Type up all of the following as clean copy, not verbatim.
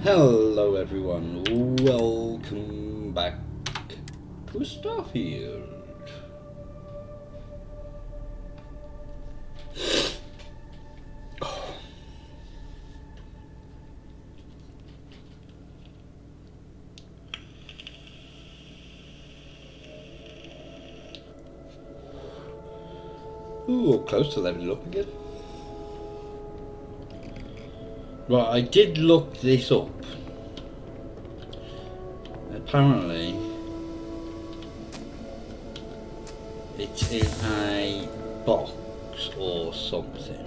Hello everyone, welcome back to Starfield. Ooh, close to leveling up again. Right, I did look this up. Apparently, it's in a box or something.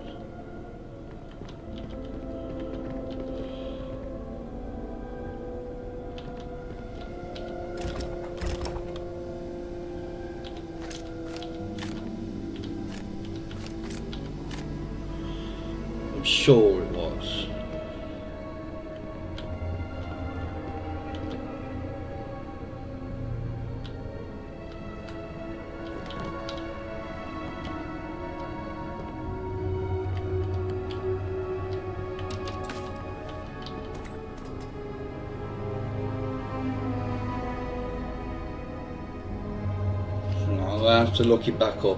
I'm sure it was. I'll have to look it back up.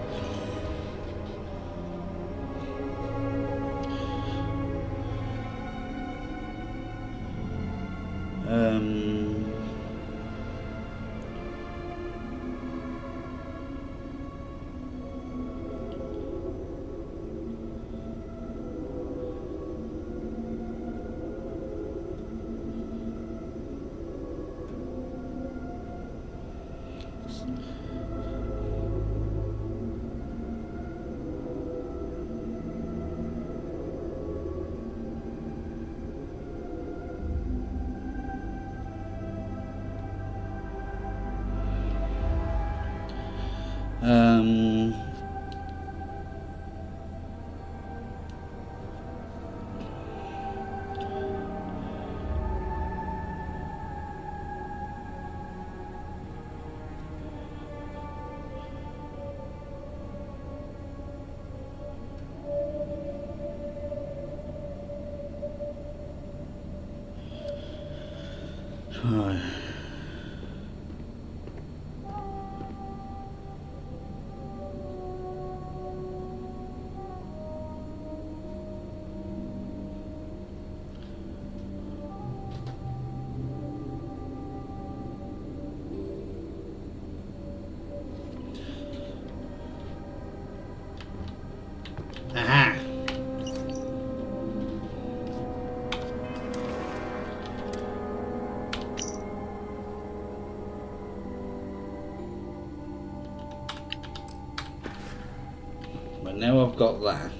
Right. Aha! But now I've got that.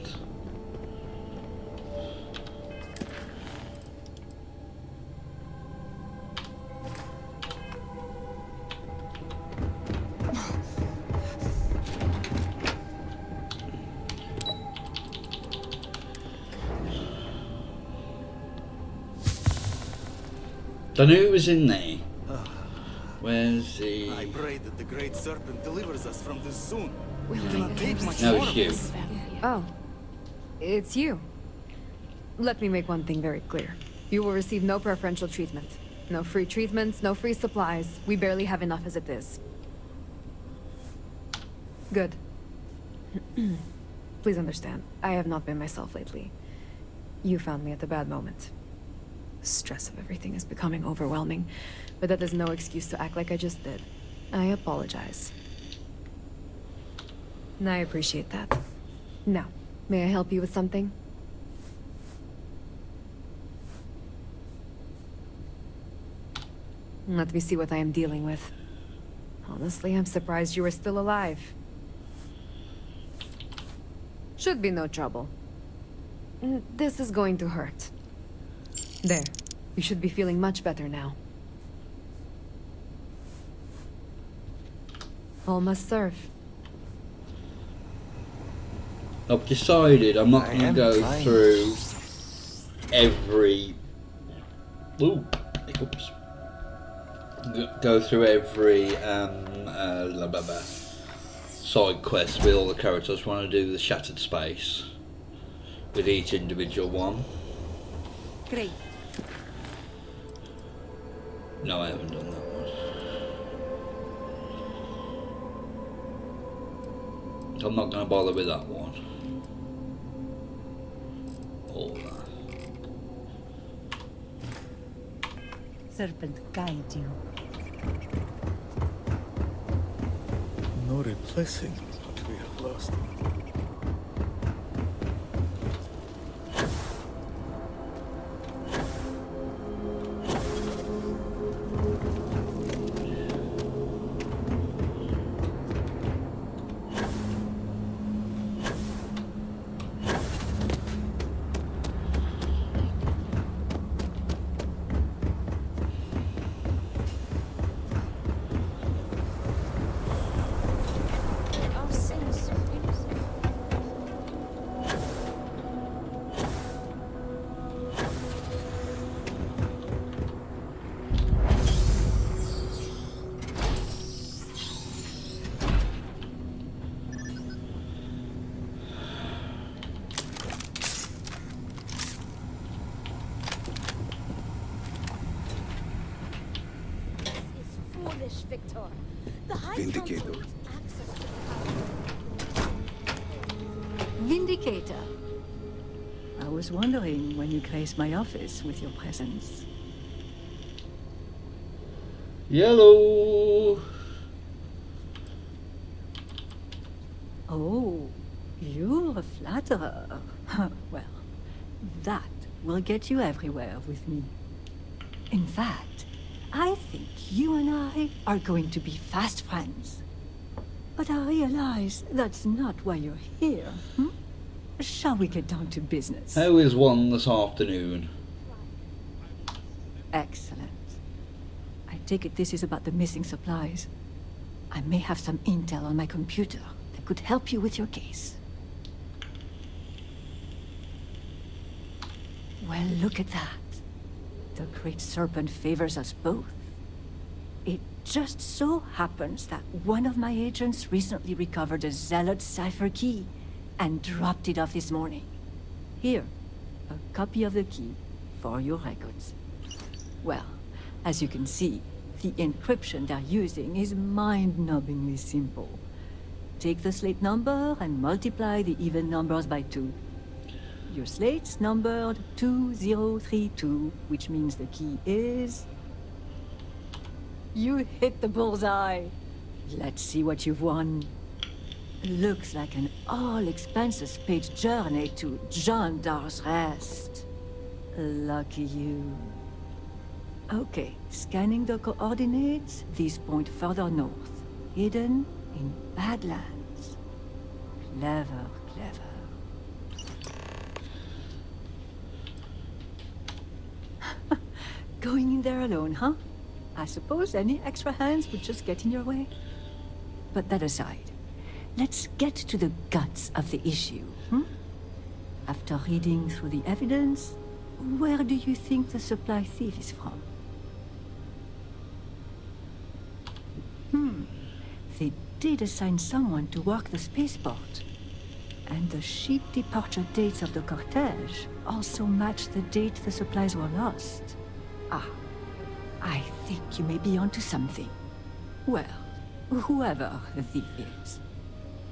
Don't know who was in there. Where's the... I pray that the great serpent delivers us from this soon. We Do not take much No, more it's of you. this. Oh, it's you. Let me make one thing very clear. You will receive no preferential treatment. No free treatments, no free supplies. We barely have enough as it is. Good. Please understand, I have not been myself lately. You found me at the bad moment. Stress of everything is becoming overwhelming, but that is no excuse to act like I just did. I apologize. I appreciate that. Now, may I help you with something? Let me see what I am dealing with. Honestly, I'm surprised you are still alive. Should be no trouble. This is going to hurt. There. You should be feeling much better now. All must serve. I've decided I'm not going to go through every... Ooh, hiccups. Go through every side quest with all the characters. I just want to do the shattered space with each individual one. Great. No, I haven't done that one. I'm not going to bother with that one. All that. Serpent guide you. No replacing what we have lost. Our sins. It's foolish, Victor. The High Vindicator. Council needs access to the power. Vindicator. I was wondering when you graced my office with your presence. Yellow! Oh, you're a flatterer. Well, that will get you everywhere with me. In fact, I think you and I are going to be fast friends. But I realize that's not why you're here. Shall we get down to business? How is one this afternoon? Excellent. I take it this is about the missing supplies. I may have some intel on my computer that could help you with your case. Well, look at that. The Great Serpent favors us both. It just so happens that one of my agents recently recovered a Zealot cipher key and dropped it off this morning. Here, a copy of the key for your records. Well, as you can see, the encryption they're using is mind-numbingly simple. Take the slate number and multiply the even numbers by 2. Your slate's numbered 2032, which means the key is... You hit the bullseye. Let's see what you've won. Looks like an all-expenses-paid journey to John Dar's Rest. Lucky you. Okay, scanning the coordinates, these point further north. Hidden in Badlands. Clever, clever. Going in there alone, huh? I suppose any extra hands would just get in your way. But that aside, let's get to the guts of the issue, After reading through the evidence, where do you think the supply thief is from? They did assign someone to work the spaceport. And the ship departure dates of the cortege also match the date the supplies were lost. I think you may be onto something. Well, whoever the thief is.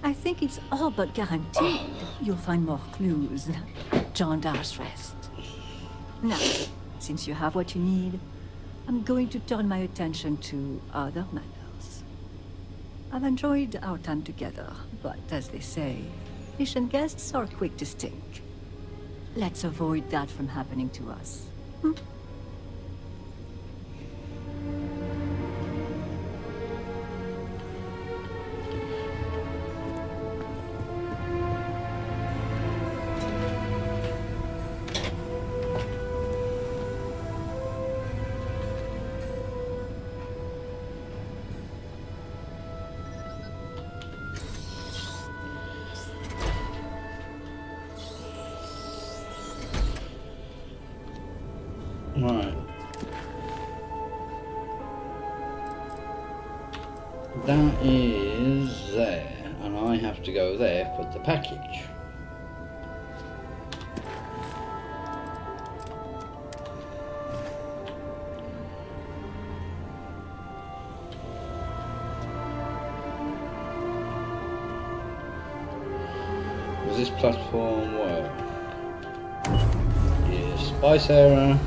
I think it's all but guaranteed you'll find more clues at John Dar's Rest. Now, since you have what you need, I'm going to turn my attention to other matters. I've enjoyed our time together, but as they say, patient guests are quick to stink. Let's avoid that from happening to us. Right. That is there, and I have to go there for the package. Does this platform work? Yes, bye Sarah.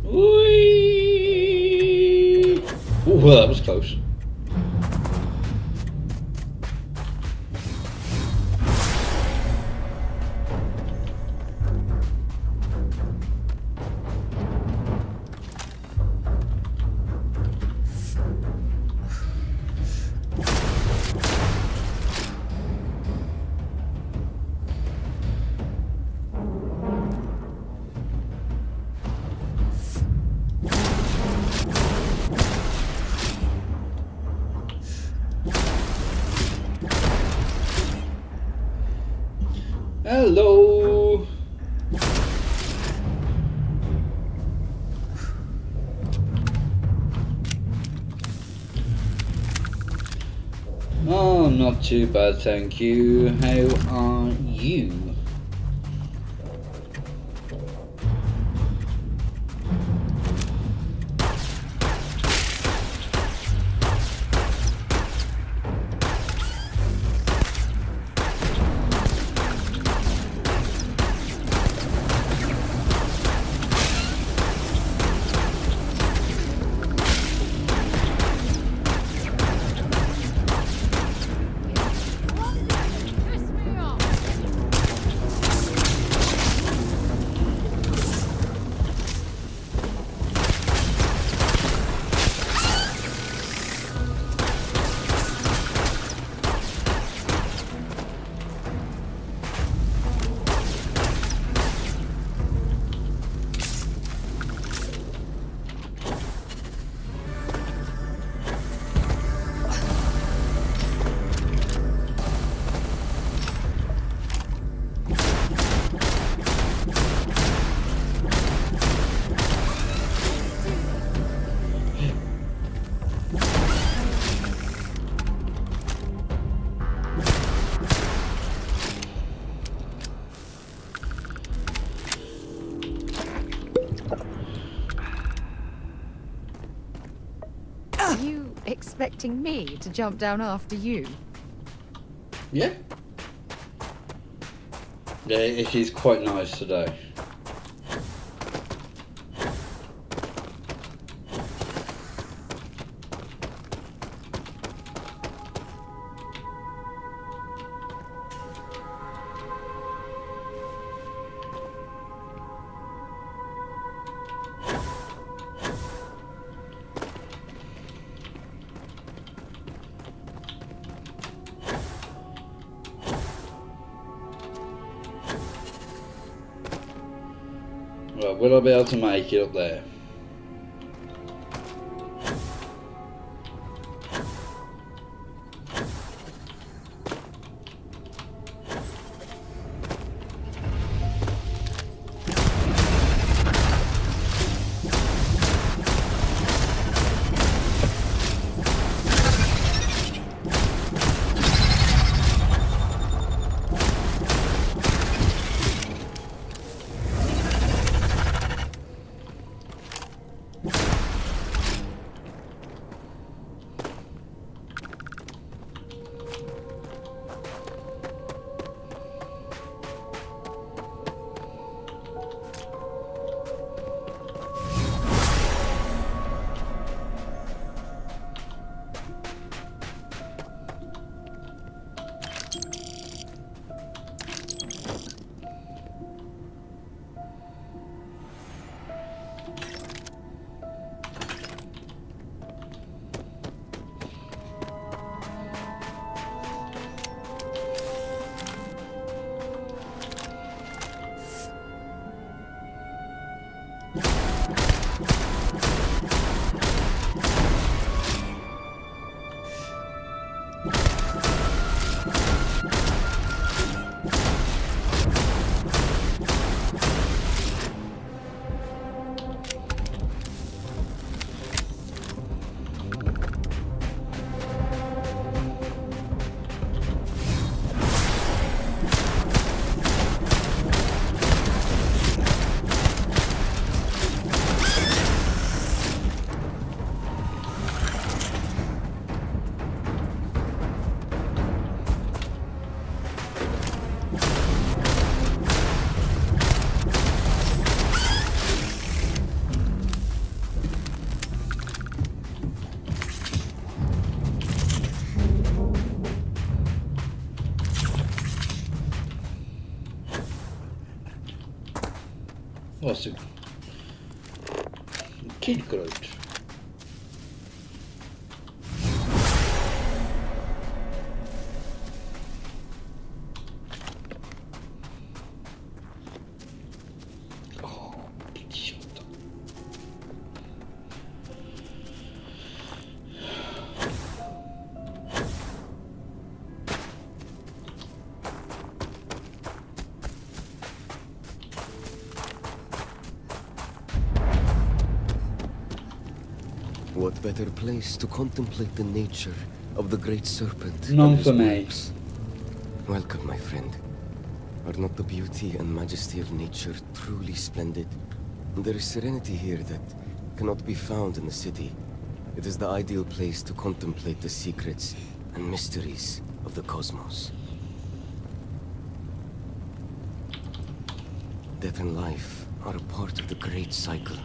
Whee! Ooh, that was close. Hello. Oh, not too bad, thank you. How are you? expecting me to jump down after you? Yeah. Yeah, it is quite nice today. Well, will I be able to make it up there? What's it? Kid Groot. Oh, shut up. What better place to contemplate the nature of the great serpent? None and his for me. works? Welcome, my friend. Are not the beauty and majesty of nature truly splendid? There is serenity here that cannot be found in the city. It is the ideal place to contemplate the secrets and mysteries of the cosmos. Death and life are a part of the great cycle.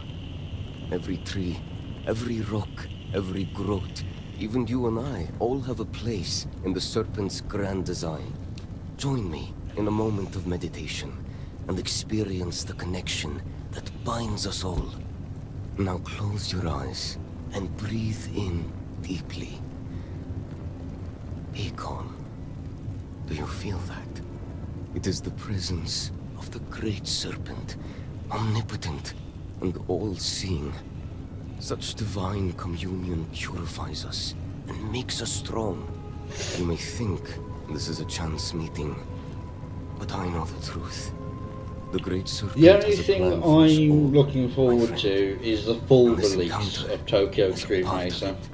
Every tree, every rock, every growth, even you and I, all have a place in the serpent's grand design. Join me in a moment of meditation and experience the connection that binds us all. Now close your eyes and breathe in deeply. Be calm. Do you feel that? It is the presence of the great serpent, omnipotent and all-seeing. Such divine communion purifies us and makes us strong. You may think this is a chance meeting, but I know the truth. The great serpent The only has a thing plan for us all, I'm looking my forward friend. to is the full And this release encounter of Tokyo is a Extreme part of Racer. it.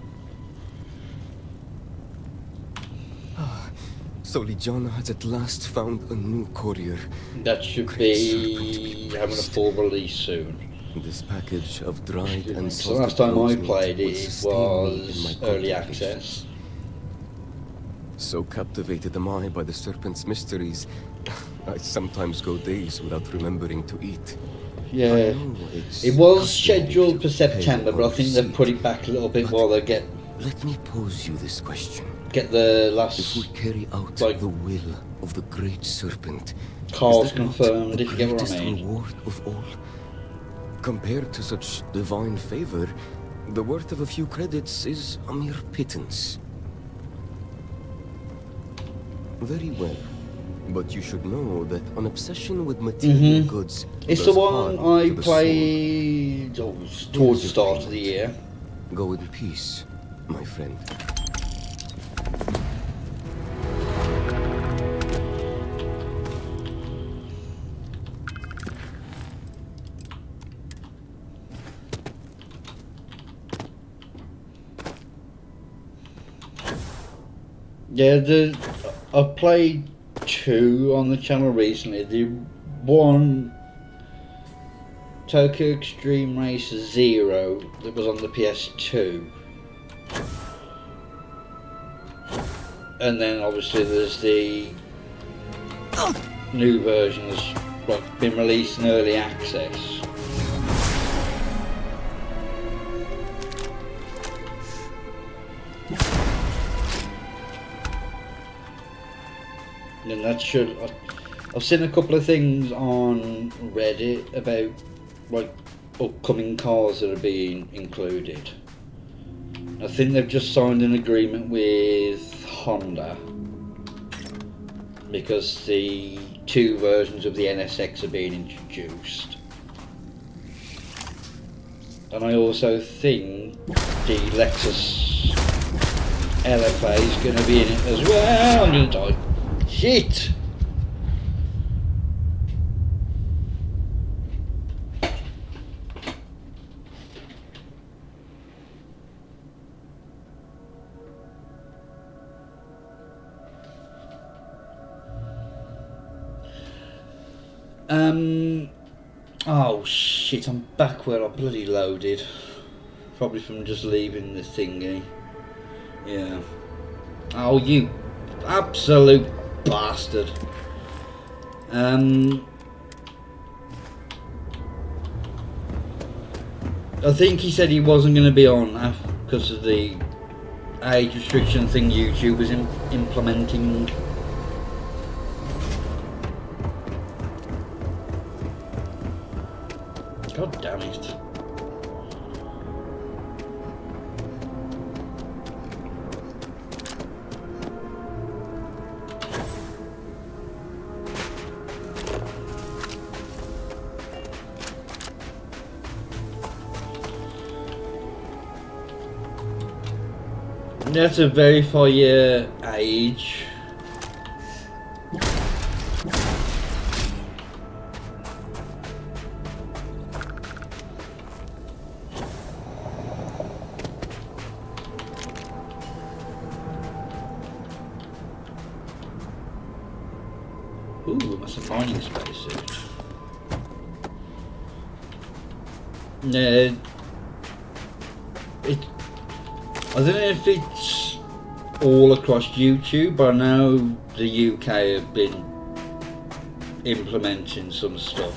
Solijana has at last found a new courier. That should Great be serpent having a beast. full release soon. This package of dried and So salted last time I goat's meat played will it sustain me in was my early contemplations. access. So captivated am I by the serpent's mysteries, I sometimes go days without remembering to eat. Yeah, I know it's it was customary scheduled to for September, pay but I or think they've receipt. put it back a little bit But while they get Let me pose you this question. the If we last carry out like, the will of the great serpent, cars is that not confirmed, the if you get what I greatest mean. reward of all? Compared to such divine favor, the worth of a few credits is a mere pittance. Very well. But you should know that an obsession with material goods It's the does one harm I to the played towards the start of the year. soul. Go in peace, my friend. Yeah, I've played 2 on the channel recently. The one, Tokyo Extreme Racer 0, that was on the PS2. And then obviously there's the new version that's been released in early access. And that should... I've seen a couple of things on Reddit about like upcoming cars that are being included. I think they've just signed an agreement with Honda because the 2 versions of the NSX are being introduced. And I also think the Lexus LFA is going to be in it as well. I'm going to die. Shit! Oh shit, I'm back where I bloody loaded. Probably from just leaving the thingy. Yeah. Oh, you absolute bastard. I think he said he wasn't going to be on because of the age restriction thing YouTube was implementing. God damn it. You have to verify your age. Ooh, that's a mining spacesuit. No, I don't know if it's all across YouTube, but I know the UK have been implementing some stuff.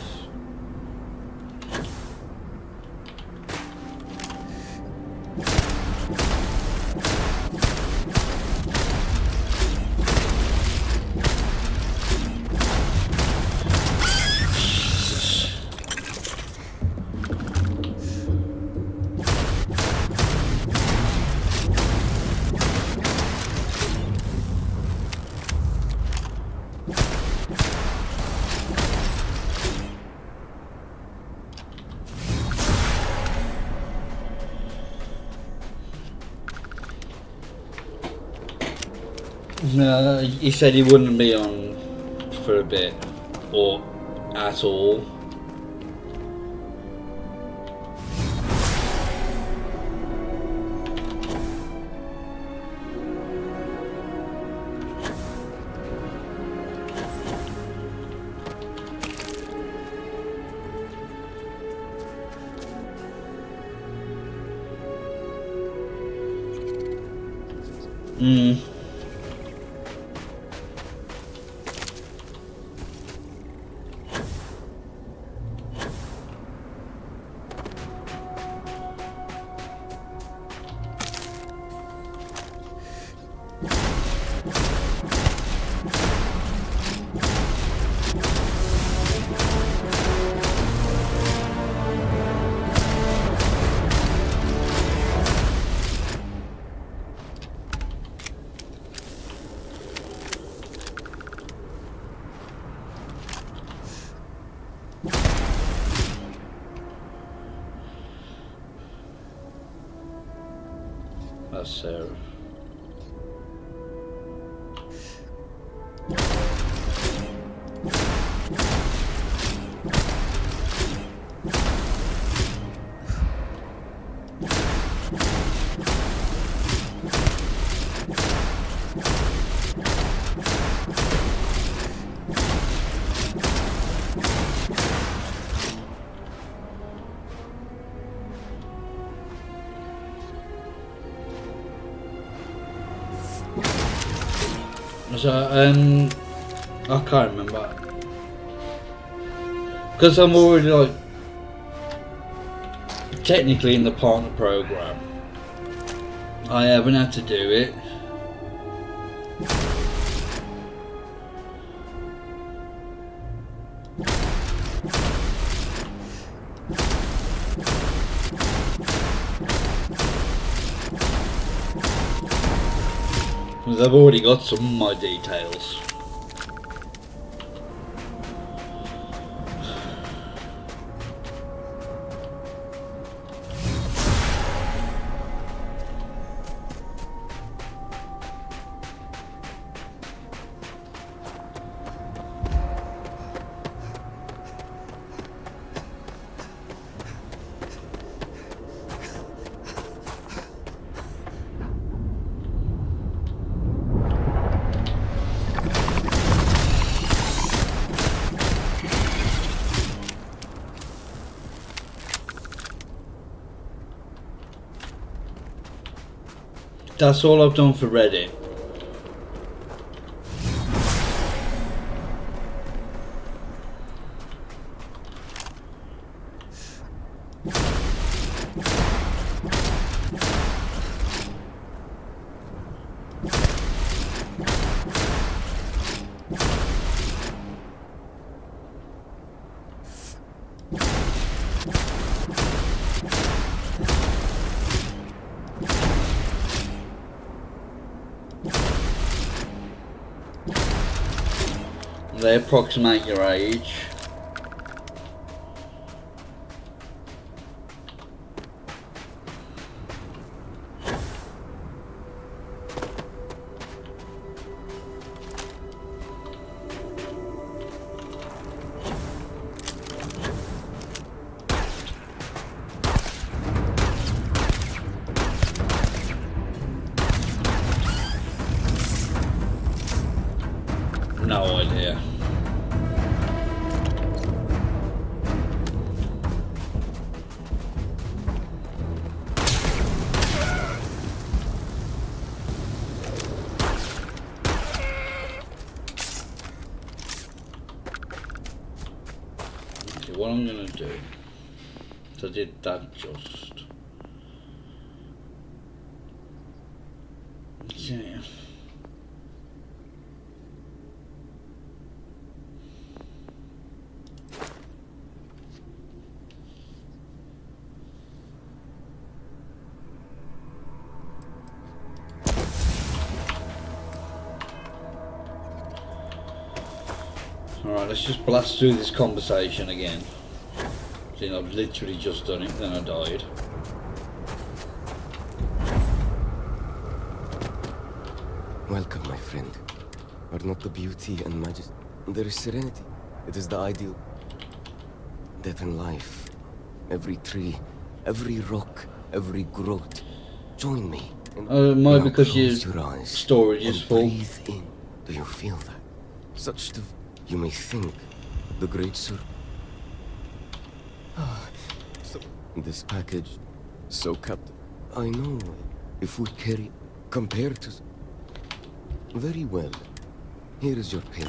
No, he said he wouldn't be on for a bit, or at all. Hmm. That's Sarah. So, I can't remember. Because I'm already, like, technically in the partner program. I haven't had to do it. Because I've already got some of my details. That's all I've done for Reddit. They approximate your age. No idea. Okay, what I'm gonna do, so I did that just. Yeah. Alright, let's just blast through this conversation again. See, I've literally just done it, then I died. Welcome, my friend. Are not the beauty and majesty? There is serenity. It is the ideal. Death and life. Every tree, every rock, every growth. Join me. Might because close your eyes storage is and full. breathe in. Do you feel that? Such stuff. You may think the great sir. So this package, so captive. I know if we carry, compared to, Very well. Here is your pin.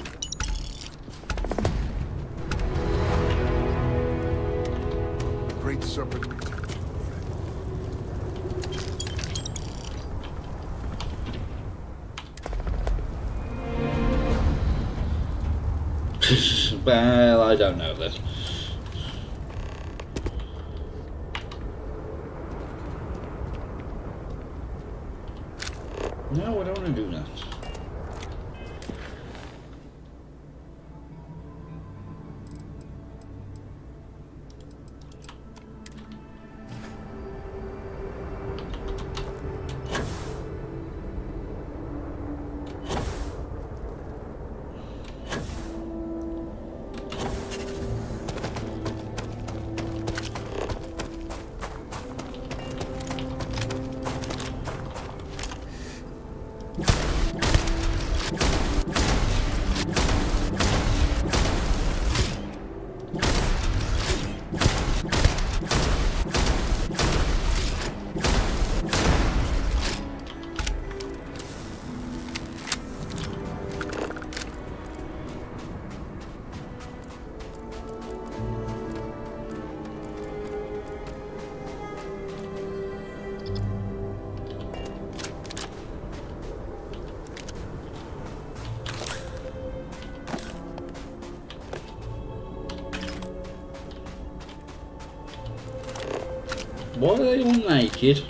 Great Serpent returns. Well, I don't know this. No, I don't want to do that. Why are they all naked?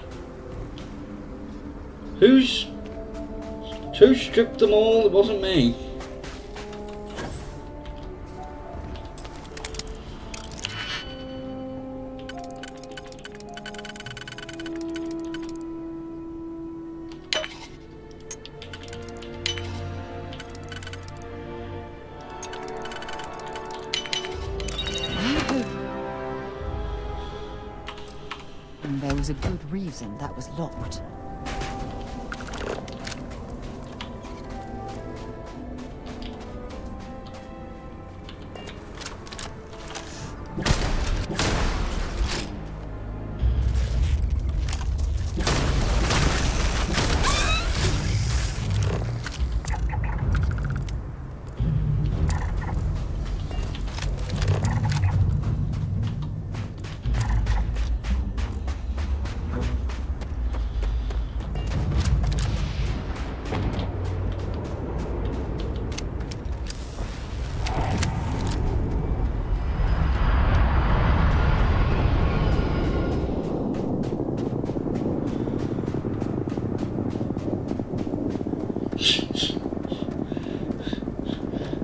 Who stripped them all? It wasn't me. And there was a good reason that was locked.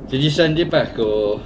Did you send it back or?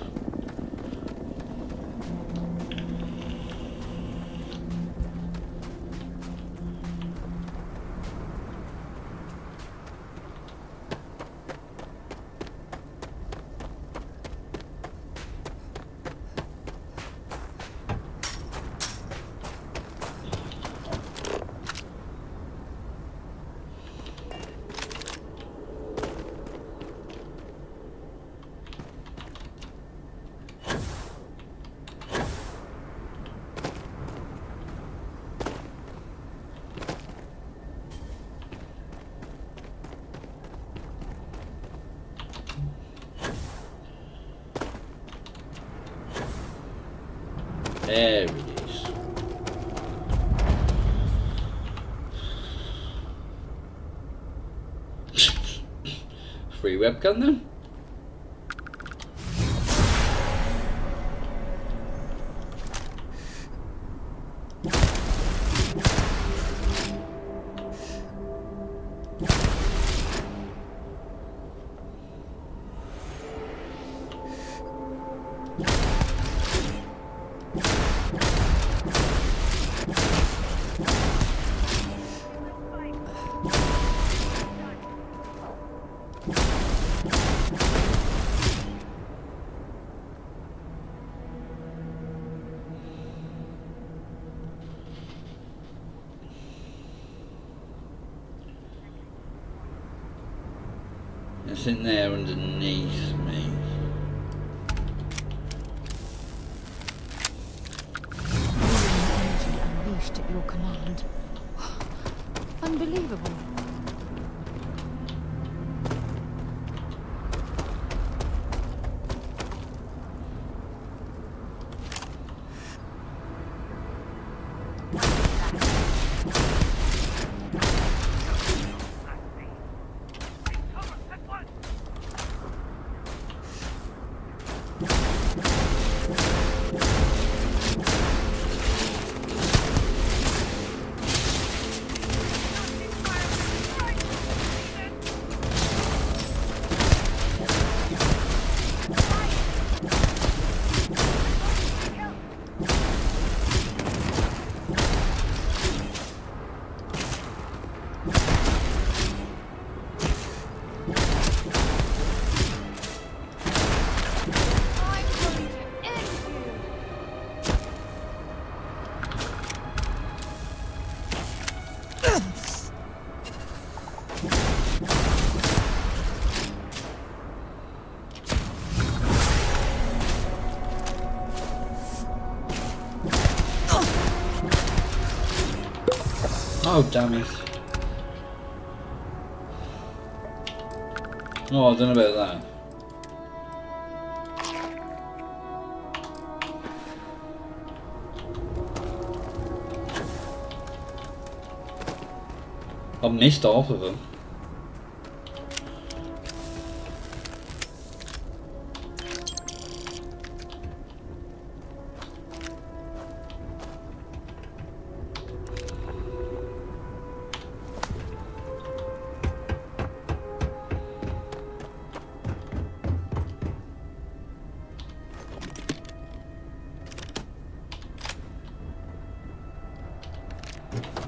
There it is. Free webcam then? It's in there underneath me. Energy unleashed at your command. Unbelievable. Oh, damn it. Oh, I don't know about that. I missed half of them.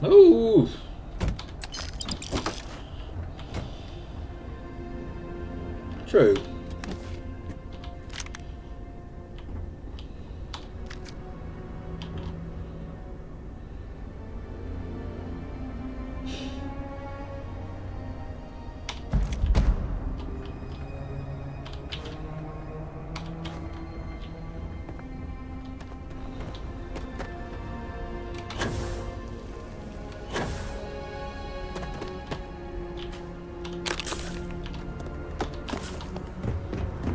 Ooh. True.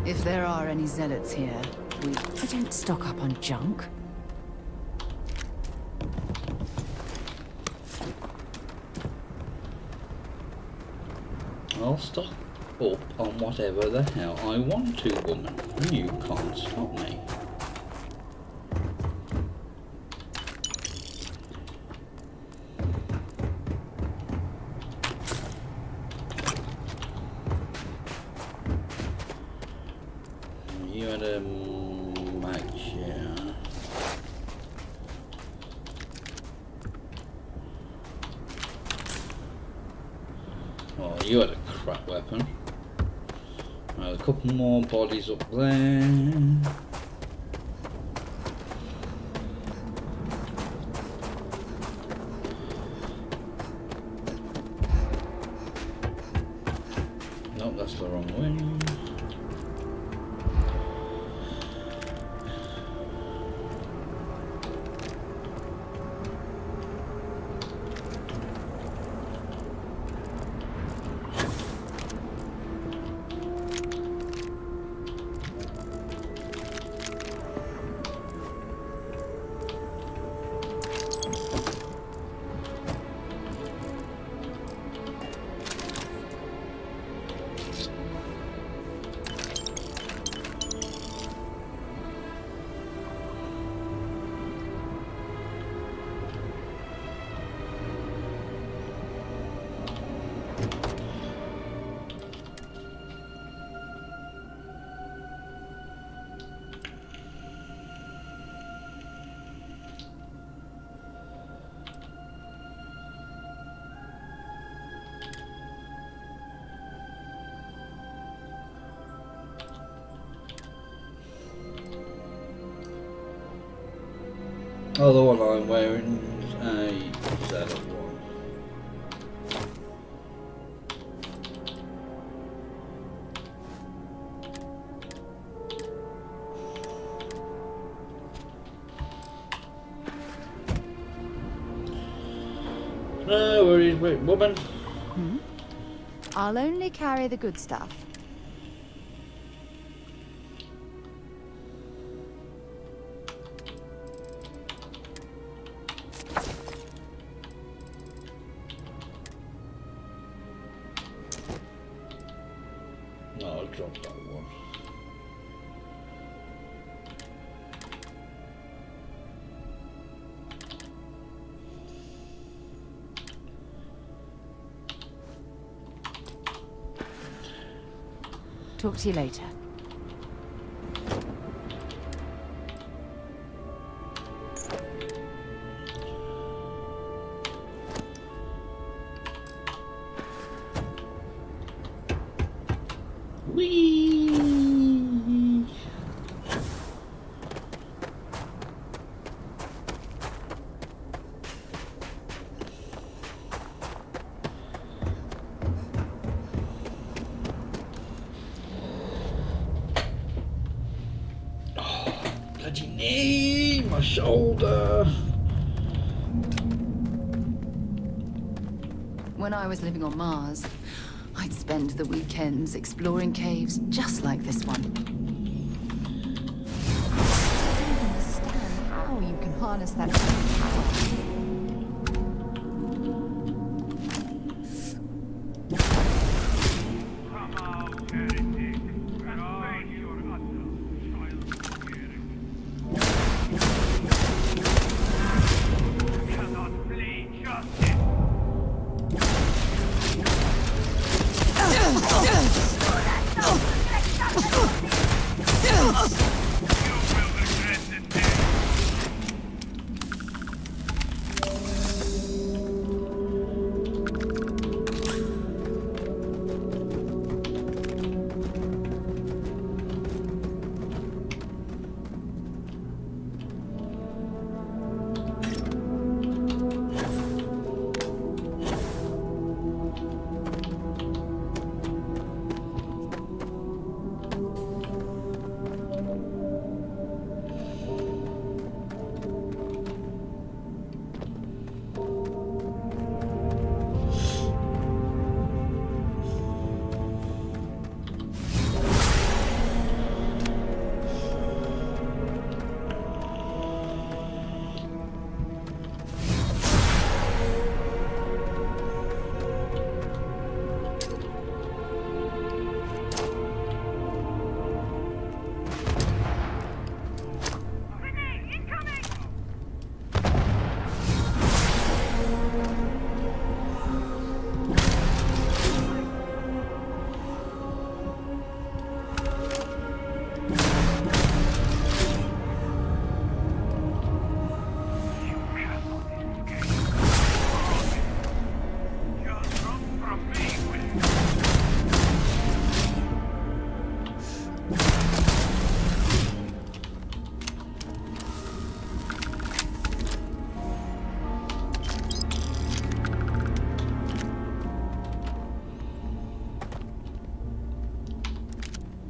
If there are any zealots here, we don't stock up on junk. I'll stock up on whatever the hell I want to, woman. You can't stop me. You had a match, yeah. Oh, you had a crap weapon. A couple more bodies up there. Nope, that's the wrong way. Oh, the one I'm wearing is a set of one. No worries, wait, woman. I'll only carry the good stuff. Talk to you later. Whee! Oh, bloody knee, my shoulder. When I was living on Mars, I'd spend the weekends exploring caves just like this one. I don't understand how you can harness that kind of power.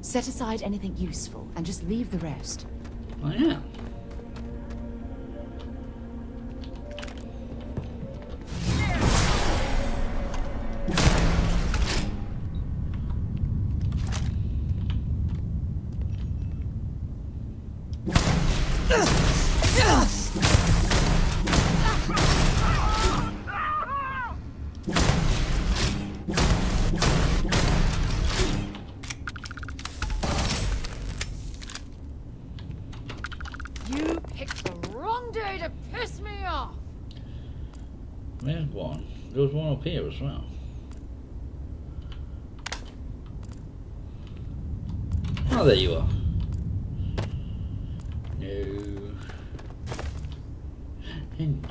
Set aside anything useful and just leave the rest. I am. You picked the wrong day to piss me off. There's one. There was one up here as well. Oh, there you are. No. And no.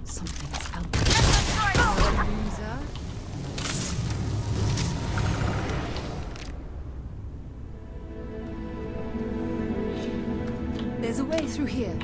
Something's out there. Loser. There's a way through here.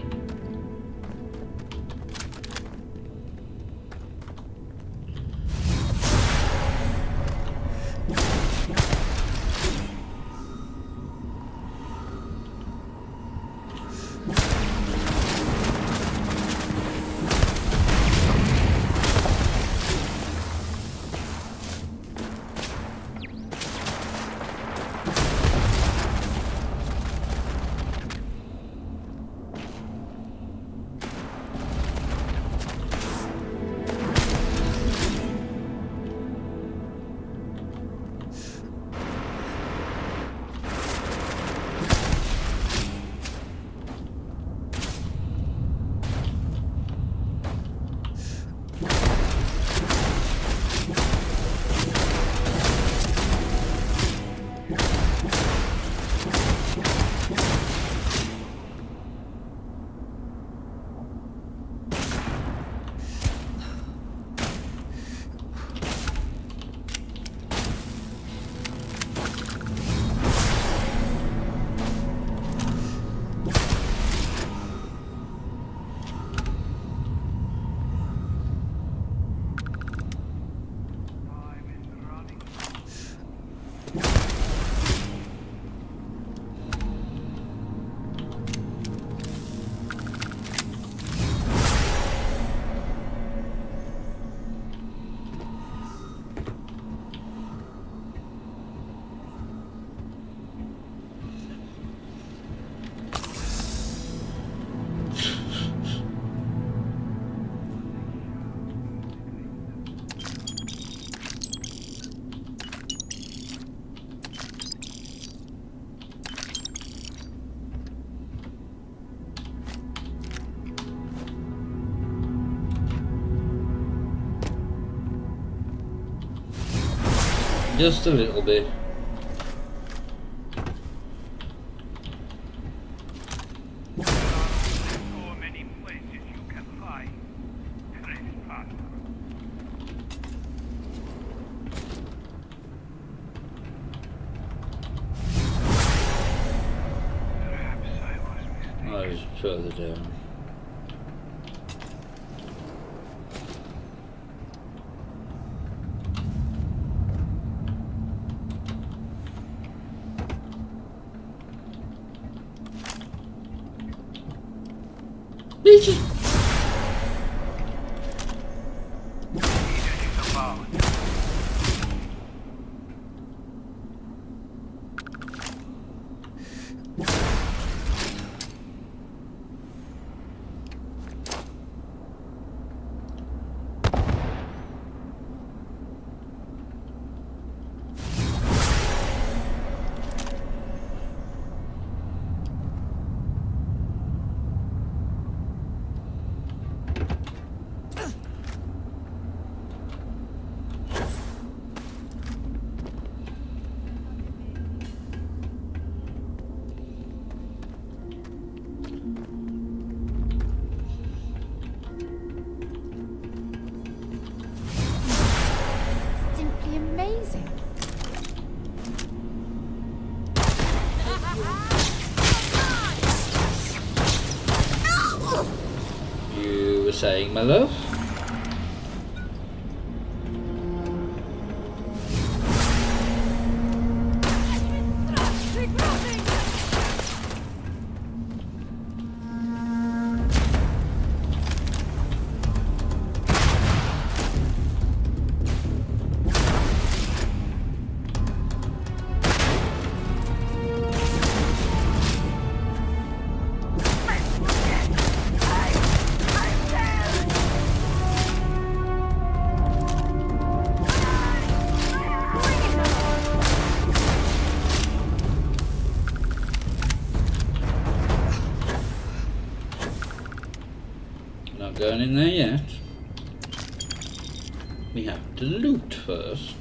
Just a little bit. So many places you can fly. Trespass. Perhaps I was mistaken. I was further down. Beaches. It's about. Simply amazing. You were saying, my love? Not going in there yet. We have to loot first.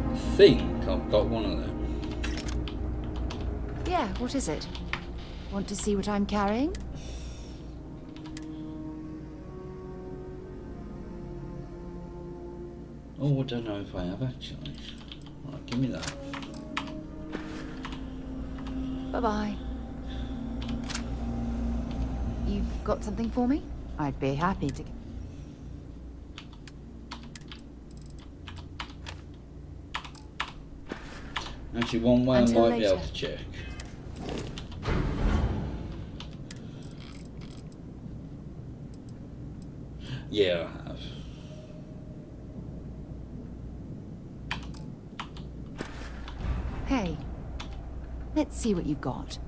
I think I've got one of them. Yeah, what is it? Want to see what I'm carrying? Oh, I don't know if I have actually. Right, give me that. Bye-bye. You've got something for me? I'd be happy to... Actually, one way Until I might be able later. to check. Yeah, I have. Hey, let's see what you've got.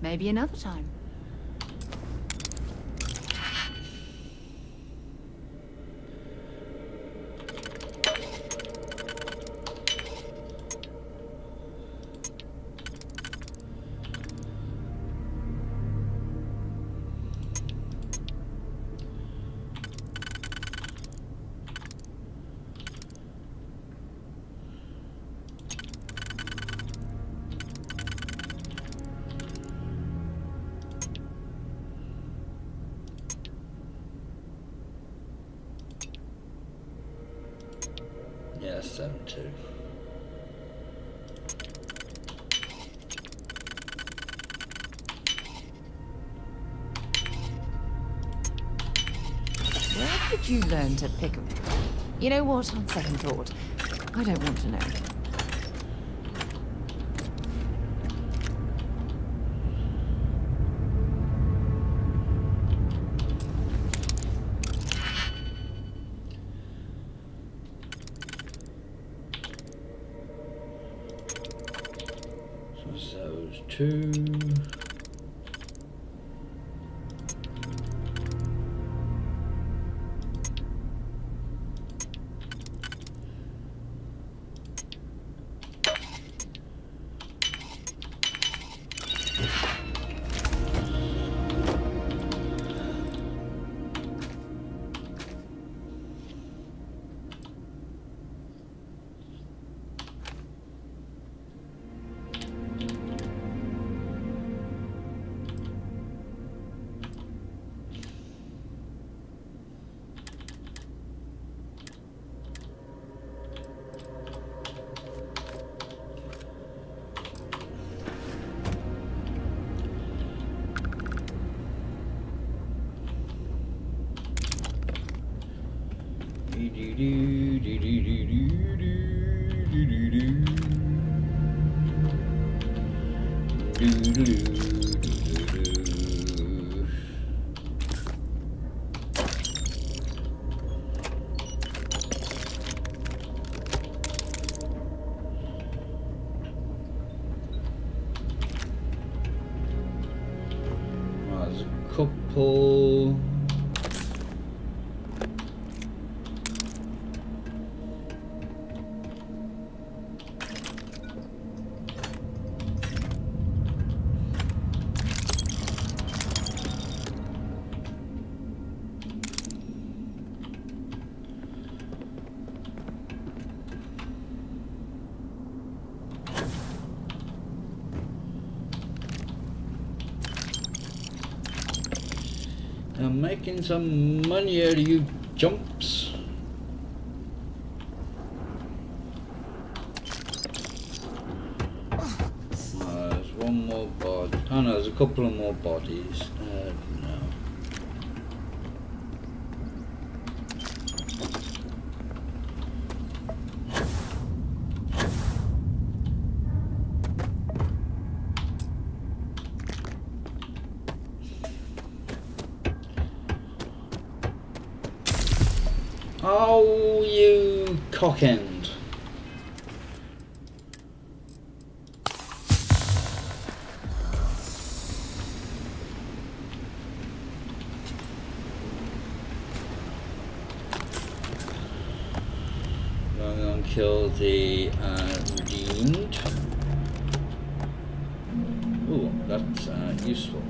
Maybe another time. That's them too. Where did you learn to pick 'em? You know what? On second thought, I don't want to know. So those two. There's a couple. I'm making some money out of you jumps. There's one more body. Oh no, there's a couple of more bodies. No. Oh, you cockend. I'm going to kill the redeemed. Oh, that's useful.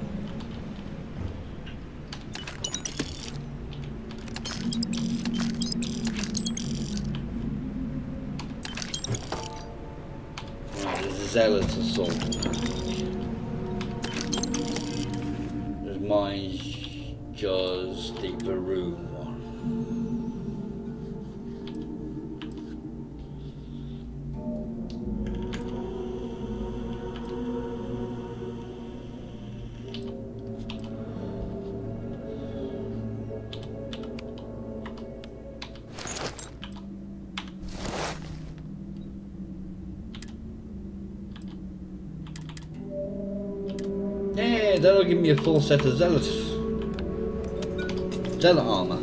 Zealot assault. There's mine's just the Varun one. Yeah, that'll give me a full set of zealot armor.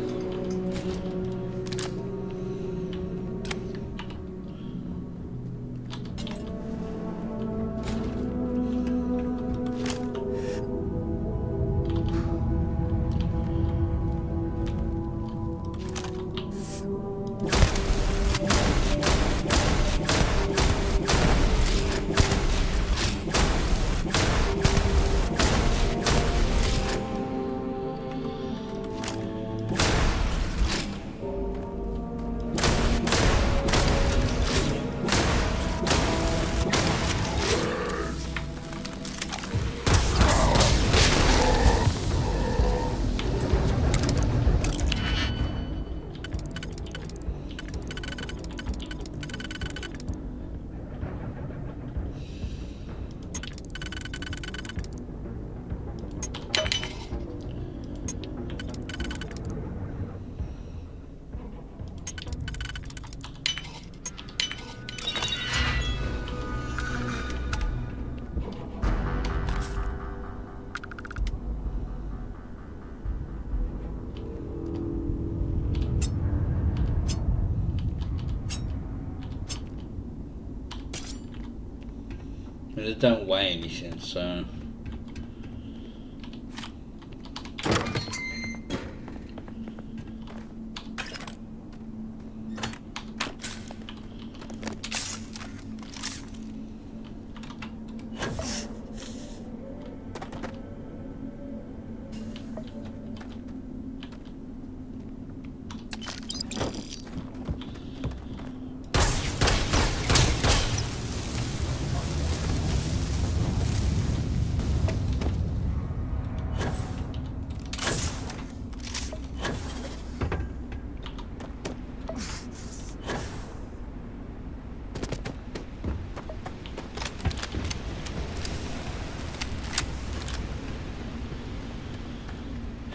mean, they don't weigh anything, so.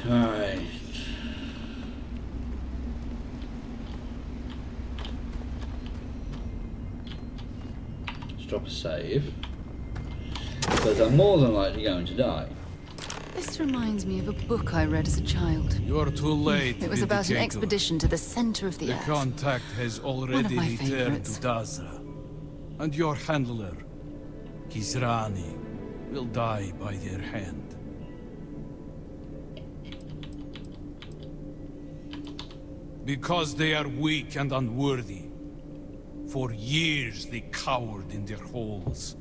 Right. Let's drop a save. Because I'm more than likely going to die. This reminds me of a book I read as a child. You're too late. It was about an Vindicator. expedition to the center of the The earth. contact has already my returned to favorites. Dazra. And your handler, Kisrani, will die by their hand. Because they are weak and unworthy. For years they cowered in their holes,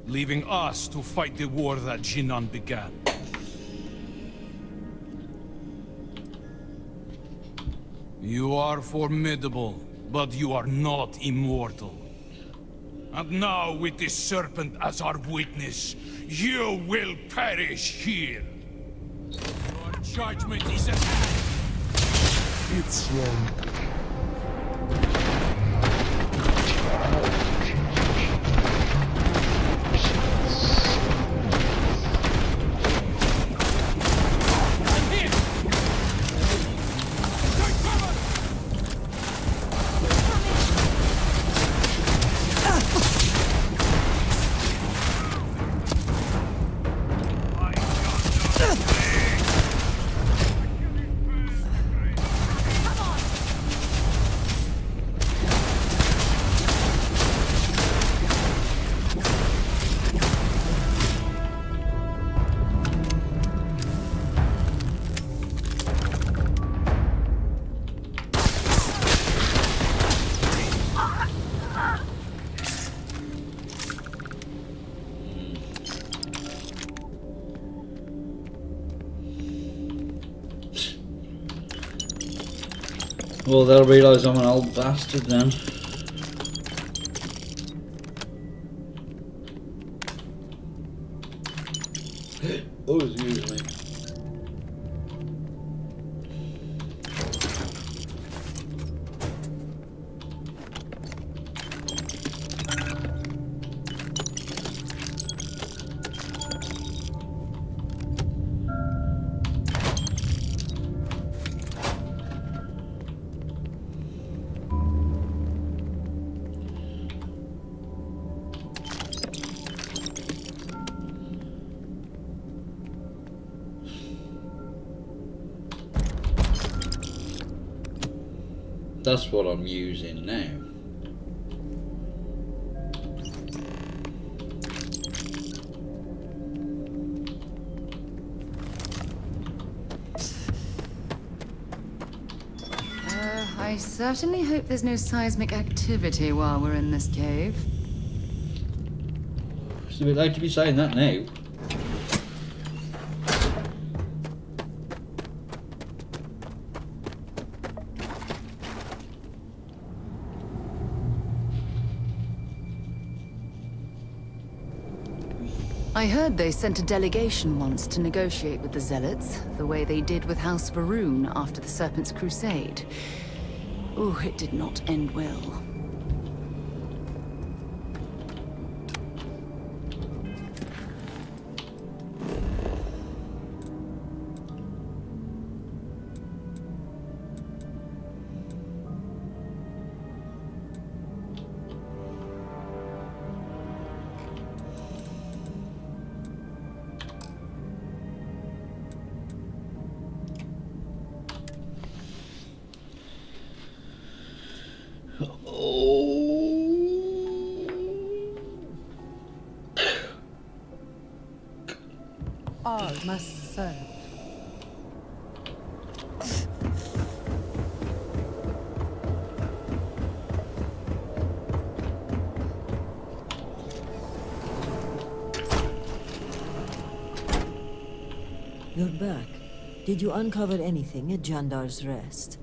leaving us to fight the war that Jinan began. You are formidable, but you are not immortal. And now, with this serpent as our witness, you will perish here. Your judgment is at hand. It's wrong. Well, they'll realise I'm an old bastard then. Oh, excuse me. That's what I'm using now. I certainly hope there's no seismic activity while we're in this cave. It's a bit late to be saying that now. I heard they sent a delegation once to negotiate with the Zealots, the way they did with House Varun after the Serpent's Crusade. Ooh, it did not end well. Oh. all must serve. You're back. Did you uncover anything at Jandar's Rest?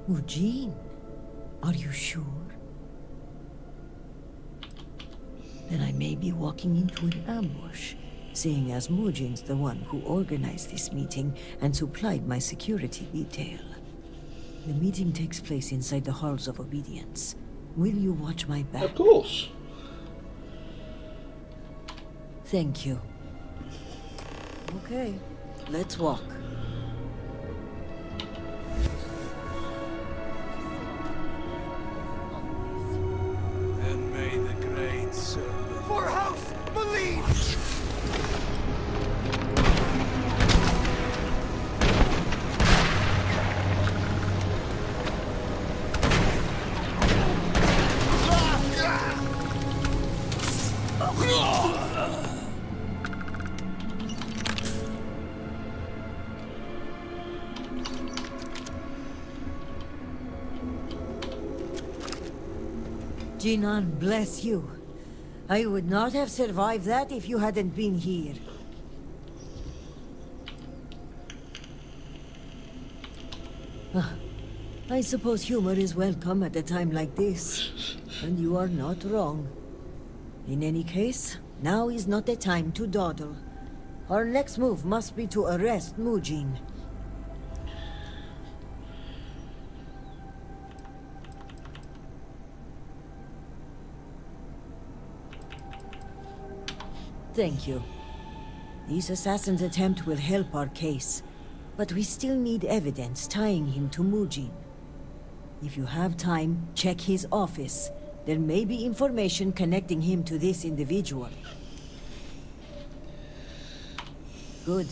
Eugene, are you sure? Then I may be walking into an ambush, seeing as Mujin's the one who organized this meeting and supplied my security detail. The meeting takes place inside the Halls of Obedience. Will you watch my back? Of course. Thank you. Okay, let's walk. And may the great serpent... For House Believe! Jinan, bless you. I would not have survived that if you hadn't been here. I suppose humor is welcome at a time like this. And you are not wrong. In any case, now is not the time to dawdle. Our next move must be to arrest Mujin. Thank you. This assassin's attempt will help our case, but we still need evidence tying him to Mujin. If you have time, check his office. There may be information connecting him to this individual. Good.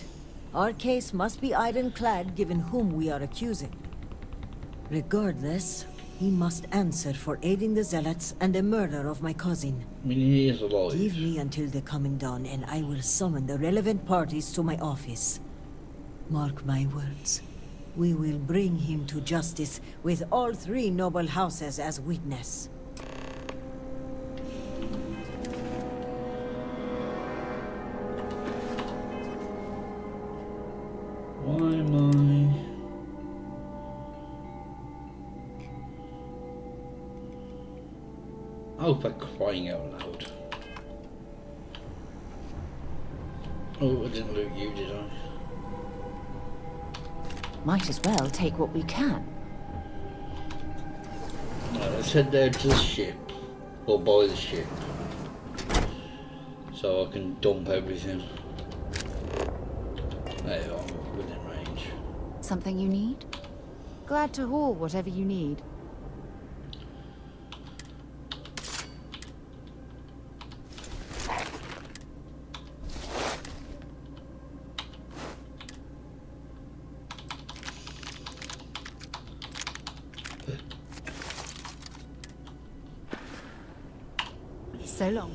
Our case must be ironclad given whom we are accusing. Regardless, he must answer for aiding the Zealots and the murder of my cousin. I mean, he is alive. Give me until the coming dawn and I will summon the relevant parties to my office. Mark my words. We will bring him to justice with all three noble houses as witness. Why am I... Oh, for crying out loud. Oh, I didn't loot you, did I? Might as well take what we can. Right, let's head down to the ship. Or by the ship. So I can dump everything. There you are, within range. Something you need? Glad to haul whatever you need. So long.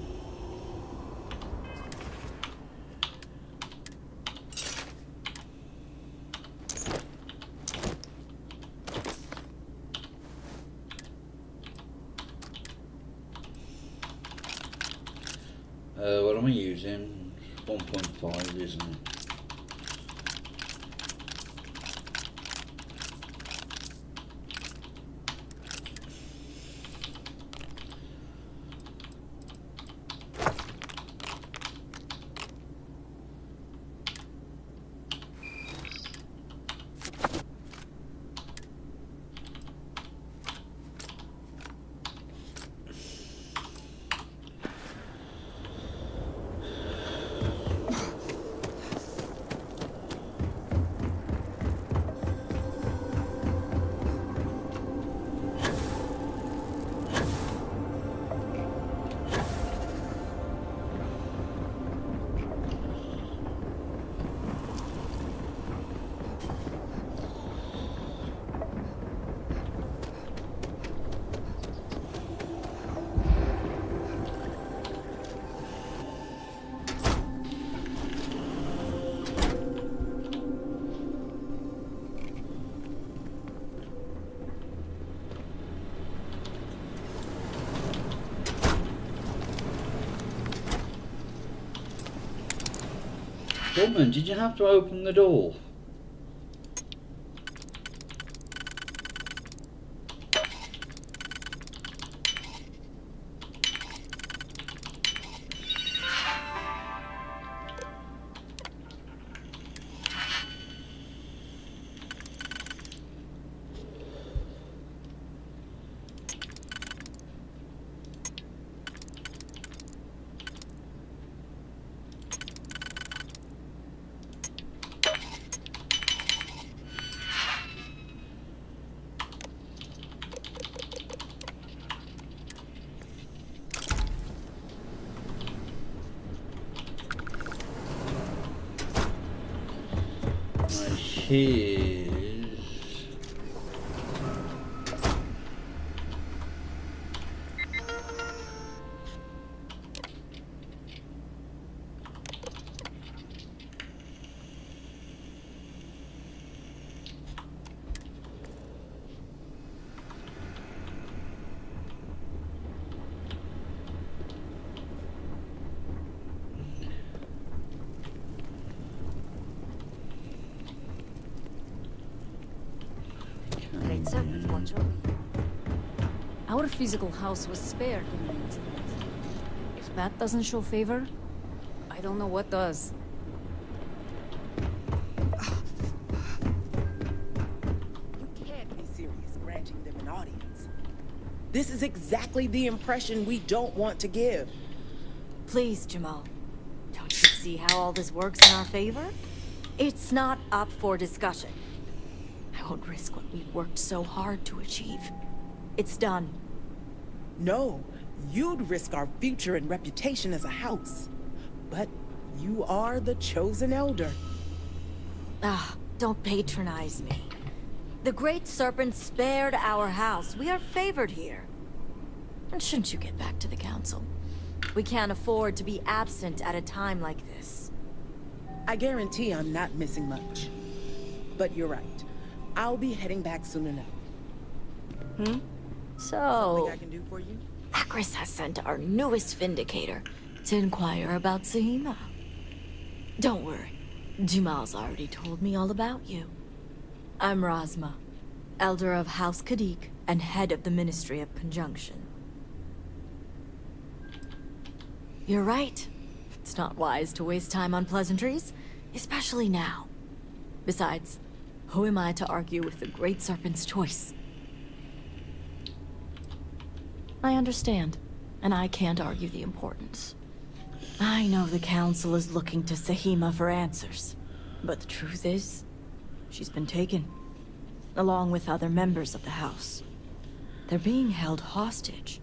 What am I using? 1.5, isn't it? Woman, did you have to open the door? Here's... Our physical house was spared in the incident. If that doesn't show favor, I don't know what does. You can't be serious granting them an audience. This is exactly the impression we don't want to give. Please, Jamal. Don't you see how all this works in our favor? It's not up for discussion. I won't risk what we've worked so hard to achieve. It's done. No, you'd risk our future and reputation as a house. But you are the chosen elder. Don't patronize me. The Great Serpent spared our house. We are favored here. And shouldn't you get back to the council? We can't afford to be absent at a time like this. I guarantee I'm not missing much. But you're right. I'll be heading back soon enough. So, Something I can do for you? Akris has sent our newest Vindicator to inquire about Sahima. Don't worry. Jamal's already told me all about you. I'm Razma, Elder of House Kadik and head of the Ministry of Conjunction. You're right. It's not wise to waste time on pleasantries, especially now. Besides, who am I to argue with the Great Serpent's choice? I understand, and I can't argue the importance. I know the Council is looking to Sahima for answers, but the truth is, she's been taken, along with other members of the House. They're being held hostage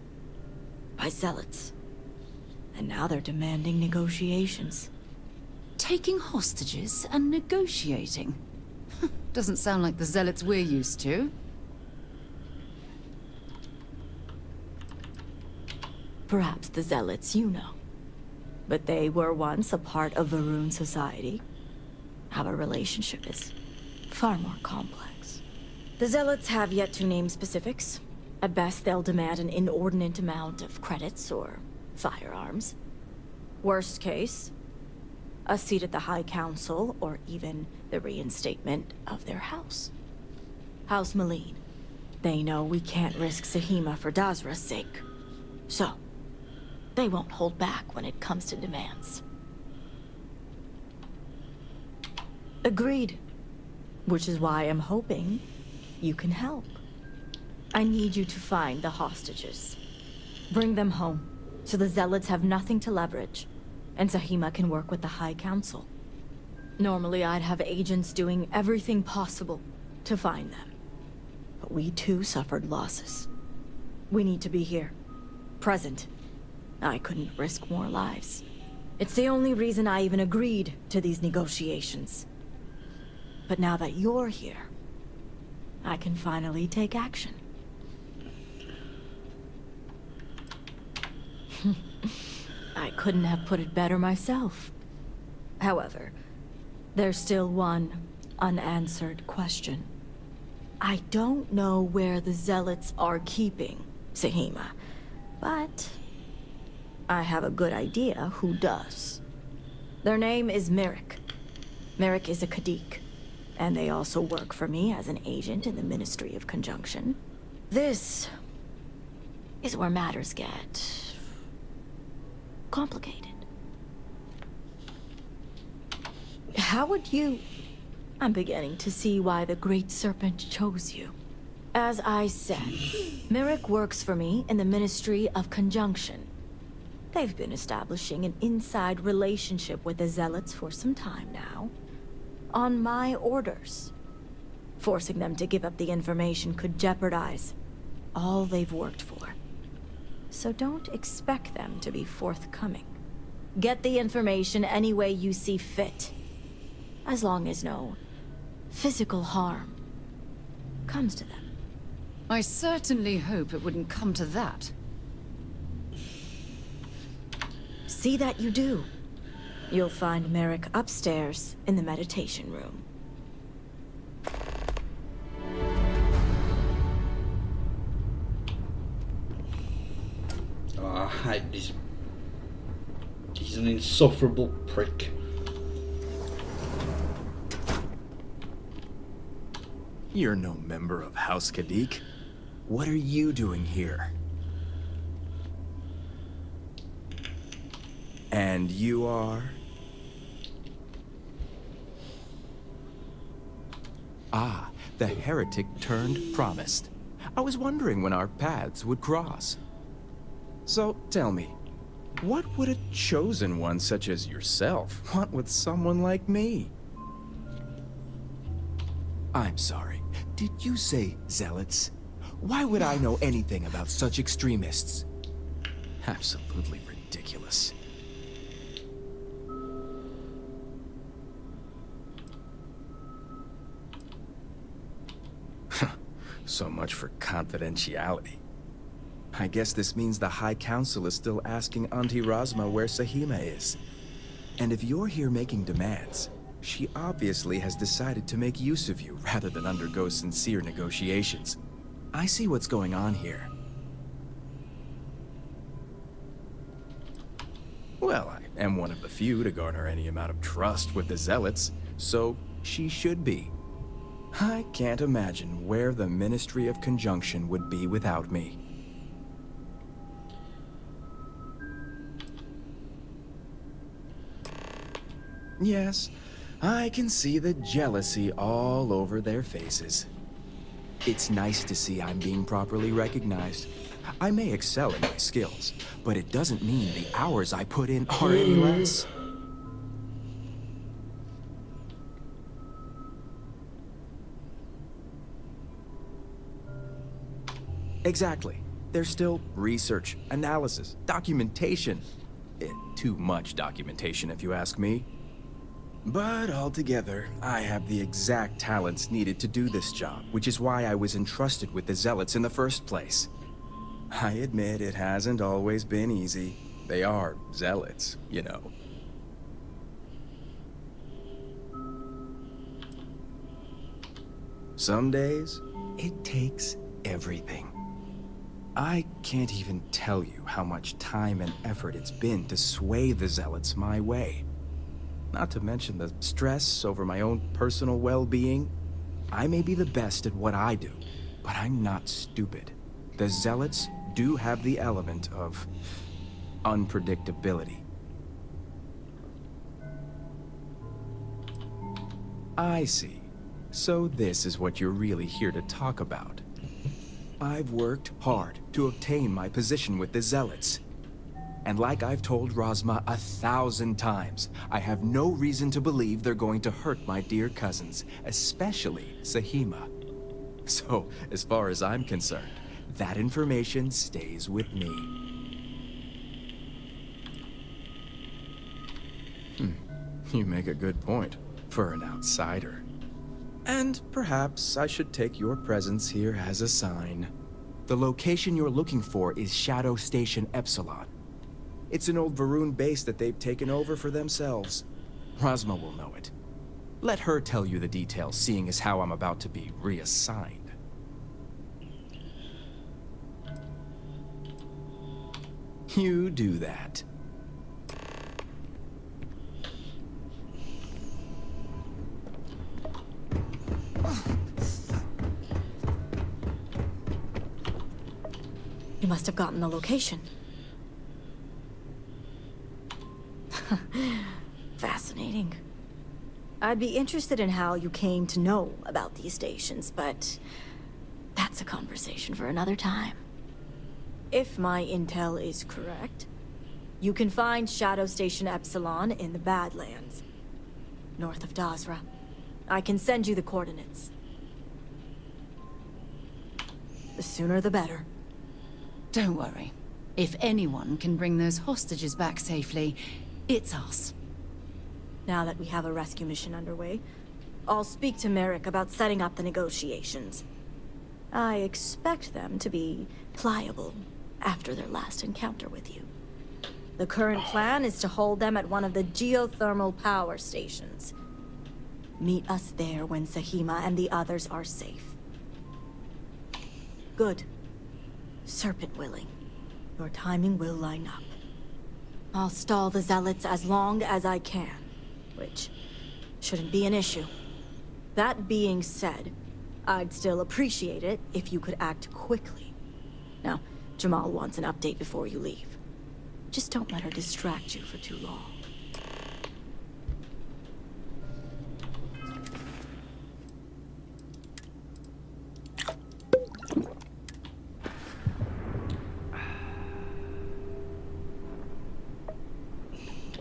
by zealots, and now they're demanding negotiations. Taking hostages and negotiating? Doesn't sound like the zealots we're used to. Perhaps the zealots you know. But they were once a part of Varun society. Our relationship is far more complex. The zealots have yet to name specifics. At best, they'll demand an inordinate amount of credits or firearms. Worst case, a seat at the High Council or even the reinstatement of their house. House Malene. They know we can't risk Sahima for Dazra's sake. So, they won't hold back when it comes to demands. Agreed. Which is why I'm hoping you can help. I need you to find the hostages. Bring them home, so the zealots have nothing to leverage, and Sahima can work with the High Council. Normally I'd have agents doing everything possible to find them. But we too suffered losses. We need to be here. Present. I couldn't risk more lives. It's the only reason I even agreed to these negotiations. But now that you're here, I can finally take action. I couldn't have put it better myself. However, there's still one unanswered question. I don't know where the zealots are keeping Sahima, but I have a good idea who does. Their name is Merrick, Merrick is a Kadik, and they also work for me as an agent in the Ministry of Conjunction. This is where matters get complicated. How would you... I'm beginning to see why the Great Serpent chose you. As I said, Merrick works for me in the Ministry of Conjunction. They've been establishing an inside relationship with the Zealots for some time now. On my orders. Forcing them to give up the information could jeopardize all they've worked for. So don't expect them to be forthcoming. Get the information any way you see fit. As long as no physical harm comes to them. I certainly hope it wouldn't come to that. See that you do. You'll find Merrick upstairs in the meditation room. Oh, I hate this. He's an insufferable prick. You're no member of House Kadik. What are you doing here? And you are? Ah, the heretic turned promised. I was wondering when our paths would cross. So, tell me, what would a chosen one such as yourself want with someone like me? I'm sorry, did you say zealots? Why would I know anything about such extremists? Absolutely ridiculous. So much for confidentiality. I guess this means the High Council is still asking Auntie Razma where Sahima is. And if you're here making demands, she obviously has decided to make use of you rather than undergo sincere negotiations. I see what's going on here. Well, I am one of the few to garner any amount of trust with the Zealots, so she should be. I can't imagine where the Ministry of Conjunction would be without me. Yes, I can see the jealousy all over their faces. It's nice to see I'm being properly recognized. I may excel in my skills, but it doesn't mean the hours I put in are any less. Exactly. There's still research, analysis, documentation. Too much documentation, if you ask me. But altogether, I have the exact talents needed to do this job, which is why I was entrusted with the Zealots in the first place. I admit it hasn't always been easy. They are Zealots, you know. Some days, it takes everything. I can't even tell you how much time and effort it's been to sway the Zealots my way. Not to mention the stress over my own personal well-being. I may be the best at what I do, but I'm not stupid. The Zealots do have the element of unpredictability. I see. So this is what you're really here to talk about. I've worked hard to obtain my position with the Zealots. And like I've told Razma 1,000 times, I have no reason to believe they're going to hurt my dear cousins, especially Sahima. So, as far as I'm concerned, that information stays with me. You make a good point, for an outsider. And perhaps I should take your presence here as a sign. The location you're looking for is Shadow Station Epsilon. It's an old Varun base that they've taken over for themselves. Razma will know it. Let her tell you the details, seeing as how I'm about to be reassigned. You do that. You must have gotten the location. Fascinating. I'd be interested in how you came to know about these stations, but that's a conversation for another time. If my intel is correct, you can find Shadow Station Epsilon in the Badlands, north of Dazra. I can send you the coordinates. The sooner the better. Don't worry. If anyone can bring those hostages back safely, it's us. Now that we have a rescue mission underway, I'll speak to Merrick about setting up the negotiations. I expect them to be pliable after their last encounter with you. The current plan is to hold them at one of the geothermal power stations. Meet us there when Sahima and the others are safe. Good. Serpent willing. Your timing will line up. I'll stall the Zealots as long as I can, which shouldn't be an issue. That being said, I'd still appreciate it if you could act quickly. Now, Jamal wants an update before you leave. Just don't let her distract you for too long.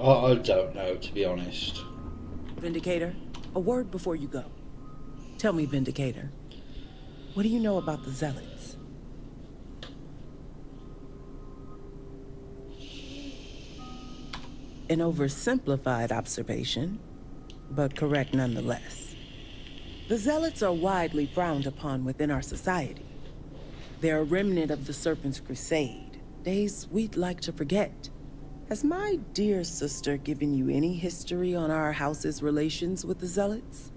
I don't know, to be honest. Vindicator, a word before you go. Tell me, Vindicator, what do you know about the Zealots? An oversimplified observation, but correct nonetheless. The Zealots are widely frowned upon within our society. They're a remnant of the Serpent's Crusade, days we'd like to forget. Has my dear sister given you any history on our house's relations with the Zealots?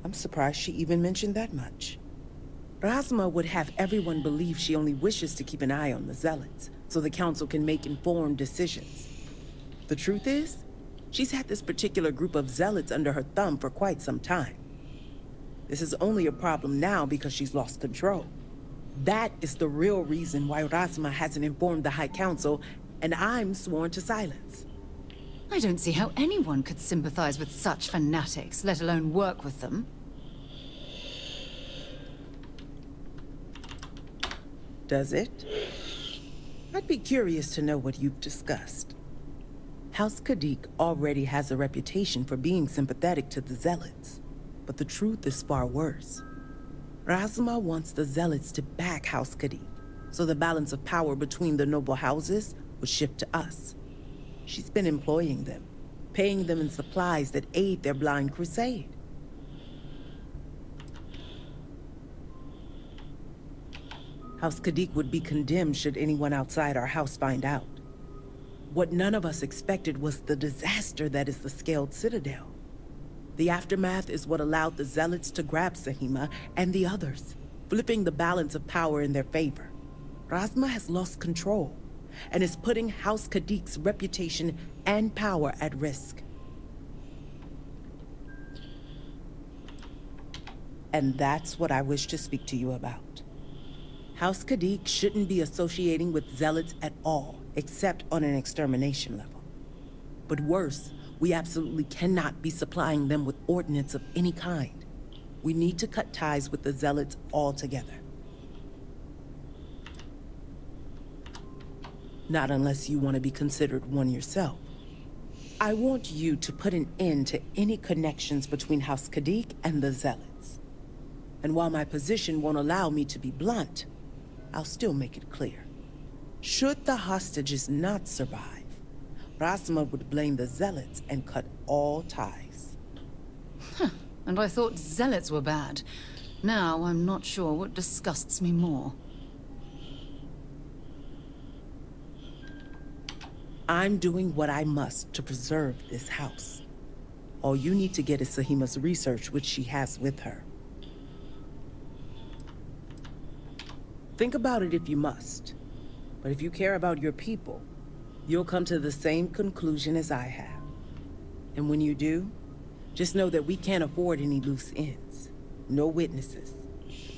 I'm surprised she even mentioned that much. Razma would have everyone believe she only wishes to keep an eye on the Zealots, so the Council can make informed decisions. The truth is, she's had this particular group of Zealots under her thumb for quite some time. This is only a problem now because she's lost control. That is the real reason why Razma hasn't informed the High Council, and I'm sworn to silence. I don't see how anyone could sympathize with such fanatics, let alone work with them. Does it? I'd be curious to know what you've discussed. House Kadik already has a reputation for being sympathetic to the Zealots, but the truth is far worse. Razma wants the Zealots to back House Kadik, so the balance of power between the noble houses would shift to us. She's been employing them, paying them in supplies that aid their blind crusade. House Kadik would be condemned should anyone outside our house find out. What none of us expected was the disaster that is the Scaled Citadel. The aftermath is what allowed the Zealots to grab Sahima and the others, flipping the balance of power in their favor. Razma has lost control, and is putting House Kadik's reputation and power at risk. And that's what I wish to speak to you about. House Kadik shouldn't be associating with Zealots at all, except on an extermination level. But worse, we absolutely cannot be supplying them with ordnance of any kind. We need to cut ties with the Zealots altogether. Not unless you want to be considered one yourself. I want you to put an end to any connections between House Kadik and the Zealots. And while my position won't allow me to be blunt, I'll still make it clear. Should the hostages not survive, Razma would blame the Zealots and cut all ties. Huh. And I thought Zealots were bad. Now I'm not sure what disgusts me more. I'm doing what I must to preserve this house. All you need to get is Sahima's research, which she has with her. Think about it if you must. But if you care about your people, you'll come to the same conclusion as I have. And when you do, just know that we can't afford any loose ends. No witnesses.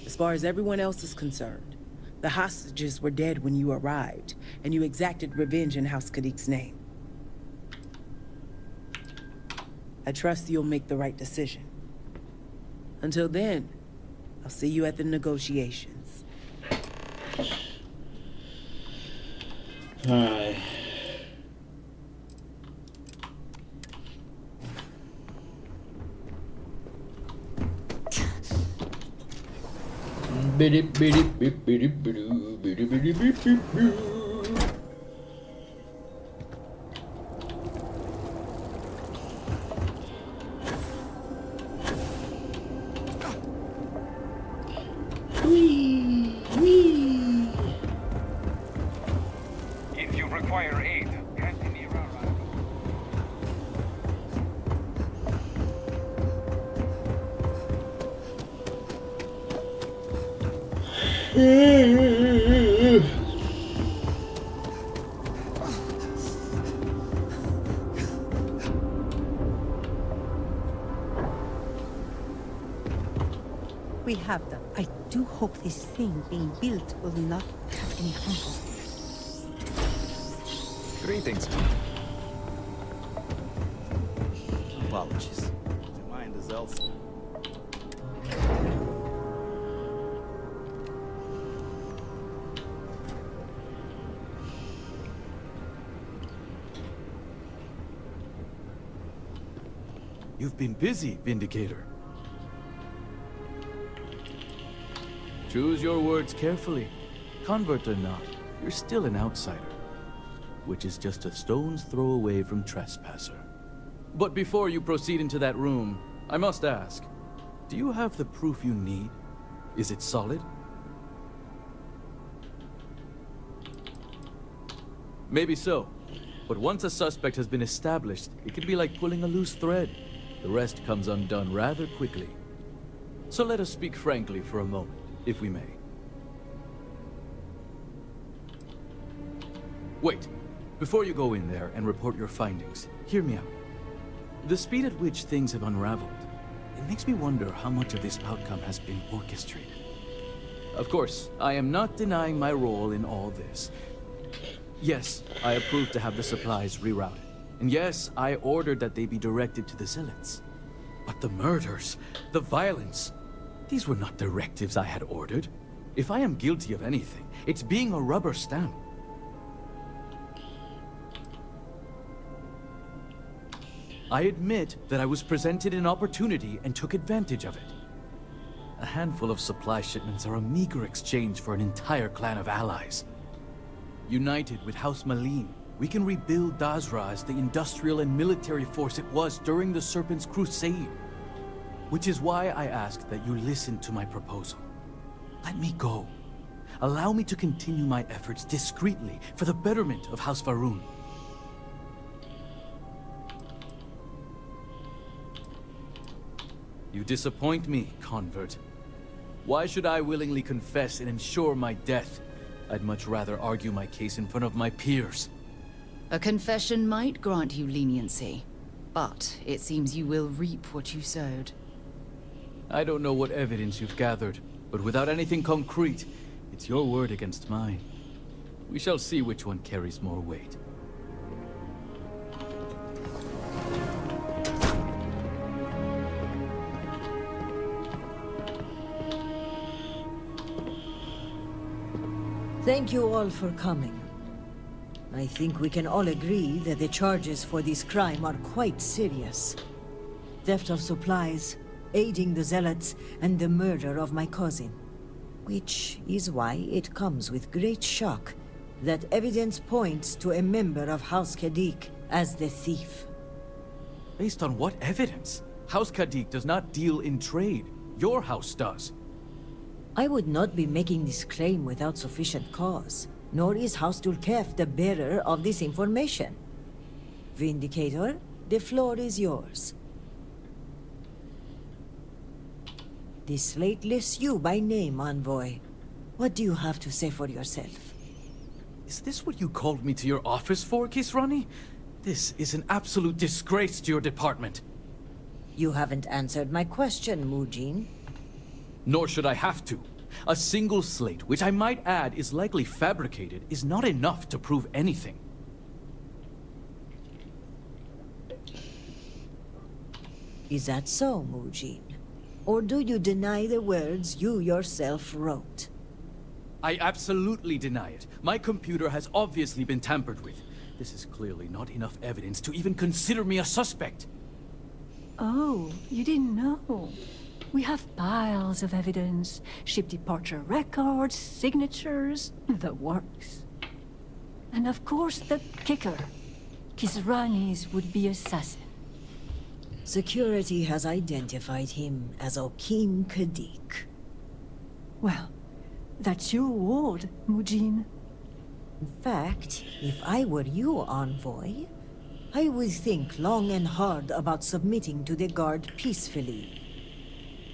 As far as everyone else is concerned, the hostages were dead when you arrived, and you exacted revenge in House Kadik's name. I trust you'll make the right decision. Until then, I'll see you at the negotiations. Alright. Biddy biddy biddy biddy biddy biddy biddy biddy biddy. If you require aid, continue around. We have them. I do hope this thing being built will not have any harmful. Greetings. Apologies. My mind is elsewhere. You've been busy, Vindicator. Choose your words carefully. Convert or not, you're still an outsider. Which is just a stone's throw away from trespasser. But before you proceed into that room, I must ask, do you have the proof you need? Is it solid? Maybe so. But once a suspect has been established, it can be like pulling a loose thread. The rest comes undone rather quickly. So let us speak frankly for a moment, if we may. Wait. Before you go in there and report your findings, hear me out. The speed at which things have unraveled, it makes me wonder how much of this outcome has been orchestrated. Of course, I am not denying my role in all this. Yes, I approved to have the supplies rerouted. And yes, I ordered that they be directed to the Zealots. But the murders, the violence, these were not directives I had ordered. If I am guilty of anything, it's being a rubber stamp. I admit that I was presented an opportunity and took advantage of it. A handful of supply shipments are a meager exchange for an entire clan of allies. United with House Malin, we can rebuild Dazra as the industrial and military force it was during the Serpent's Crusade. Which is why I ask that you listen to my proposal. Let me go. Allow me to continue my efforts discreetly for the betterment of House Va'ruun. You disappoint me, convert. Why should I willingly confess and ensure my death? I'd much rather argue my case in front of my peers. A confession might grant you leniency, but it seems you will reap what you sowed. I don't know what evidence you've gathered, but without anything concrete, it's your word against mine. We shall see which one carries more weight. Thank you all for coming. I think we can all agree that the charges for this crime are quite serious. Theft of supplies, aiding the Zealots, and the murder of my cousin. Which is why it comes with great shock that evidence points to a member of House Kadik as the thief. Based on what evidence? House Kadik does not deal in trade. Your house does. I would not be making this claim without sufficient cause, nor is House Dulkef the bearer of this information. Vindicator, the floor is yours. The slate lists you by name, Envoy. What do you have to say for yourself? Is this what you called me to your office for, Kisrani? This is an absolute disgrace to your department. You haven't answered my question, Mujin. Nor should I have to. A single slate, which I might add is likely fabricated, is not enough to prove anything. Is that so, Mujin? Or do you deny the words you yourself wrote? I absolutely deny it. My computer has obviously been tampered with. This is clearly not enough evidence to even consider me a suspect. Oh, you didn't know? We have piles of evidence. Ship departure records, signatures, the works. And of course the kicker. Kisrani's would-be assassin. Security has identified him as Okim Kadik. Well, that's your ward, Mujin. In fact, if I were you, Envoy, I would think long and hard about submitting to the Guard peacefully.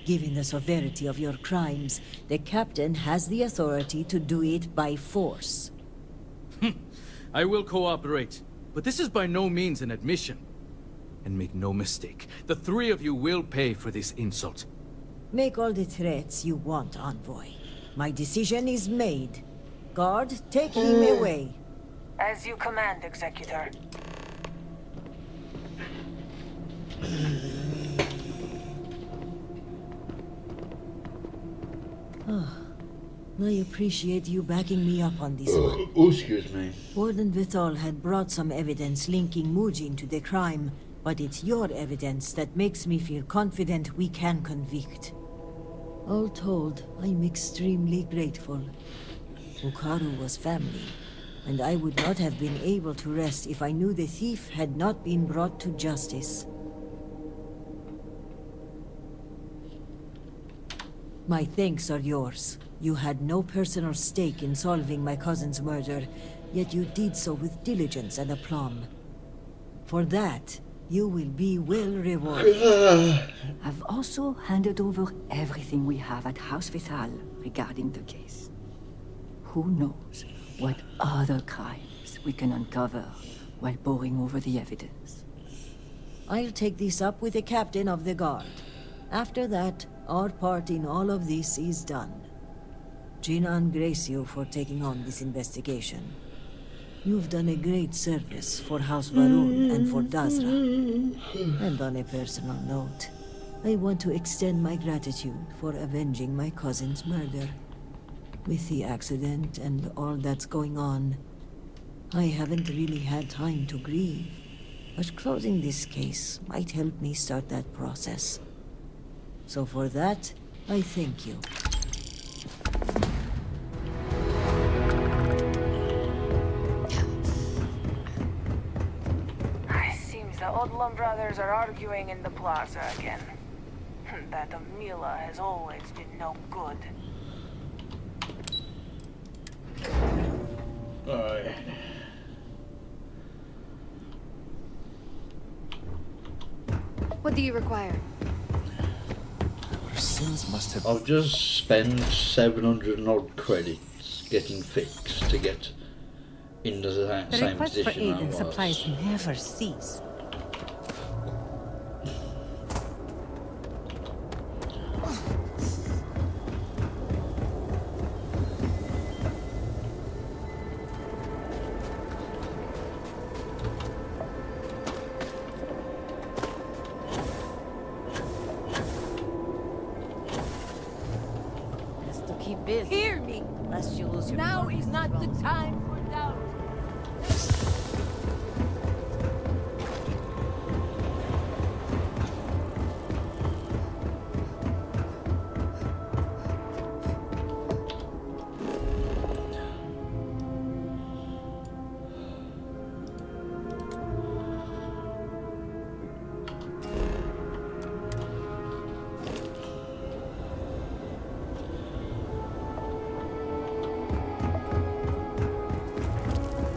Given the severity of your crimes, the Captain has the authority to do it by force. I will cooperate, but this is by no means an admission. And make no mistake, the three of you will pay for this insult. Make all the threats you want, Envoy. My decision is made. Guard, take him away. As you command, Executor. I appreciate you backing me up on this one. Oh, excuse me. Warden Vithal had brought some evidence linking Mujin to the crime, but it's your evidence that makes me feel confident we can convict. All told, I'm extremely grateful. Ukaru was family, and I would not have been able to rest if I knew the thief had not been brought to justice. My thanks are yours. You had no personal stake in solving my cousin's murder, yet you did so with diligence and aplomb. For that, you will be well rewarded. I've also handed over everything we have at House Vital regarding the case. Who knows what other crimes we can uncover while poring over the evidence. I'll take this up with the captain of the guard. After that, our part in all of this is done. Jinan grace you for taking on this investigation. You've done a great service for House Varun and for Dazra. And on a personal note, I want to extend my gratitude for avenging my cousin's murder. With the accident and all that's going on, I haven't really had time to grieve. But closing this case might help me start that process. So for that, I thank you. Seems the Odlum brothers are arguing in the plaza again. That Amila has always been no good. Alright. What do you require? Our sins must have... I'll just spend 700 odd credits getting fixed to get into the The same request for position aid I and was. supplies never cease. Best to keep busy. Hear me! Lest you lose your Now focus is not the as well. time for doubt.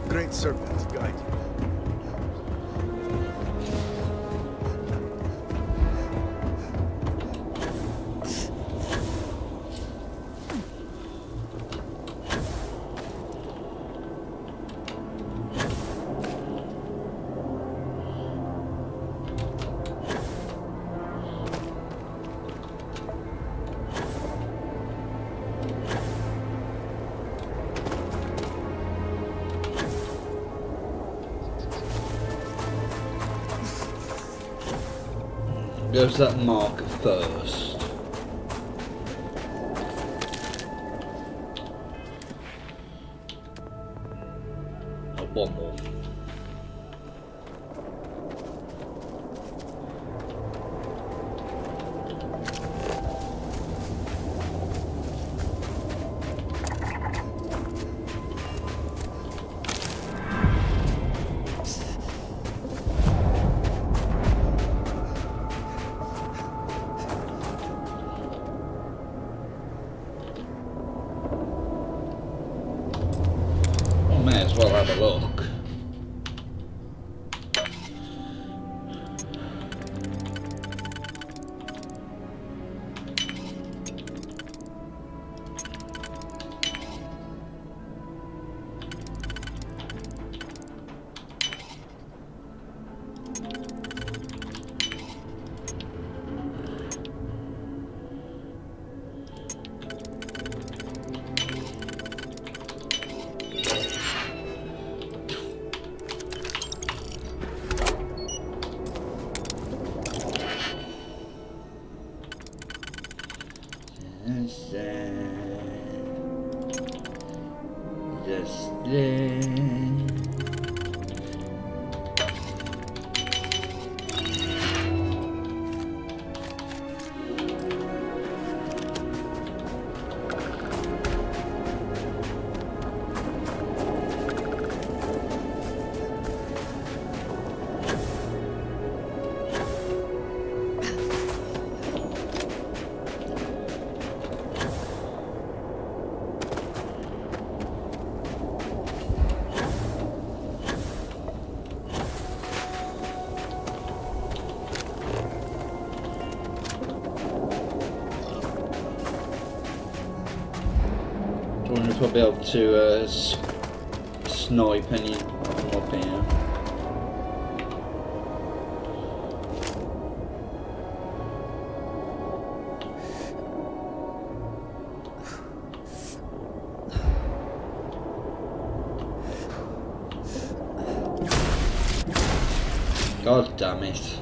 Great serpent, guide you. Go to that marker first. Oh, one more. May as well have a look. Just there. I wonder if I'll be able to snipe any of them up here. God damn it.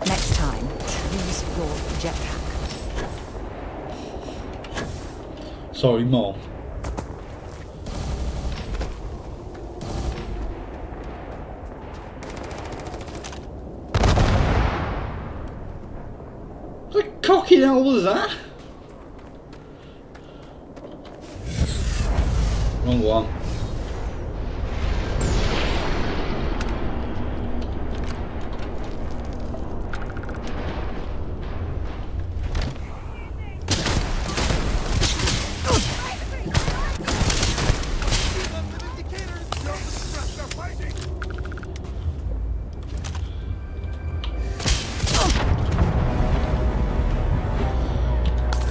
Next time, use your jetpack. Sorry, Mom. What the cocky hell was that? Wrong one.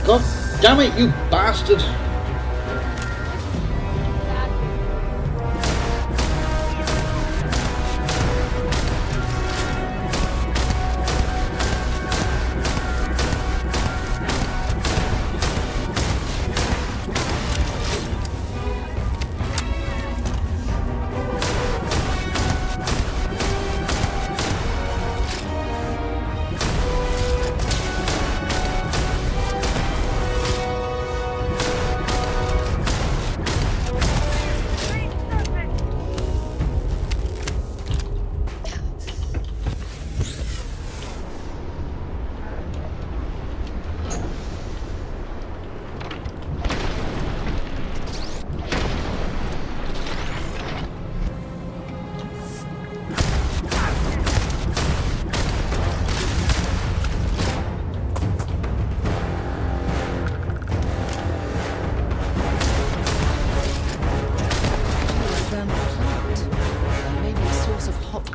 God Damn it, you bastard!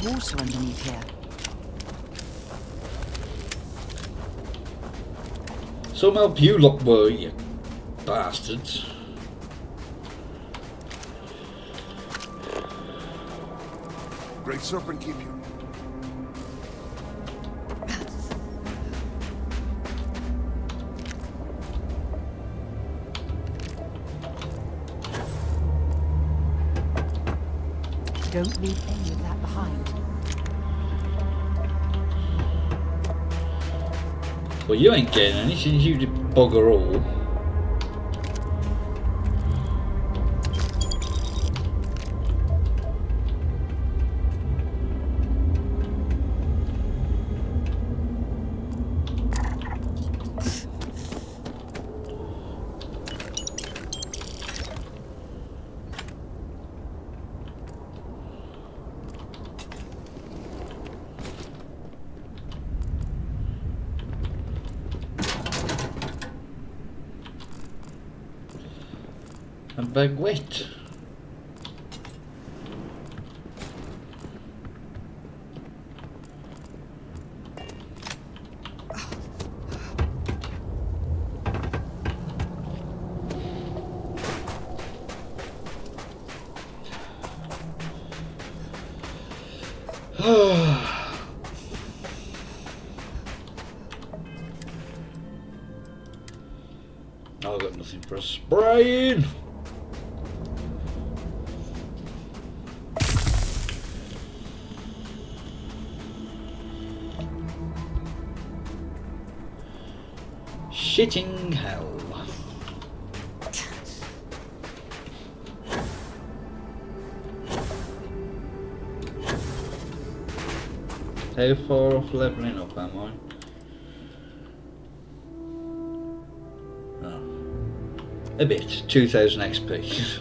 Water underneath here. Some help you lot were, you bastards. Great Serpent keep you. Don't leave any of that behind. Well, you ain't getting any since you did bugger all. A big wet. I've got nothing for a spraying. Shitting hell. How far off leveling up am I? Oh. A bit. 2000 XP.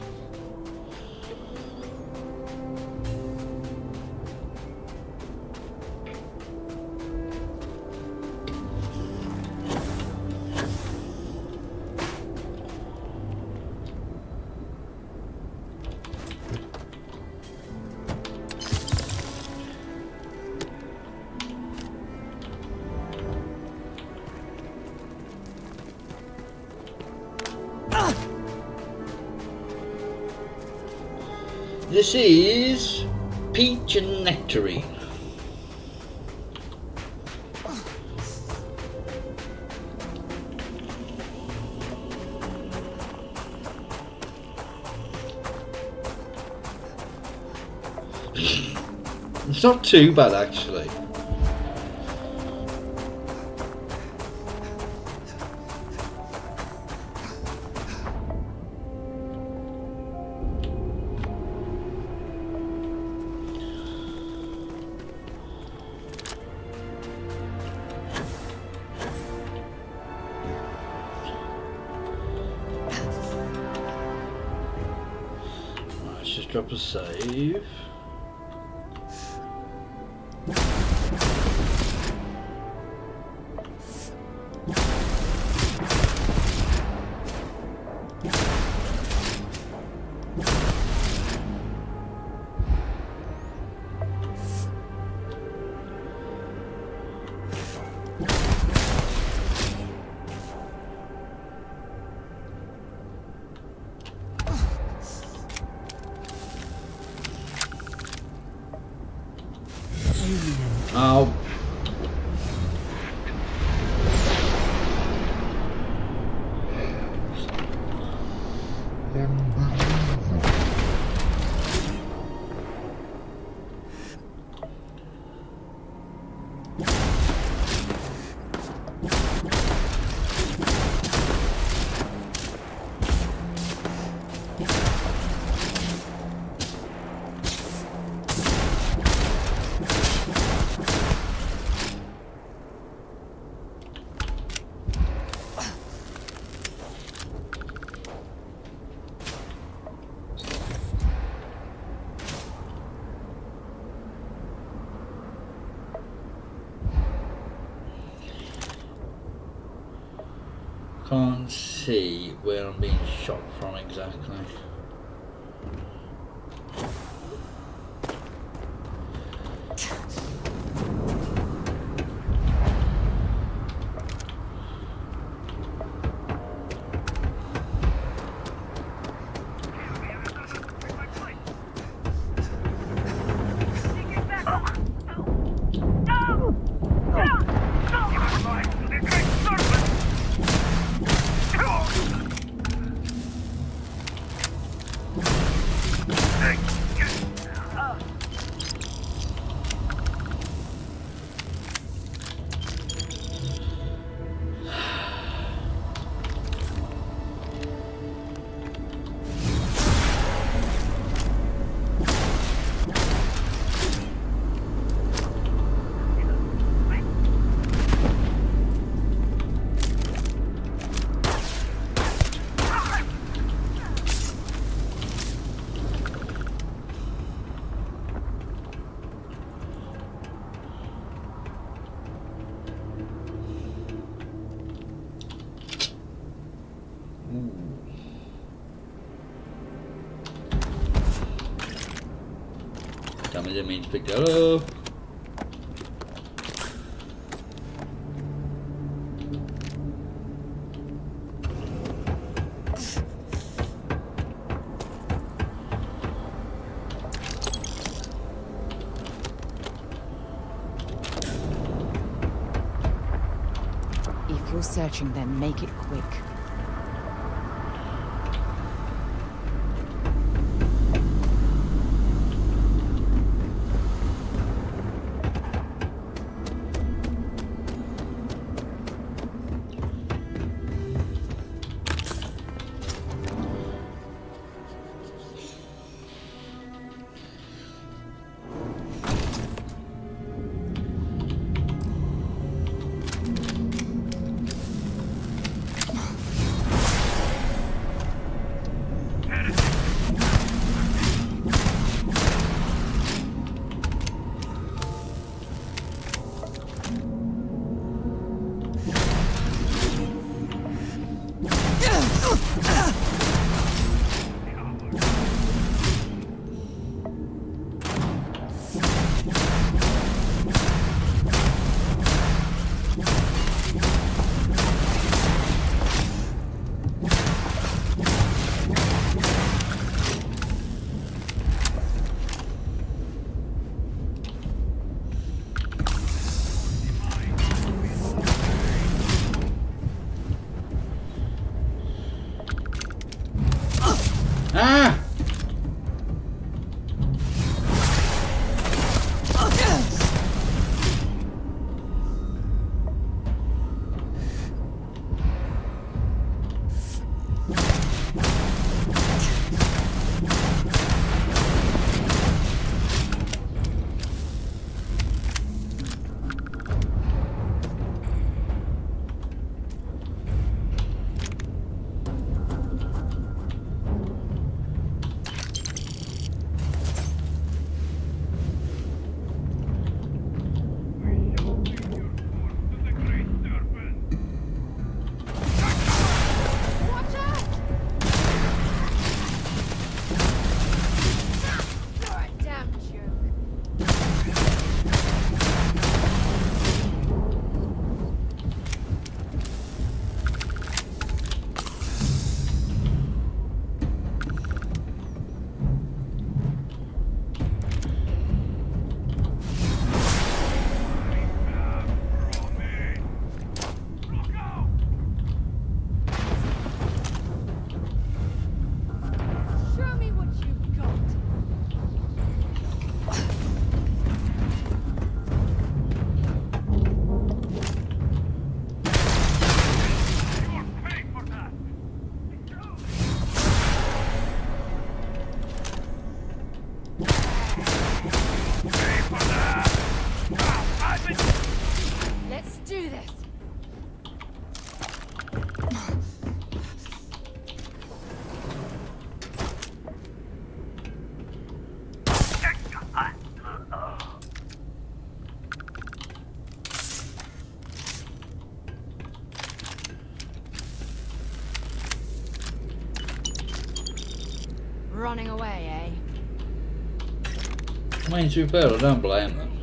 This is peach and nectarine. It's not too bad actually. Let's just drop a save. Oh. Can't see where I'm being shot from exactly. Tell me that means pick that up. If you're searching them, make it quick. Ah! Running away, I mean, to be fair, I don't blame them.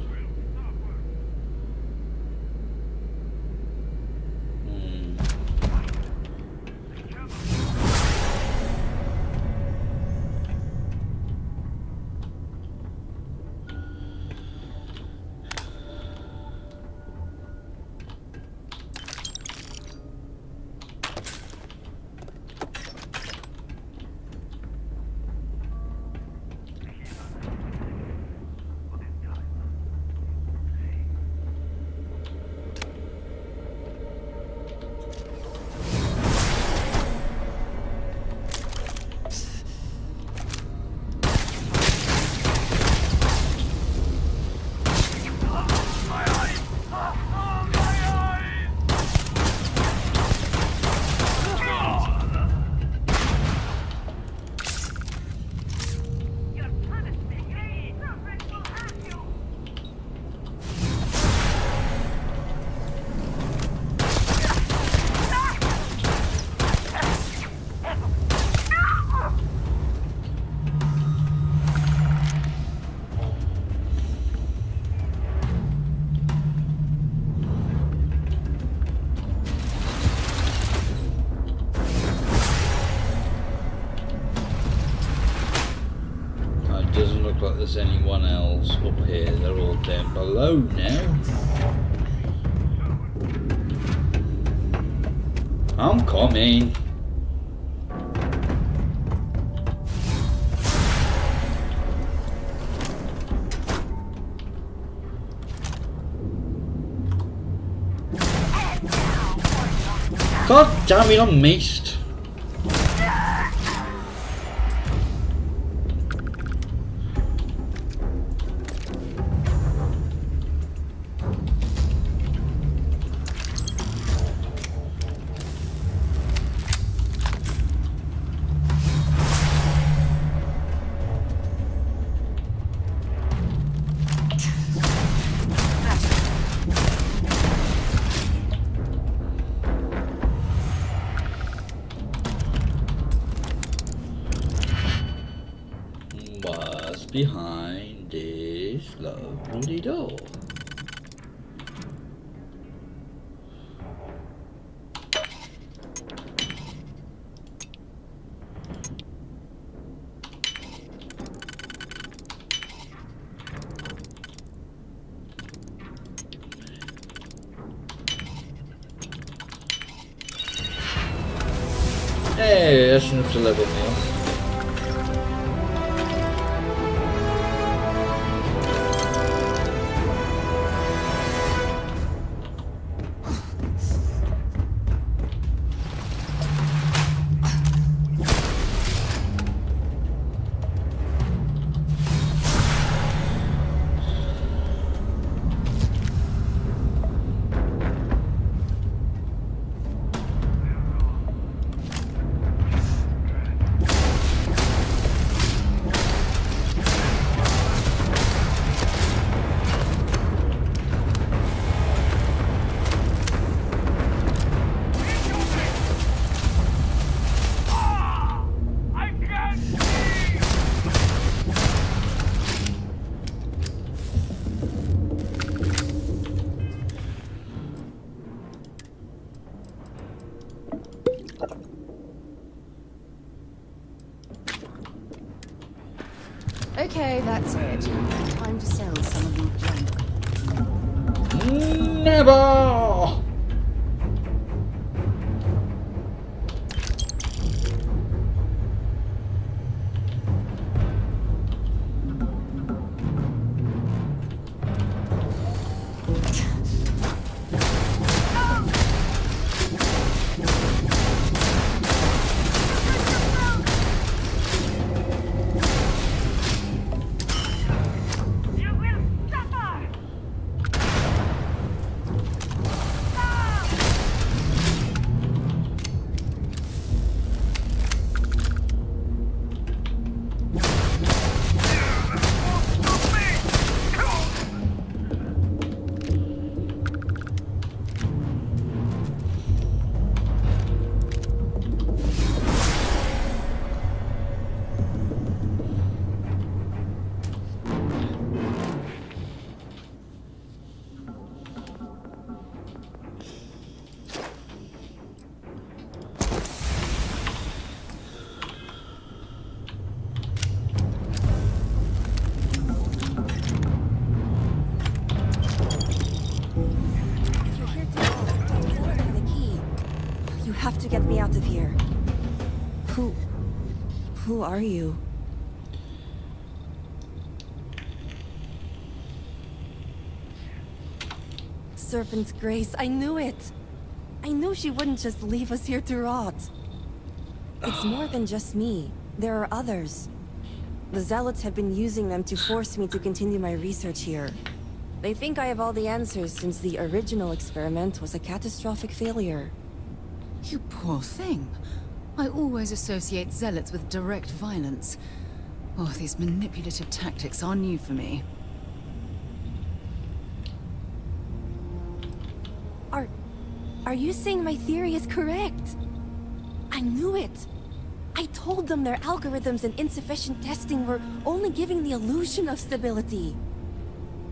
Doesn't look like there's anyone else up here. They're all down below now. I'm coming. God damn it, I missed. What's behind this lovely door? Hey, that's enough to level me up. Okay, that's it. Time to sell some of the junk. Never! me out of here. Who are you? Serpent's Grace, I knew it! I knew she wouldn't just leave us here to rot. It's more than just me. There are others. The Zealots have been using them to force me to continue my research here. They think I have all the answers since the original experiment was a catastrophic failure. You poor thing. I always associate zealots with direct violence. Oh, these manipulative tactics are new for me. Are you saying my theory is correct? I knew it! I told them their algorithms and insufficient testing were only giving the illusion of stability.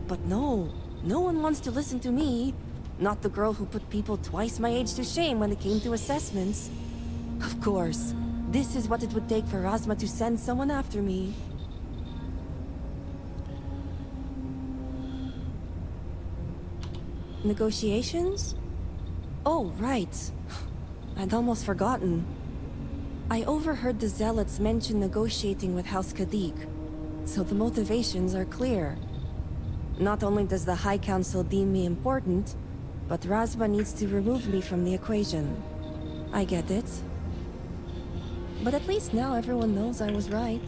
But no one wants to listen to me. Not the girl who put people twice my age to shame when it came to assessments. Of course, this is what it would take for Razma to send someone after me. Negotiations? Oh, right. I'd almost forgotten. I overheard the Zealots mention negotiating with House Kadik, so the motivations are clear. Not only does the High Council deem me important, but Razma needs to remove me from the equation. I get it. But at least now everyone knows I was right.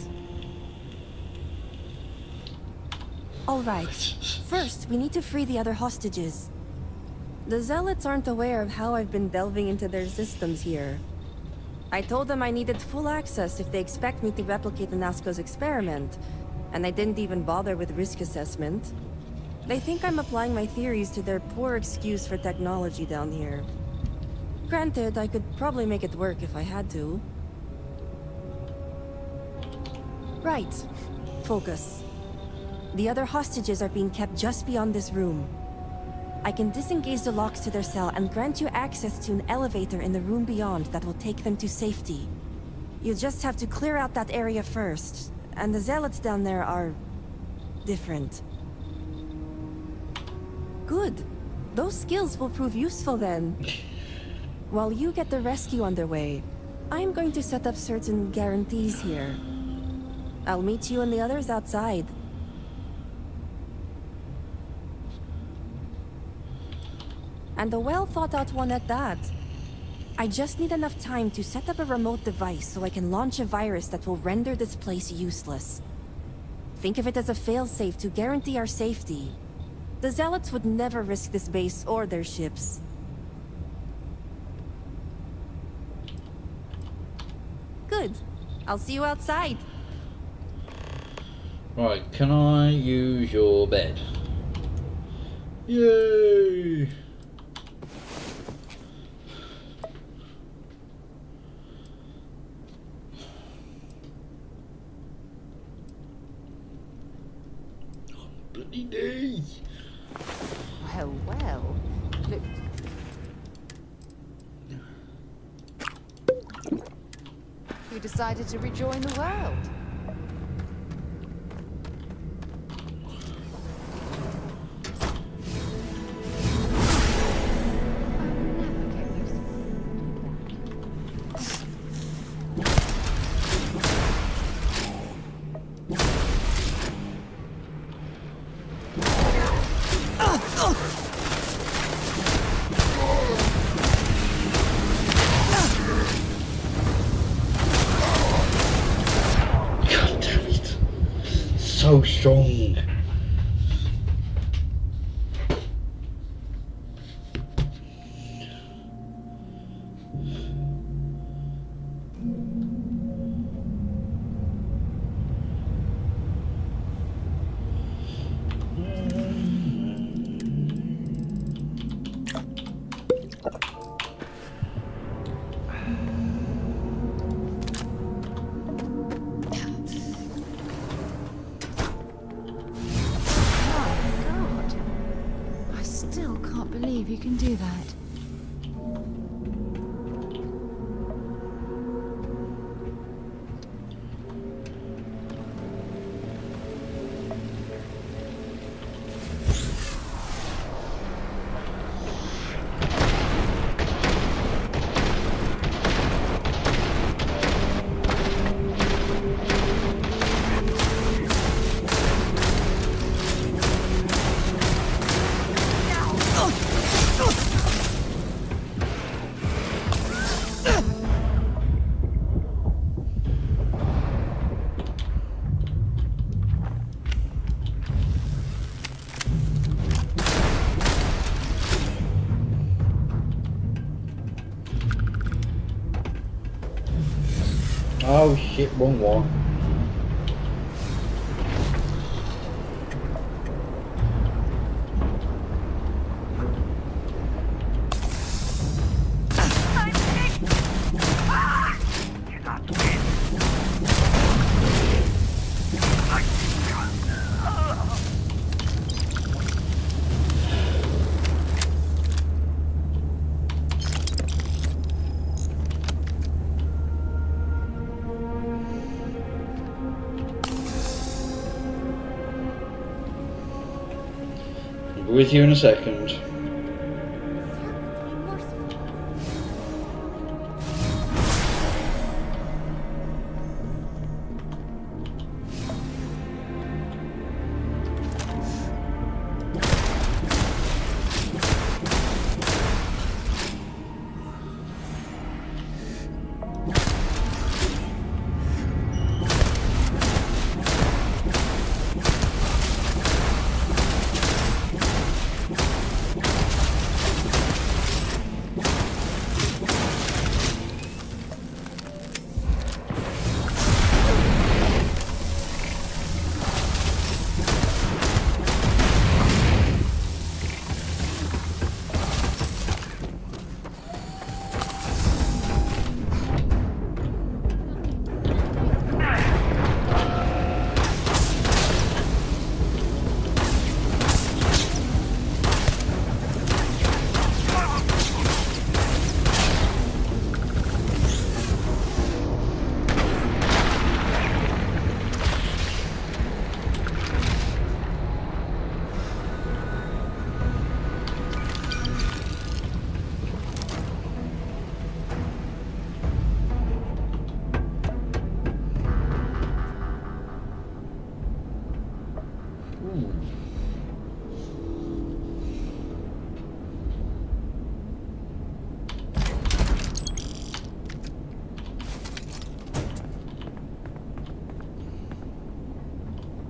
Alright, first we need to free the other hostages. The Zealots aren't aware of how I've been delving into their systems here. I told them I needed full access if they expect me to replicate the Nazco's experiment, and I didn't even bother with risk assessment. They think I'm applying my theories to their poor excuse for technology down here. Granted, I could probably make it work if I had to. Right. Focus. The other hostages are being kept just beyond this room. I can disengage the locks to their cell and grant you access to an elevator in the room beyond that will take them to safety. You just have to clear out that area first, and the Zealots down there are... different. Good. Those skills will prove useful then. While you get the rescue underway, I'm going to set up certain guarantees here. I'll meet you and the others outside. And a well-thought-out one at that. I just need enough time to set up a remote device so I can launch a virus that will render this place useless. Think of it as a failsafe to guarantee our safety. The Zealots would never risk this base or their ships. Good. I'll see you outside. Right, can I use your bed? Yay! Bloody day! Well. Look. You decided to rejoin the world. So strong. You can do that. Oh shit, wrong one. I'll be with you in a second.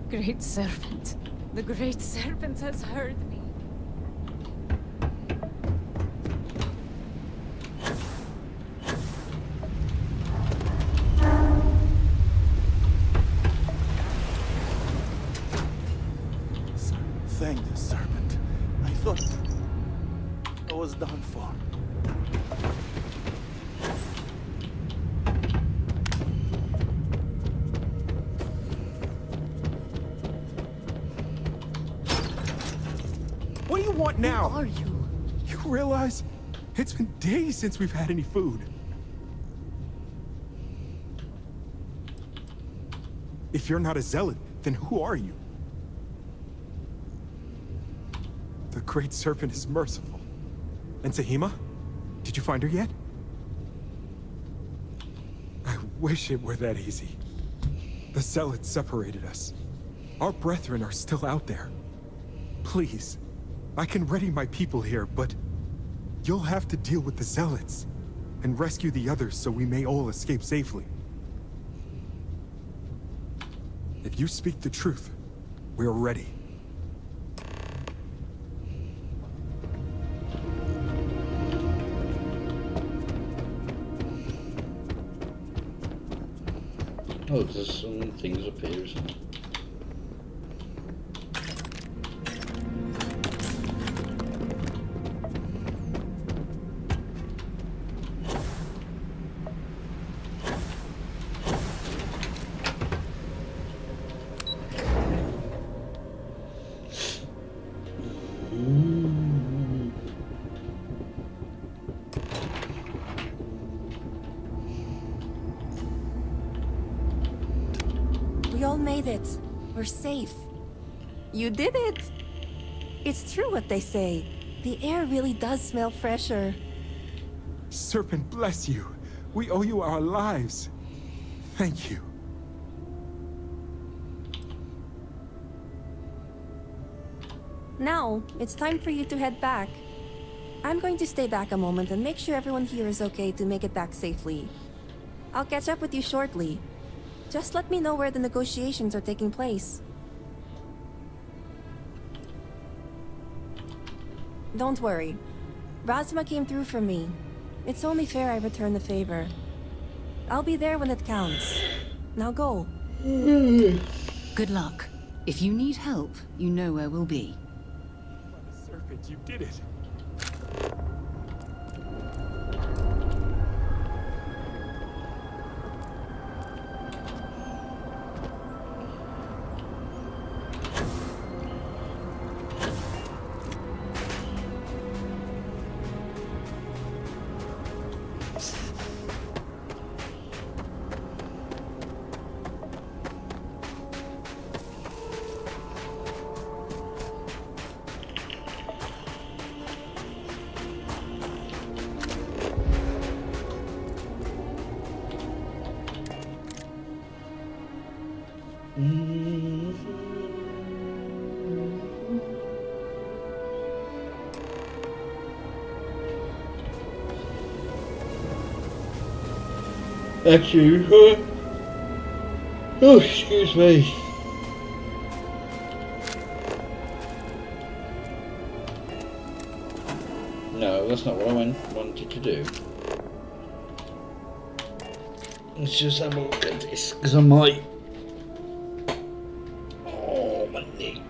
Great Serpent. The Great Serpent has heard me. Thank the serpent. I thought I was done for. What do you want now? Who are you? You realize it's been days since we've had any food. If you're not a zealot, then who are you? The Great Serpent is merciful. And Sahima? Did you find her yet? I wish it were that easy. The zealots separated us. Our brethren are still out there. Please, I can ready my people here, but you'll have to deal with the zealots and rescue the others so we may all escape safely. If you speak the truth, we're ready. Oh, there's some things up here, isn't there? We all made it. We're safe. You did it! It's true what they say. The air really does smell fresher. Serpent bless you. We owe you our lives. Thank you. Now, it's time for you to head back. I'm going to stay back a moment and make sure everyone here is okay to make it back safely. I'll catch up with you shortly. Just let me know where the negotiations are taking place. Don't worry. Razma came through for me. It's only fair I return the favor. I'll be there when it counts. Now go. Good luck. If you need help, you know where we'll be. Serpent, you did it. Actually, oh, excuse me. No, that's not what I wanted to do. Let's just have a look at this, because I might... Oh, my knee.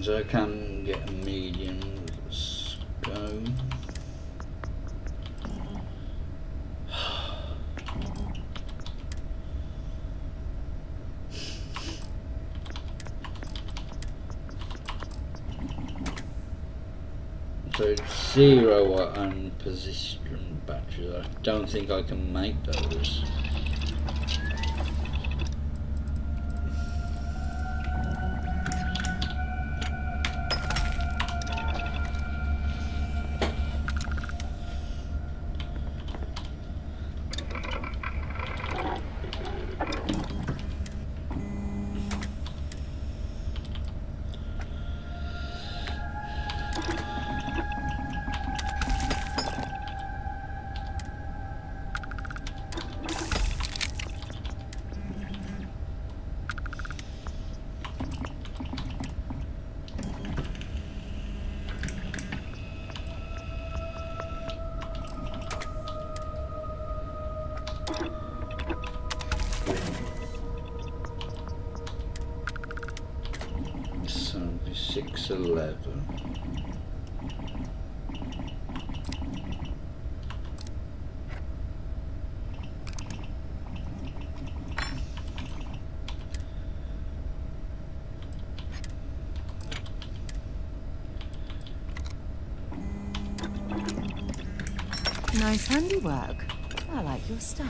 So I can get a medium. Let's go. So it's 0 on position batteries. I don't think I can make those. So 611. Nice handiwork. I like your style.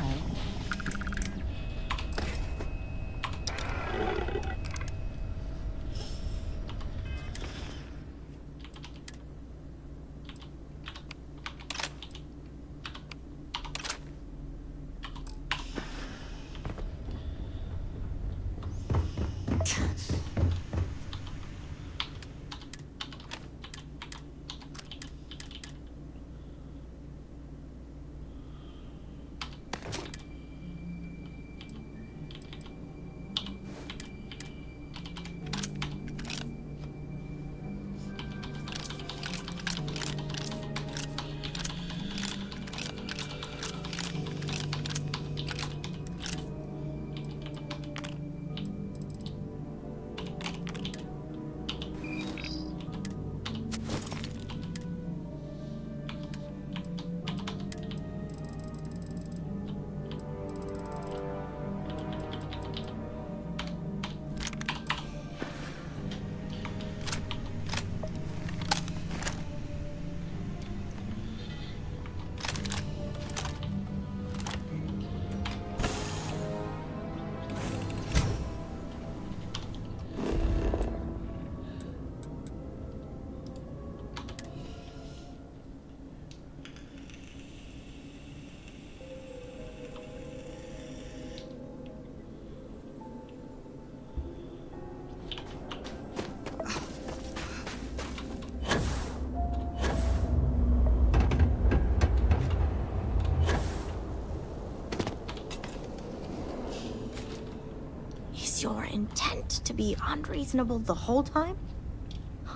your intent to be unreasonable the whole time?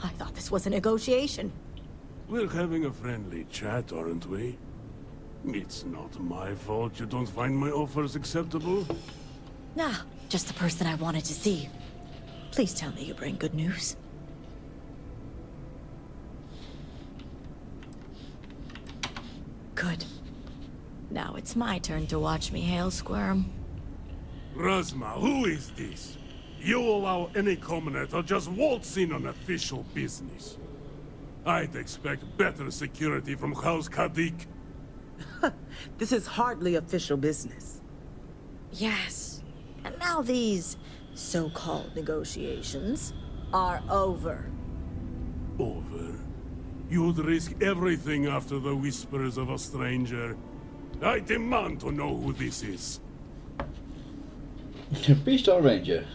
I thought this was a negotiation. We're having a friendly chat, aren't we? It's not my fault you don't find my offers acceptable. Nah, just the person I wanted to see. Please tell me you bring good news. Good. Now it's my turn to watch Mihail squirm. Razma, who is this? You allow any commoner to just waltz in on official business. I'd expect better security from House Kadik. This is hardly official business. Yes. And now these so-called negotiations are over. Over? You'd risk everything after the whispers of a stranger. I demand to know who this is. Beastar Ranger.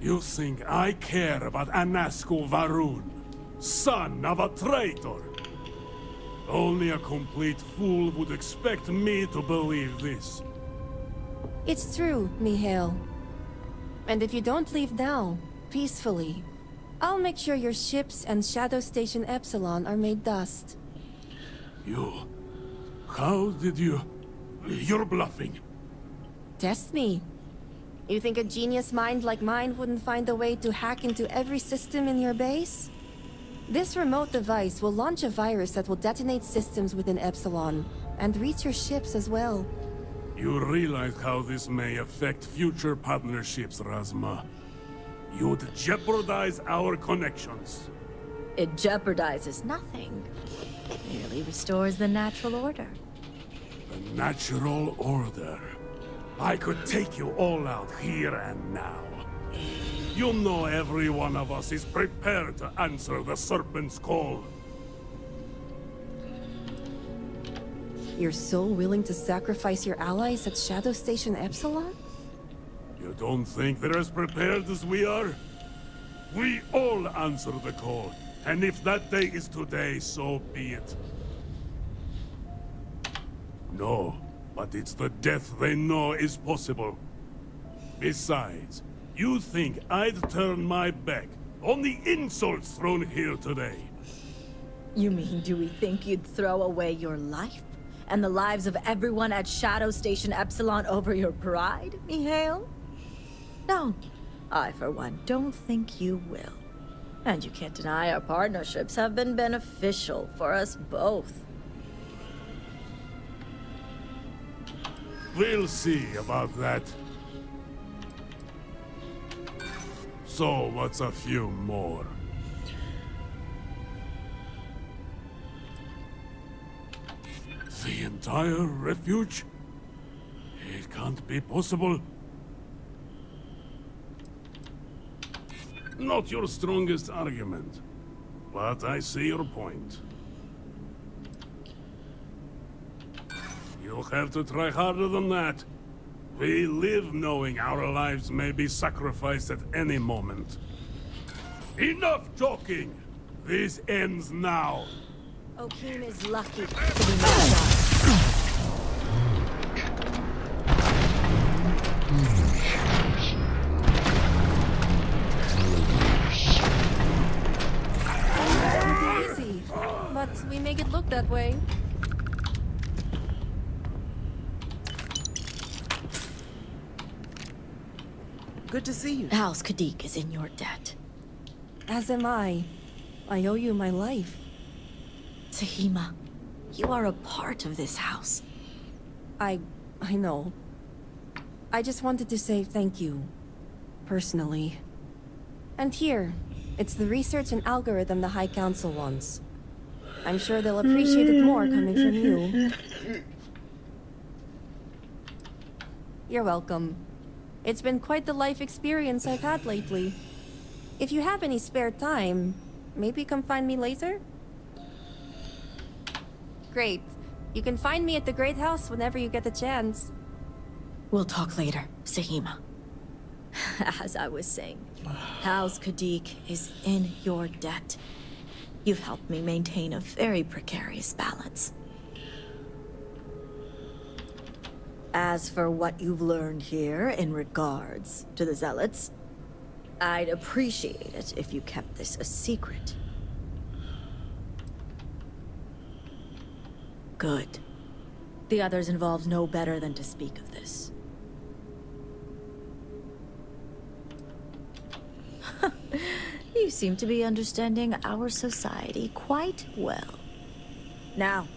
You think I care about Anasko Varun, son of a traitor? Only a complete fool would expect me to believe this. It's true, Mihail. And if you don't leave now, peacefully, I'll make sure your ships and Shadow Station Epsilon are made dust. You... How did you... You're bluffing. Test me. You think a genius mind like mine wouldn't find a way to hack into every system in your base? This remote device will launch a virus that will detonate systems within Epsilon, and reach your ships as well. You realize how this may affect future partnerships, Razma. You'd jeopardize our connections. It jeopardizes nothing. Merely restores the natural order. The natural order. I could take you all out here and now. You know every one of us is prepared to answer the Serpent's call. You're so willing to sacrifice your allies at Shadow Station Epsilon? You don't think they're as prepared as we are? We all answer the call, and if that day is today, so be it. No, but it's the death they know is possible. Besides, you think I'd turn my back on the insults thrown here today? You mean, do we think you'd throw away your life? And the lives of everyone at Shadow Station Epsilon over your pride, Mihail? No, I for one don't think you will. And you can't deny our partnerships have been beneficial for us both. We'll see about that. So, what's a few more? The entire refuge? It can't be possible. Not your strongest argument, but I see your point. You'll have to try harder than that. We live knowing our lives may be sacrificed at any moment. Enough joking! This ends now. Okeem is lucky to be my son. Easy, but we make it look that way. Good to see you. House Kadik is in your debt. As am I. I owe you my life. Tahima, you are a part of this house. I know. I just wanted to say thank you. Personally. And here, it's the research and algorithm the High Council wants. I'm sure they'll appreciate it more coming from you. You're welcome. It's been quite the life experience I've had lately. If you have any spare time, maybe come find me later? Great. You can find me at the Great House whenever you get the chance. We'll talk later, Sahima. As I was saying, House Kadik is in your debt. You've helped me maintain a very precarious balance. As for what you've learned here in regards to the Zealots, I'd appreciate it if you kept this a secret. Good. The others involved know better than to speak of this. You seem to be understanding our society quite well. Now,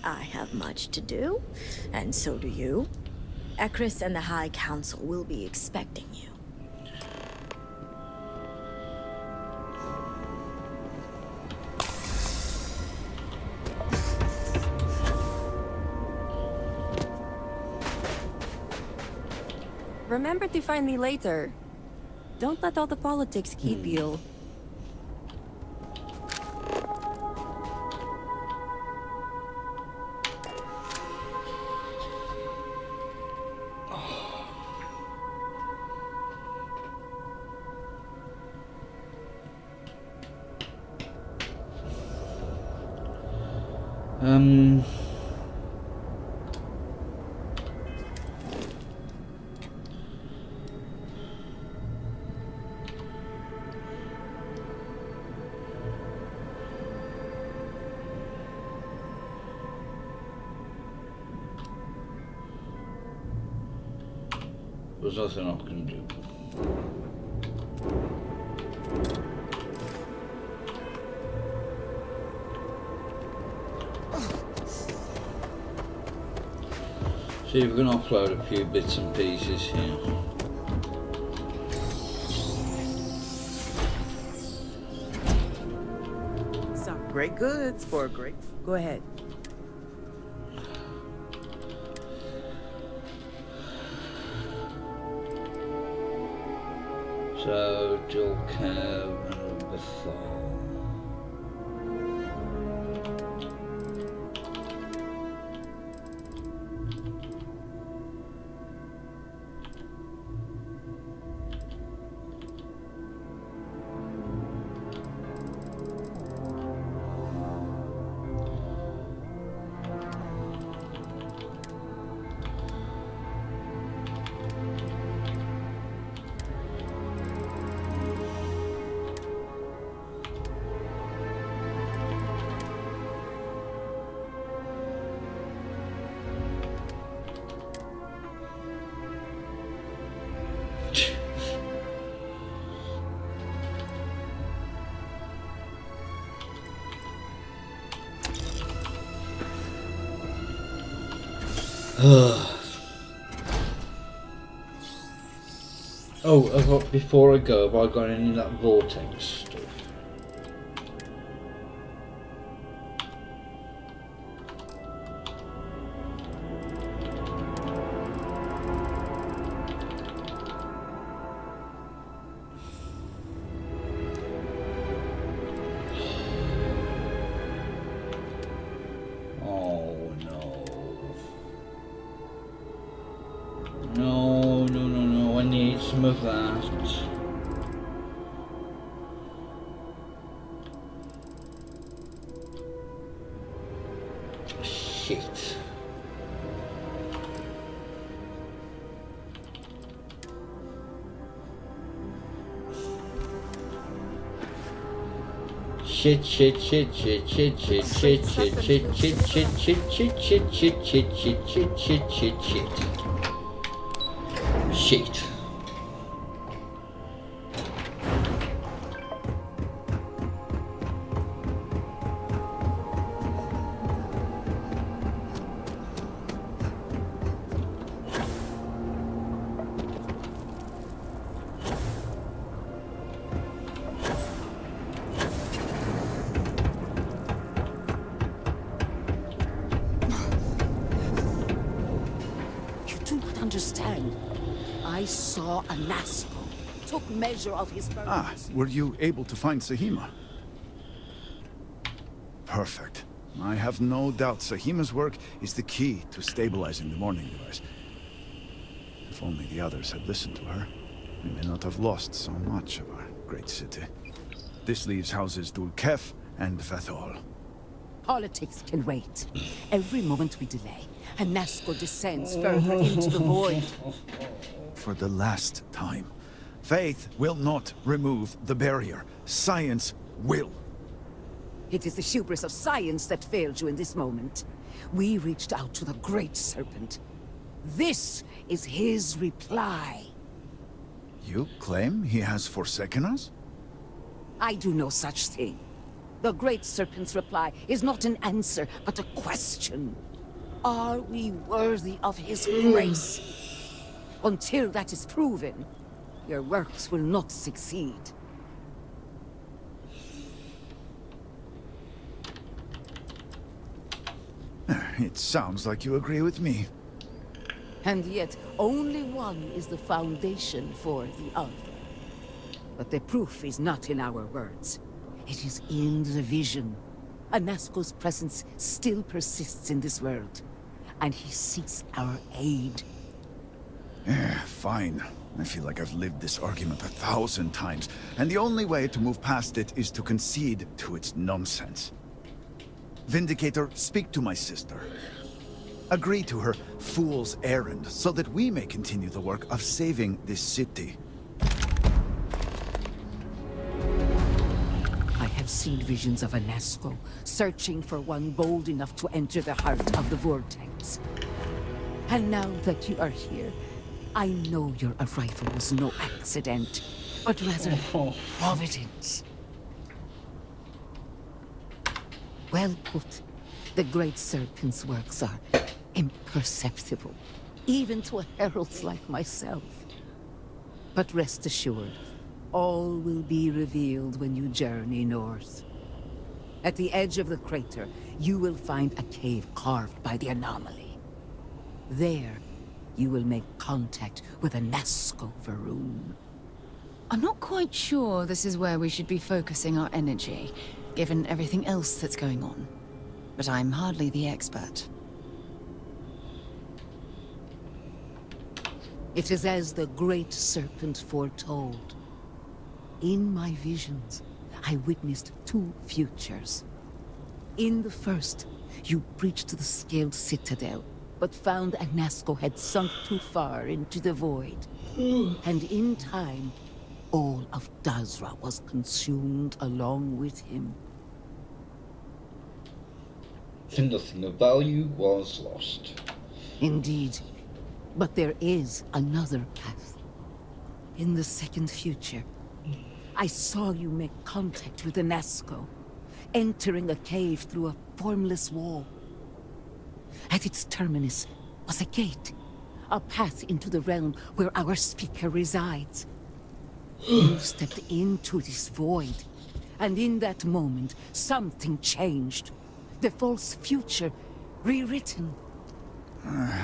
I have much to do, and so do you. Ekris and the High Council will be expecting you. Remember to find me later. Don't let all the politics keep you. There's nothing I can do. See if we can upload a few bits and pieces here. Some great goods for a great... Go ahead. So, dual cab and a Bethel. Oh, before I go, have I got any of that vortex stuff? Of that. Shit. Shit, shit, shit, shit, shit, shit, shit, shit, shit, shit, shit, shit, shit, shit, shit, shit, shit, shit, shit, shit. Shit. I saw a Nasco, took measure of his burdens. Were you able to find Sahima? Perfect. I have no doubt Sahima's work is the key to stabilizing the morning device. If only the others had listened to her, we may not have lost so much of our great city. This leaves houses Dul Kef and Vethol. Politics can wait. Every moment we delay, Hanasco descends further into the void. For the last time, faith will not remove the barrier. Science will. It is the hubris of science that failed you in this moment. We reached out to the Great Serpent. This is his reply. You claim he has forsaken us? I do no such thing. The Great Serpent's reply is not an answer, but a question. Are we worthy of his grace? Until that is proven, your works will not succeed. It sounds like you agree with me. And yet, only one is the foundation for the other. But the proof is not in our words. It is in the vision. Anasco's presence still persists in this world, and he seeks our aid. Fine. I feel like I've lived this argument 1,000 times, and the only way to move past it is to concede to its nonsense. Vindicator, speak to my sister. Agree to her fool's errand, so that we may continue the work of saving this city. I have seen visions of Anasco, searching for one bold enough to enter the heart of the vortex. And now that you are here, I know your arrival was no accident, but rather providence. Well put. The Great Serpent's works are imperceptible, even to heralds like myself. But rest assured, all will be revealed when you journey north. At the edge of the crater, you will find a cave carved by the anomaly. There, you will make contact with Anasco Varun. I'm not quite sure this is where we should be focusing our energy, given everything else that's going on. But I'm hardly the expert. It is as the Great Serpent foretold. In my visions, I witnessed two futures. In the first, you breached the scaled citadel, but found Anasco had sunk too far into the void. And in time, all of Dazra was consumed along with him. And nothing of value was lost. Indeed. But there is another path. In the second future, I saw you make contact with Anasco, entering a cave through a formless wall. At its terminus was a gate, a path into the realm where our speaker resides. You stepped into this void, and in that moment, something changed. The false future, rewritten.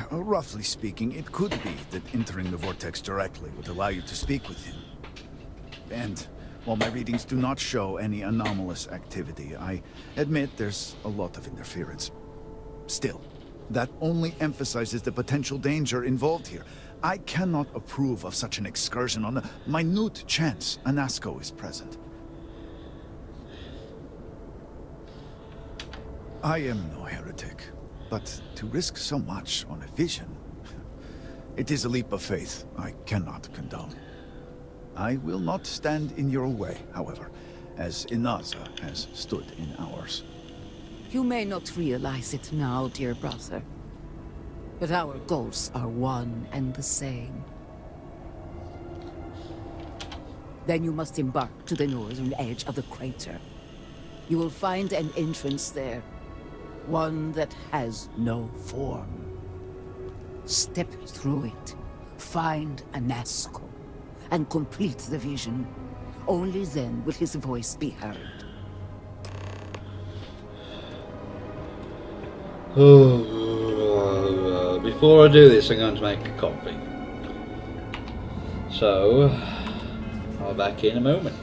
Roughly speaking, it could be that entering the vortex directly would allow you to speak with him. And while my readings do not show any anomalous activity, I admit there's a lot of interference. Still, that only emphasizes the potential danger involved here. I cannot approve of such an excursion on the minute chance Anasco is present. I am no heretic, but to risk so much on a vision, it is a leap of faith I cannot condone. I will not stand in your way, however, as Inaza has stood in ours. You may not realize it now, dear brother, but our goals are one and the same. Then you must embark to the northern edge of the crater. You will find an entrance there, one that has no form. Step through it, find Anasco, and complete the vision. Only then will his voice be heard. Before I do this, I'm going to make a copy. So, I'll be back in a moment.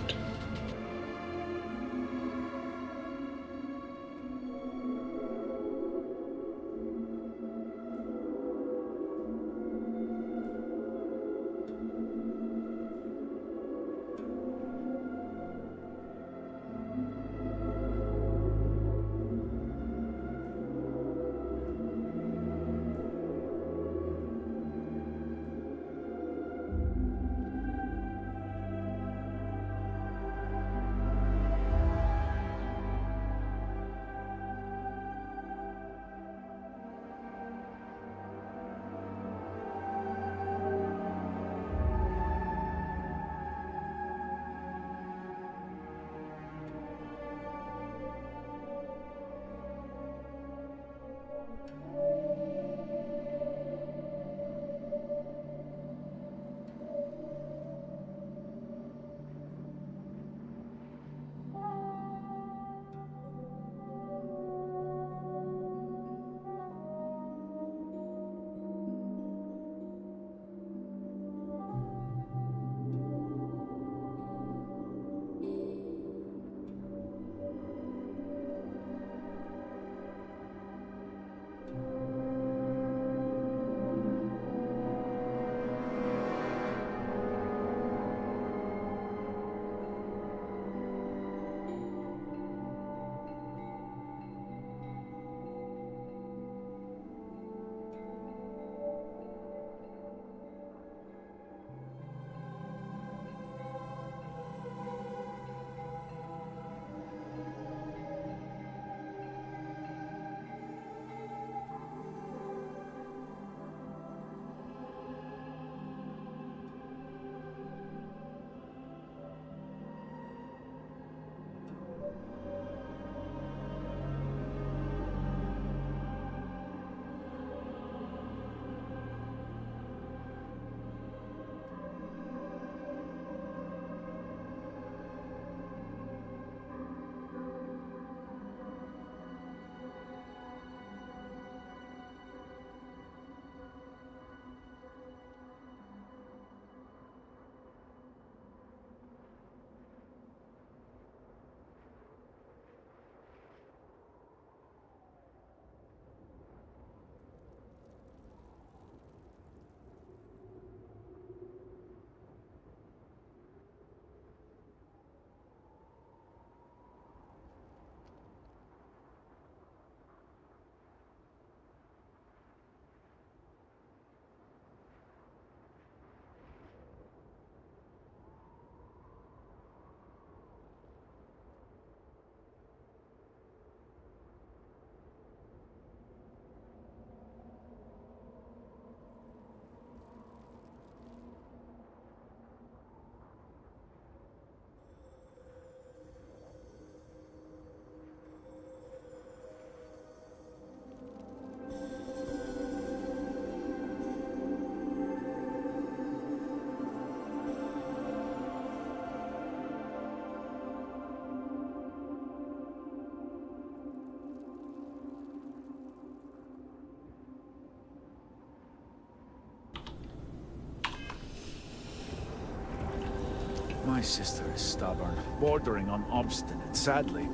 My sister is stubborn, bordering on obstinate. Sadly,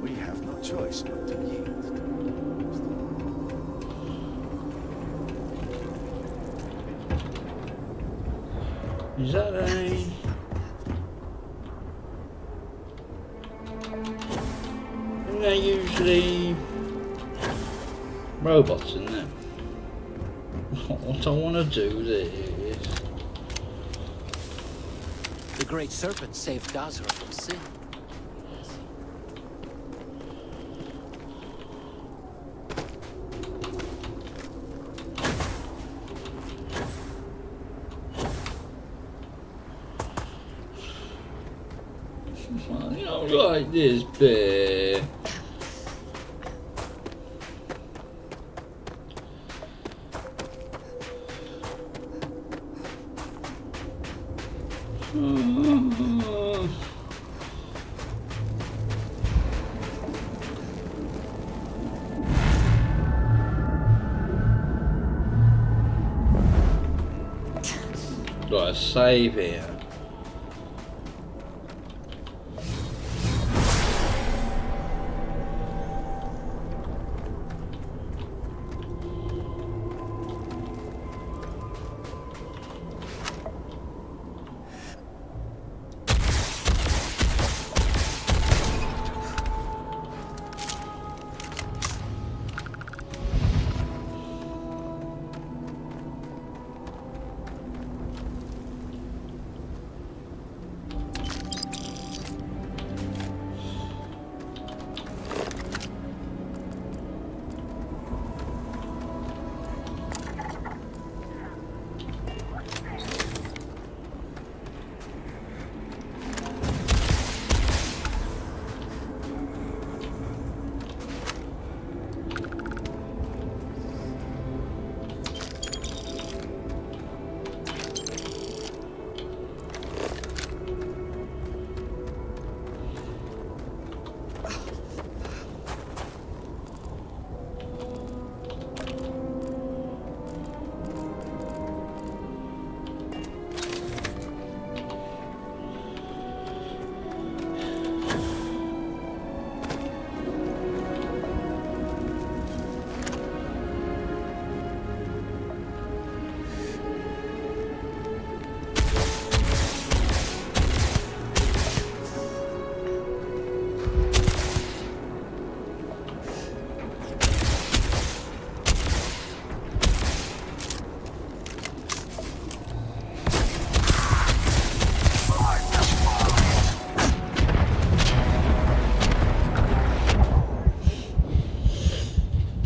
we have no choice but to yield. Is that a... Isn't there usually robots in there? What I want to do is... The Great Serpent saved Gazra from sin. I don't like this bit. Got a save here.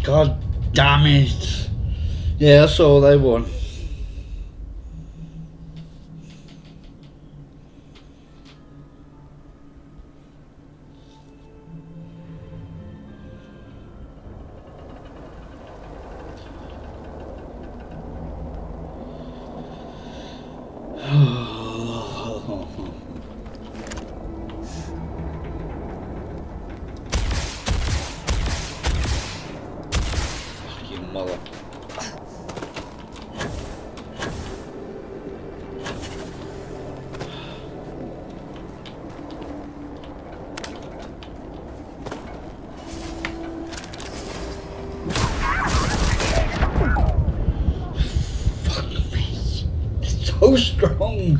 God damn it. Yeah, that's all they won. Fucking mother. So strong.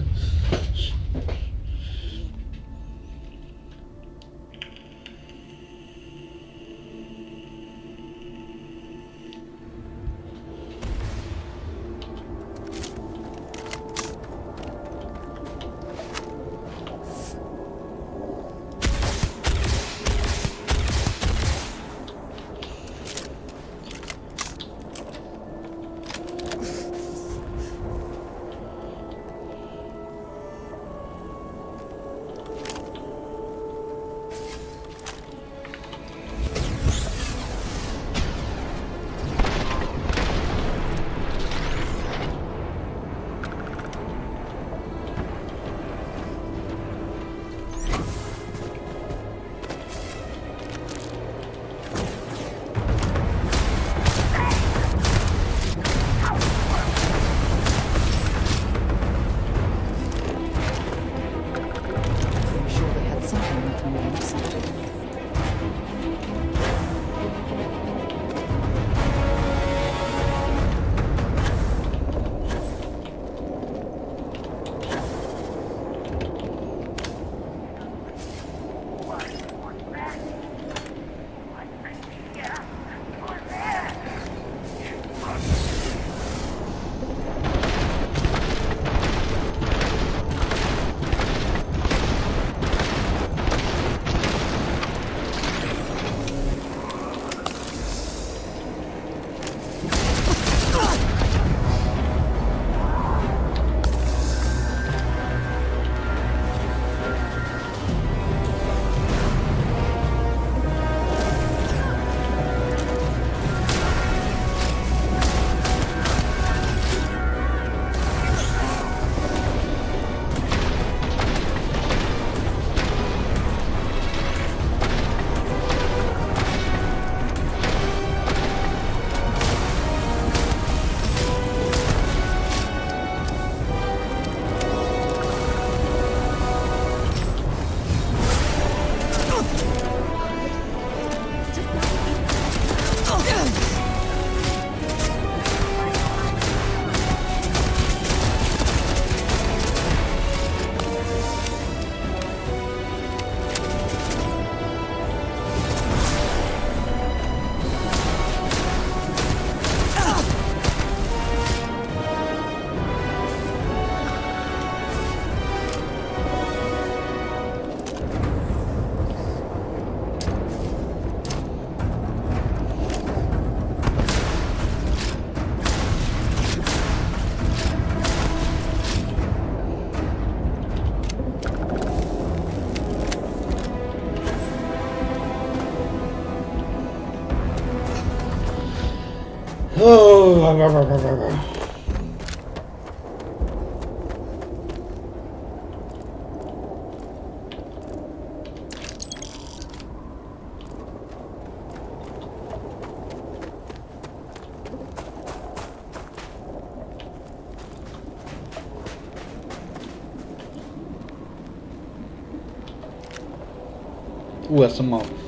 Ooh, that's a mouthful.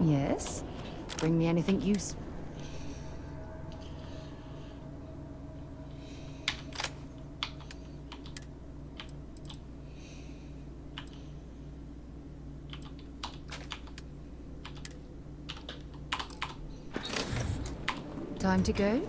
Yes? Bring me anything useful. Time to go?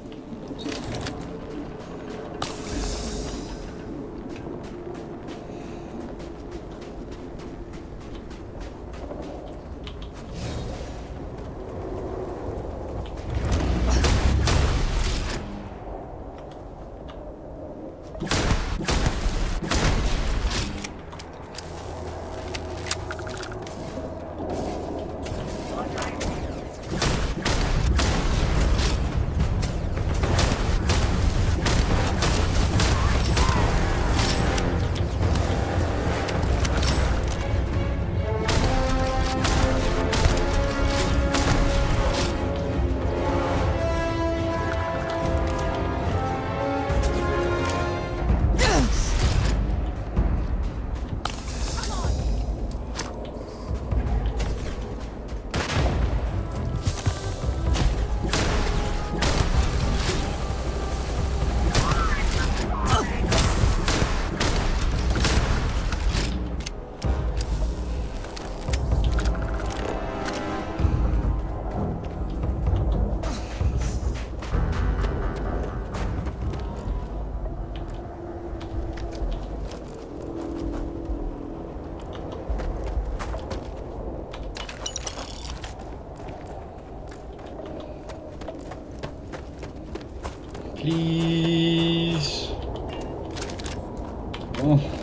Please. Oh.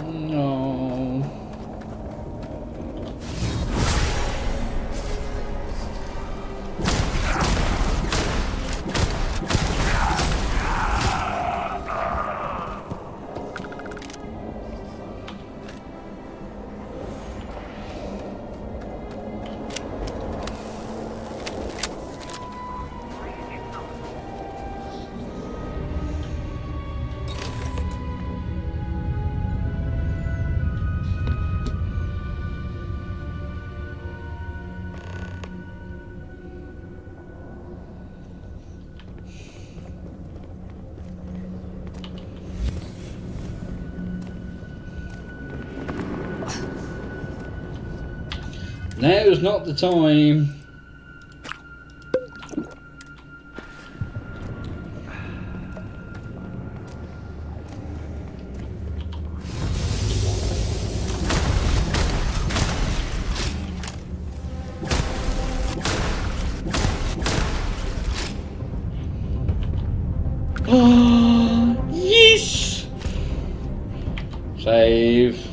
No. Now's not the time. Yes! Save.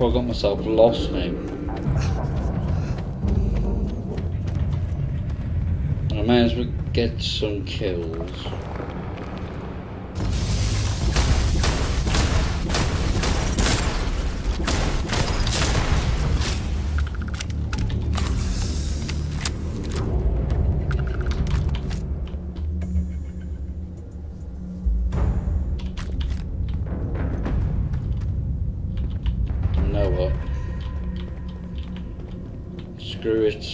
I got myself lost now. I may as well get some kills. You know what? Screw it.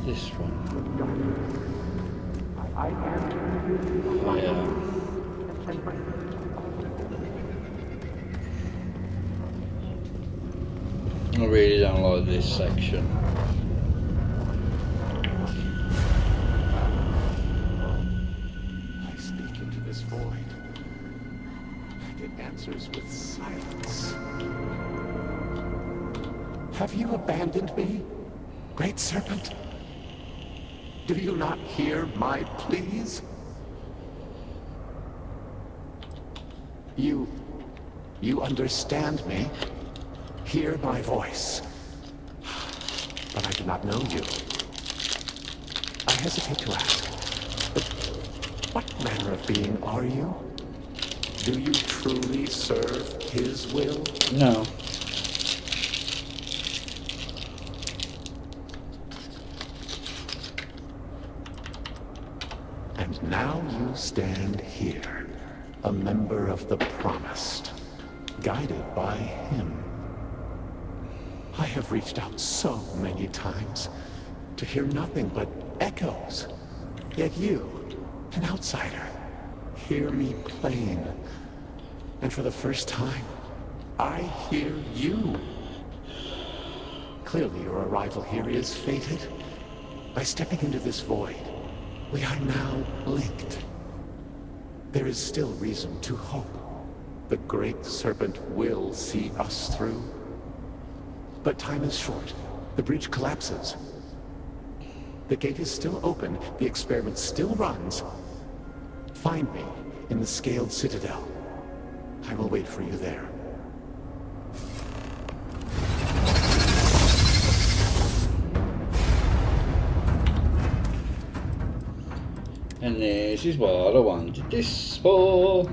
This one. Oh yeah. I really don't like this section. I speak into this void, and it answers with silence. Have you abandoned me, Great Serpent? Do you not hear my pleas? You understand me? Hear my voice. But I do not know you. I hesitate to ask, but what manner of being are you? Do you truly serve his will? No. And now you stand here, a member of the Promised, guided by him. I have reached out so many times to hear nothing but echoes. Yet you, an outsider, hear me plain. And for the first time, I hear you. Clearly your arrival here is fated. By stepping into this void, we are now linked. There is still reason to hope. The Great Serpent will see us through. But time is short. The breach collapses. The gate is still open. The experiment still runs. Find me in the Scaled Citadel. I will wait for you there. And this is what I wanted this for.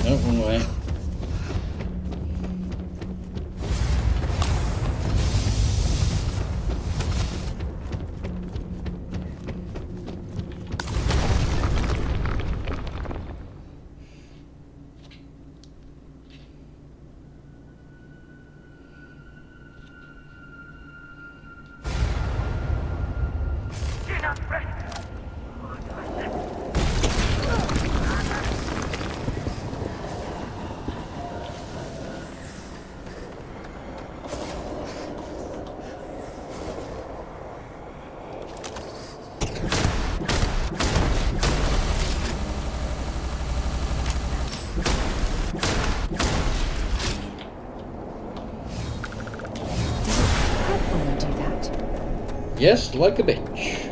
No, wrong way. Yes, like a bitch.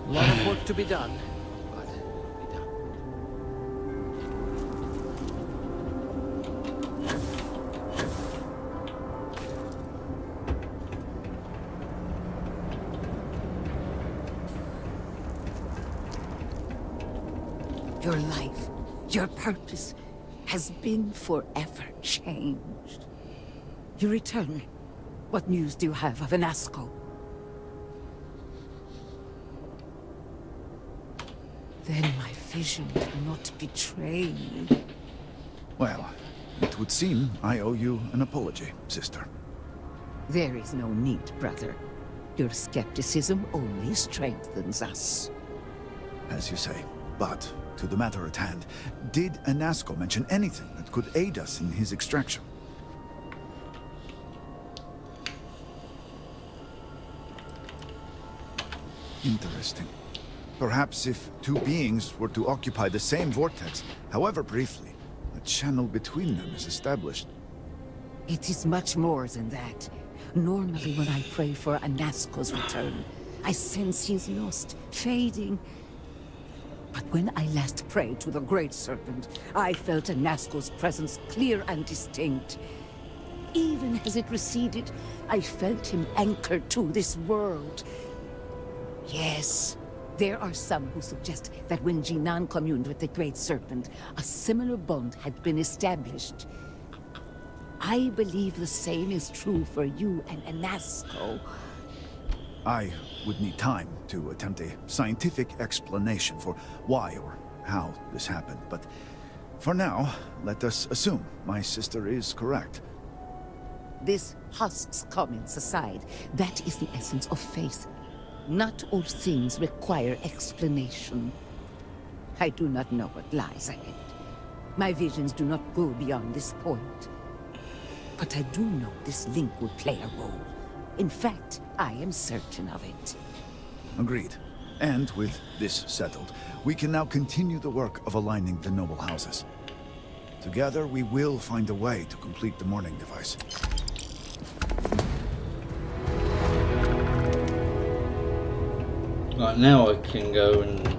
A lot of work to be done, but be done. Your life, your purpose, has been forever changed. You return. What news do you have of Anasco? Then my vision will not betray me. Well, it would seem I owe you an apology, sister. There is no need, brother. Your skepticism only strengthens us. As you say. But, to the matter at hand, did Anasco mention anything that could aid us in his extraction? Interesting. Perhaps if two beings were to occupy the same vortex, however briefly, a channel between them is established. It is much more than that. Normally when I pray for Anasco's return, I sense he is lost, fading. But when I last prayed to the Great Serpent, I felt Anasco's presence clear and distinct. Even as it receded, I felt him anchored to this world. Yes. There are some who suggest that when Jinan communed with the Great Serpent, a similar bond had been established. I believe the same is true for you and Anasco. I would need time to attempt a scientific explanation for why or how this happened, but for now, let us assume my sister is correct. This husks comments aside, that is the essence of faith. Not all things require explanation. I do not know what lies ahead. My visions do not go beyond this point. But I do know this link will play a role. In fact, I am certain of it. Agreed. And with this settled, we can now continue the work of aligning the noble houses. Together, we will find a way to complete the mourning device. Right, now I can go and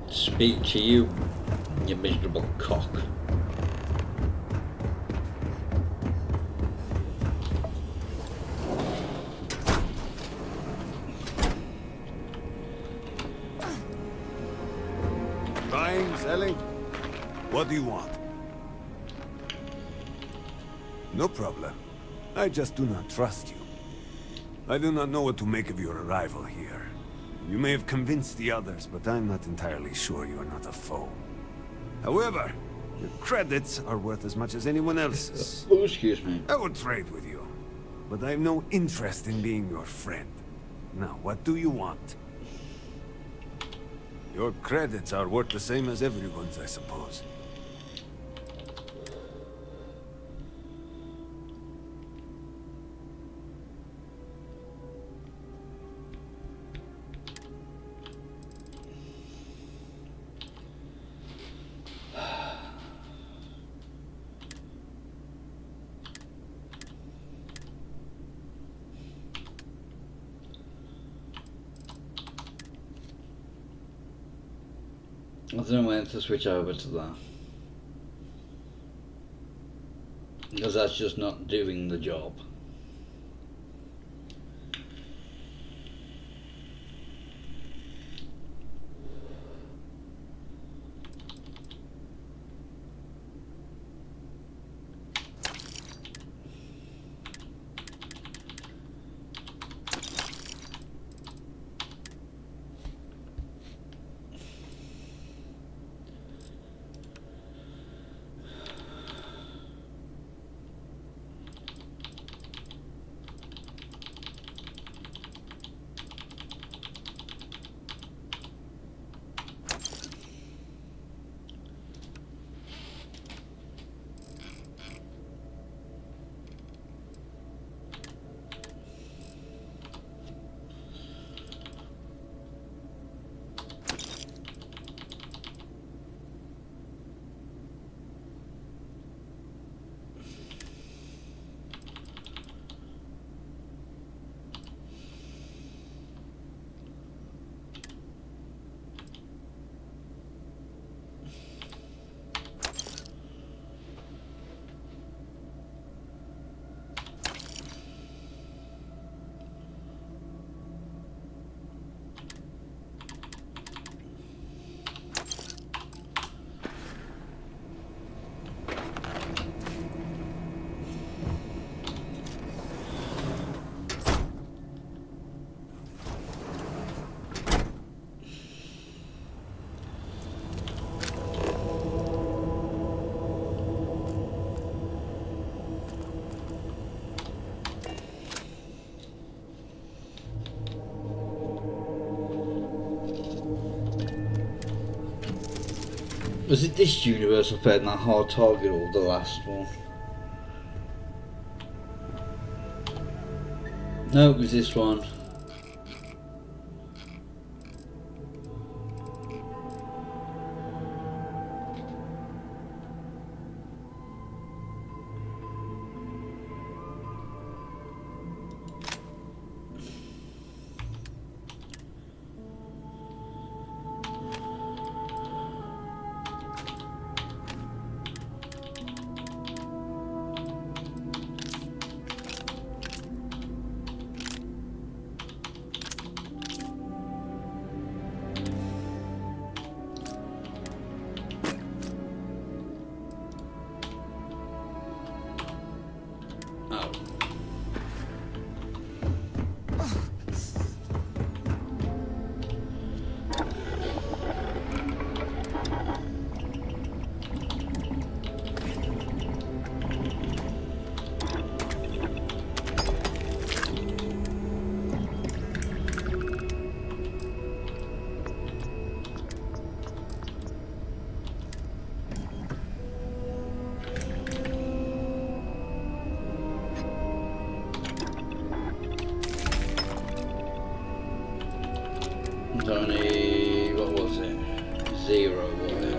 speak to you, you miserable cock. Selling? What do you want? No problem. I just do not trust you. I do not know what to make of your arrival here. You may have convinced the others, but I'm not entirely sure you are not a foe. However, your credits are worth as much as anyone else's. Oh, excuse me. I would trade with you, but I have no interest in being your friend. Now, what do you want? Your credits are worth the same as everyone's, I suppose. I don't know when to switch over to that. Because that's just not doing the job. Was it this universe I found that hard target or the last one? No, it was this one. Only, what was it? 0 wire.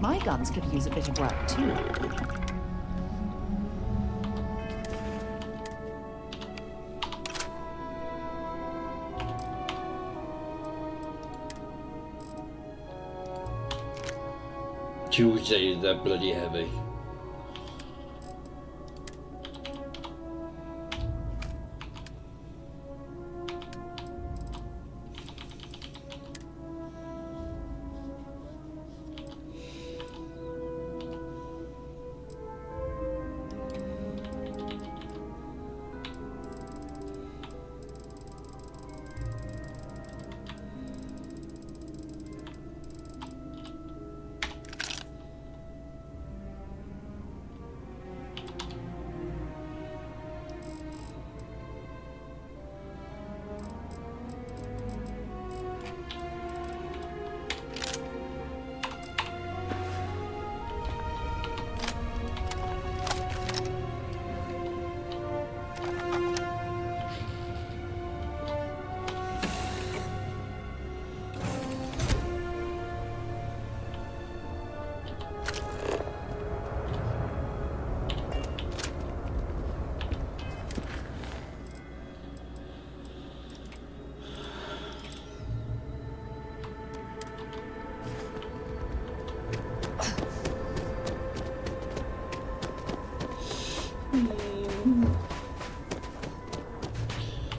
My guns could use a bit of work too. Tuesday is that bloody heavy.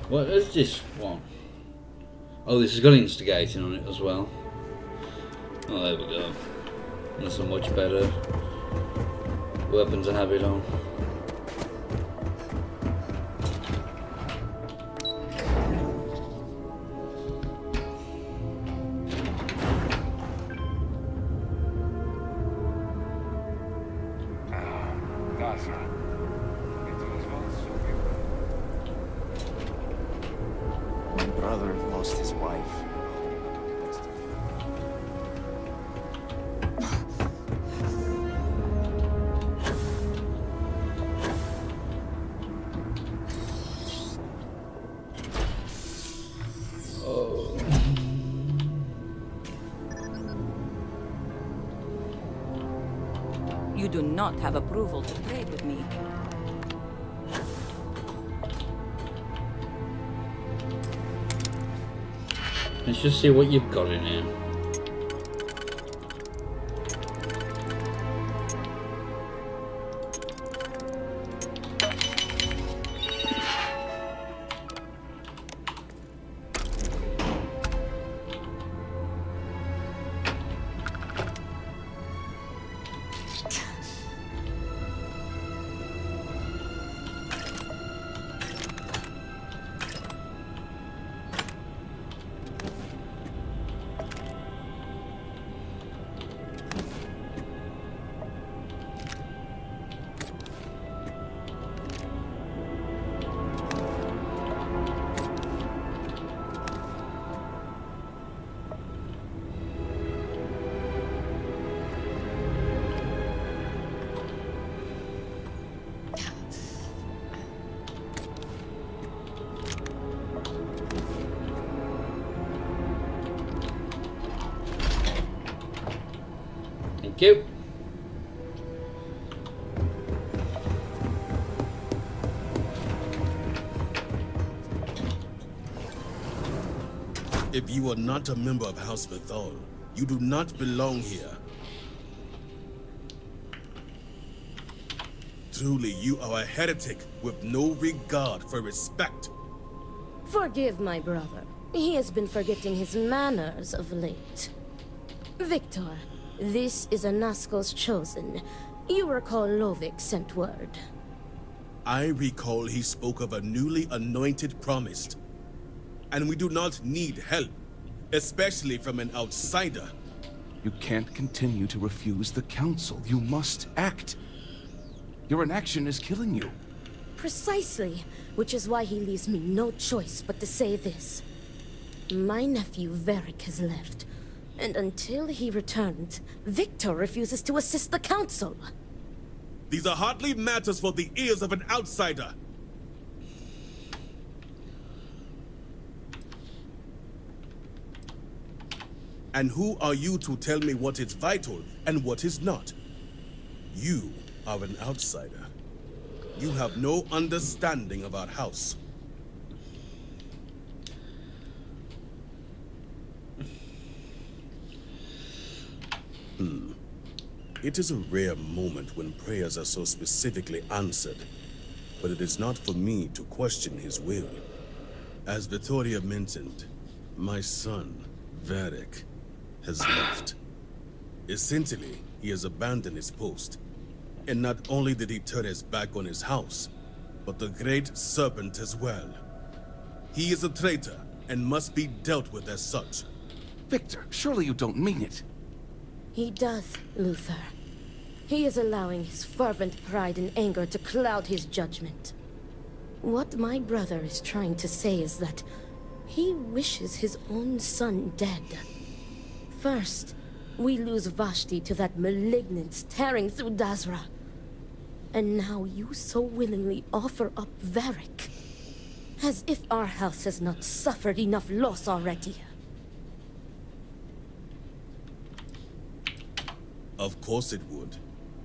What is this one? Oh, this has got instigating on it as well. Oh, there we go. That's a much better weapon to have it on. My brother lost his wife. You do not have approval to trade with me. Let's just see what you've got in here. Thank you. If you are not a member of House Bethal, you do not belong here. Truly, you are a heretic with no regard for respect. Forgive my brother. He has been forgetting his manners of late. Victor, this is Anasco's chosen. You recall Lovik sent word. I recall he spoke of a newly anointed promised. And we do not need help, especially from an outsider. You can't continue to refuse the council. You must act. Your inaction is killing you. Precisely, which is why he leaves me no choice but to say this. My nephew Varric has left, and until he returns, Victor refuses to assist the council. These are hardly matters for the ears of an outsider. And who are you to tell me what is vital and what is not? You are an outsider. You have no understanding of our house. It is a rare moment when prayers are so specifically answered, but it is not for me to question his will. As Vittoria mentioned, my son, Varric, has left. Essentially, he has abandoned his post. And not only did he turn his back on his house, but the Great Serpent as well. He is a traitor and must be dealt with as such. Victor, surely you don't mean it. He does, Luther. He is allowing his fervent pride and anger to cloud his judgment. What my brother is trying to say is that he wishes his own son dead. First, we lose Vashti to that malignance tearing through Dazra. And now you so willingly offer up Varric. As if our house has not suffered enough loss already. Of course it would.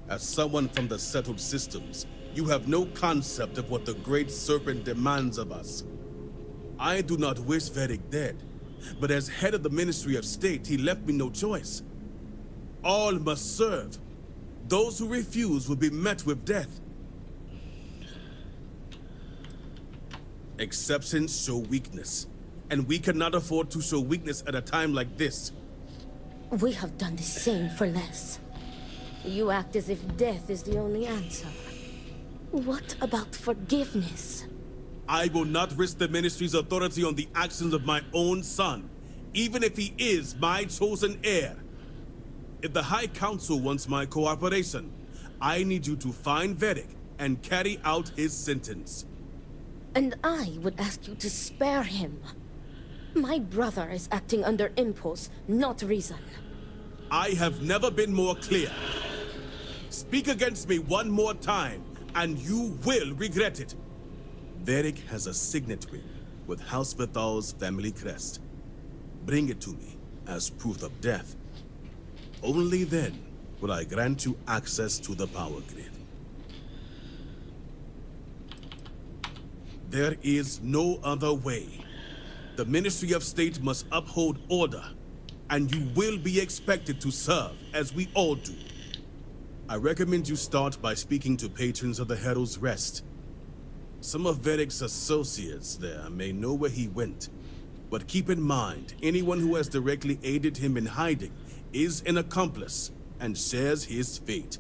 As someone from the settled systems, you have no concept of what the Great Serpent demands of us. I do not wish Varric dead, but as head of the Ministry of State, he left me no choice. All must serve. Those who refuse will be met with death. Exceptions show weakness, and we cannot afford to show weakness at a time like this. We have done the same for less. You act as if death is the only answer. What about forgiveness? I will not risk the Ministry's authority on the actions of my own son, even if he is my chosen heir. If the High Council wants my cooperation, I need you to find Varric and carry out his sentence. And I would ask you to spare him. My brother is acting under impulse, not reason. I have never been more clear. Speak against me one more time, and you will regret it. Varric has a signet ring with House Vithal's family crest. Bring it to me as proof of death. Only then will I grant you access to the power grid. There is no other way. The Ministry of State must uphold order, and you will be expected to serve, as we all do. I recommend you start by speaking to patrons of the Herald's Rest. Some of Varric's associates there may know where he went, but keep in mind, anyone who has directly aided him in hiding is an accomplice and shares his fate.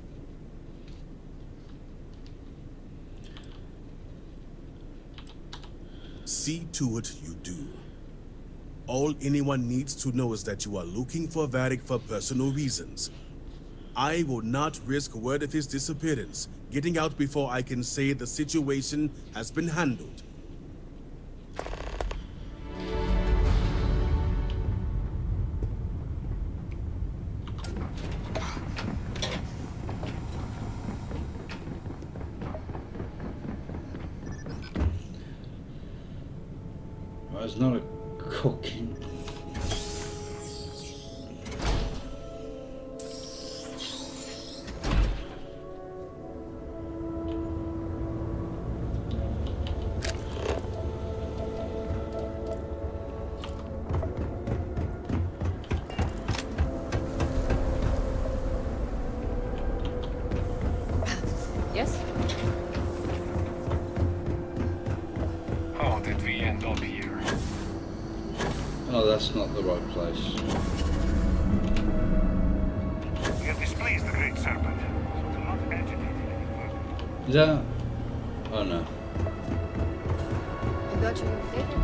See to it you do. All anyone needs to know is that you are looking for Varric for personal reasons. I will not risk word of his disappearance getting out before I can say the situation has been handled. Well, it's not a cooking. Yes? How did we end up here? Oh, that's not the right place. We have displeased the Great Serpent, so do not agitate it any further. Is that? Oh no. I got you your favorite.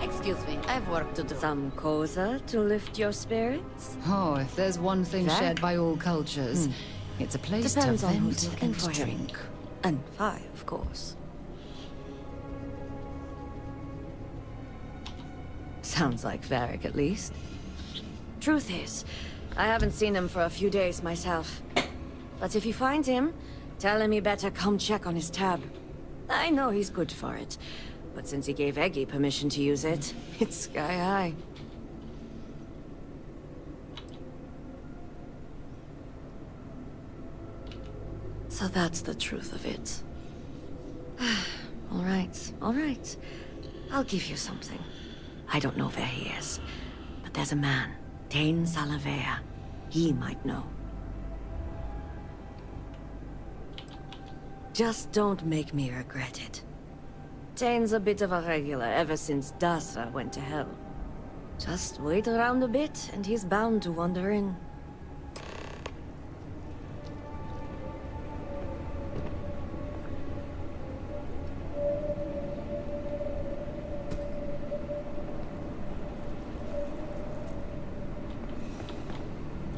Excuse me, I have work to do. Some cosa to lift your spirits? Oh, if there's one thing That? shared by all cultures, it's a place Depends to on vent who's looking and for him. drink. And Vi, of course. Sounds like Varric, at least. Truth is, I haven't seen him for a few days myself. But if you find him, tell him he better come check on his tab. I know he's good for it, But since he gave Eggy permission to use it, it's sky high. So that's the truth of it. All right. I'll give you something. I don't know where he is, but there's a man, Dane Salavea. He might know. Just don't make me regret it. Dane's a bit of a regular ever since Dasra went to hell. Just wait around a bit, and he's bound to wander in.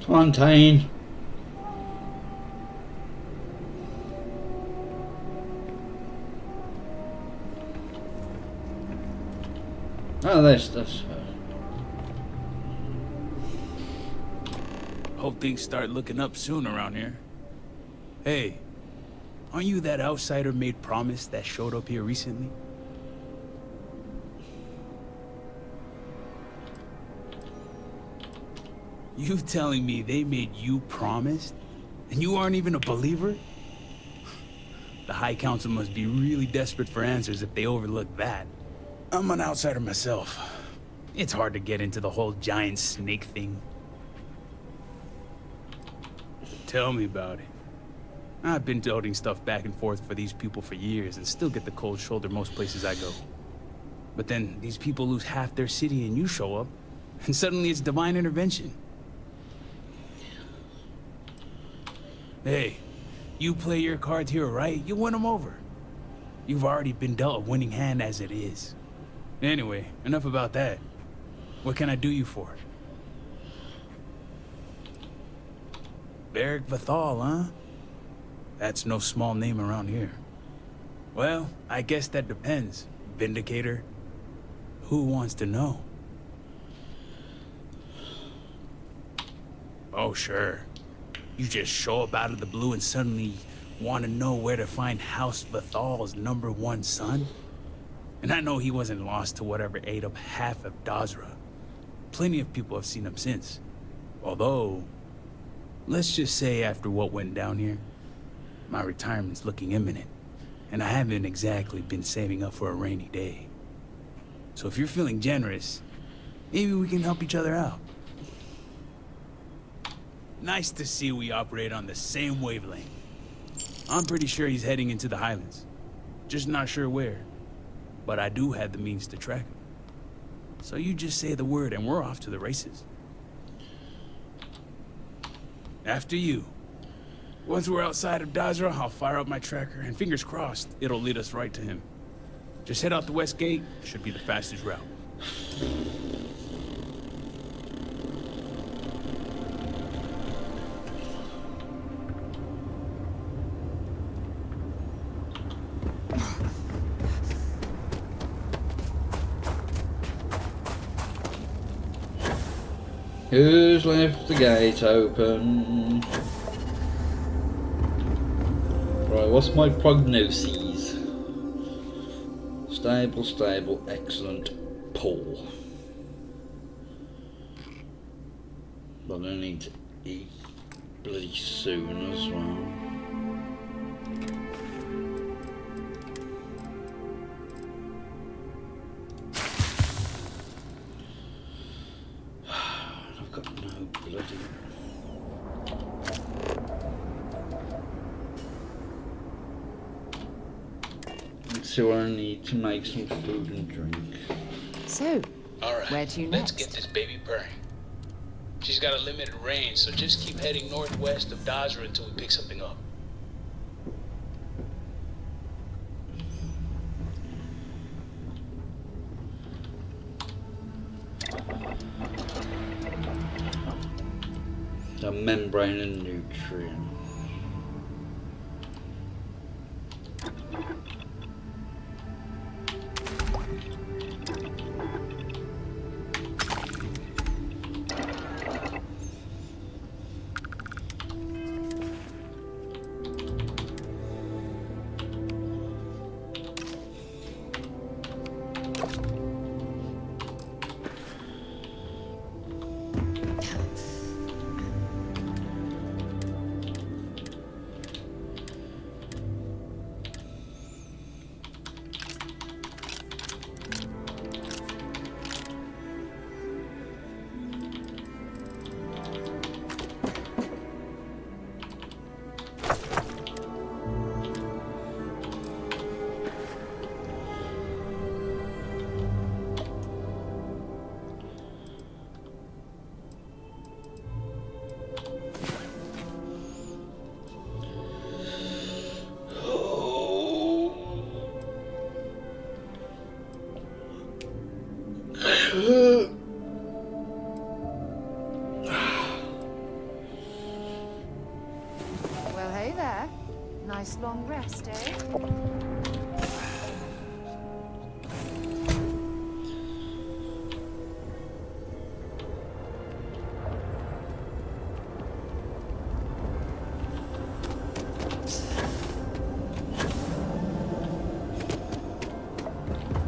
Fontaine. Oh, that's Hope things start looking up soon around here. Hey, aren't you that outsider made promise that showed up here recently? You telling me they made you promise, and you aren't even a believer? The High Council must be really desperate for answers if they overlook that. I'm an outsider myself. It's hard to get into the whole giant snake thing. Tell me about it. I've been toting stuff back and forth for these people for years and still get the cold shoulder most places I go. But then these people lose half their city and you show up, and suddenly it's divine intervention. Hey, you play your cards here right, you win them over. You've already been dealt a winning hand as it is. Anyway, enough about that. What can I do you for? Beric Vathal, huh? That's no small name around here. Well, I guess that depends, Vindicator. Who wants to know? Oh, sure. You just show up out of the blue and suddenly want to know where to find House Vathal's #1 son? And I know he wasn't lost to whatever ate up half of Dazra. Plenty of people have seen him since. Although, let's just say after what went down here, my retirement's looking imminent, and I haven't exactly been saving up for a rainy day. So if you're feeling generous, maybe we can help each other out. Nice to see we operate on the same wavelength. I'm pretty sure he's heading into the Highlands. Just not sure where. But I do have the means to track him. So you just say the word and we're off to the races. After you. Once we're outside of Dazra, I'll fire up my tracker, and fingers crossed, it'll lead us right to him. Just head out the west gate, should be the fastest route. Who's left the gate open? Right, what's my prognosis? Stable, excellent, poor. But I need to eat bloody soon as well. So I need to make some food and drink. So, alright, where to let's next? get this baby burning. She's got a limited range, so just keep heading northwest of Dazra until we pick something up. The membrane and nutrient. Well, hey there. Nice long rest, eh?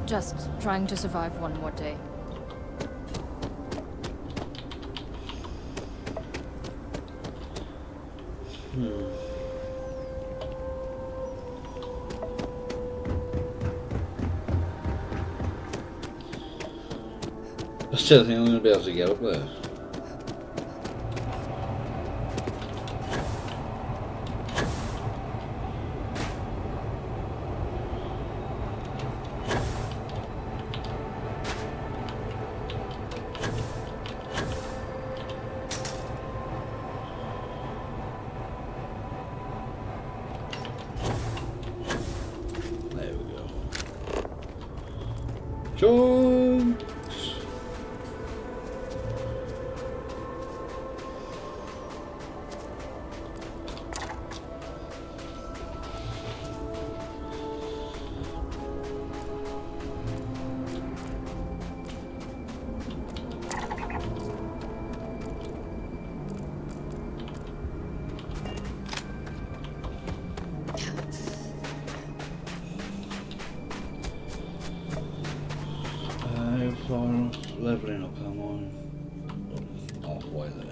Just trying to survive one more day. I still think I'm going to be able to get up there. There we go. Jump! Leveling up, come on. Halfway there.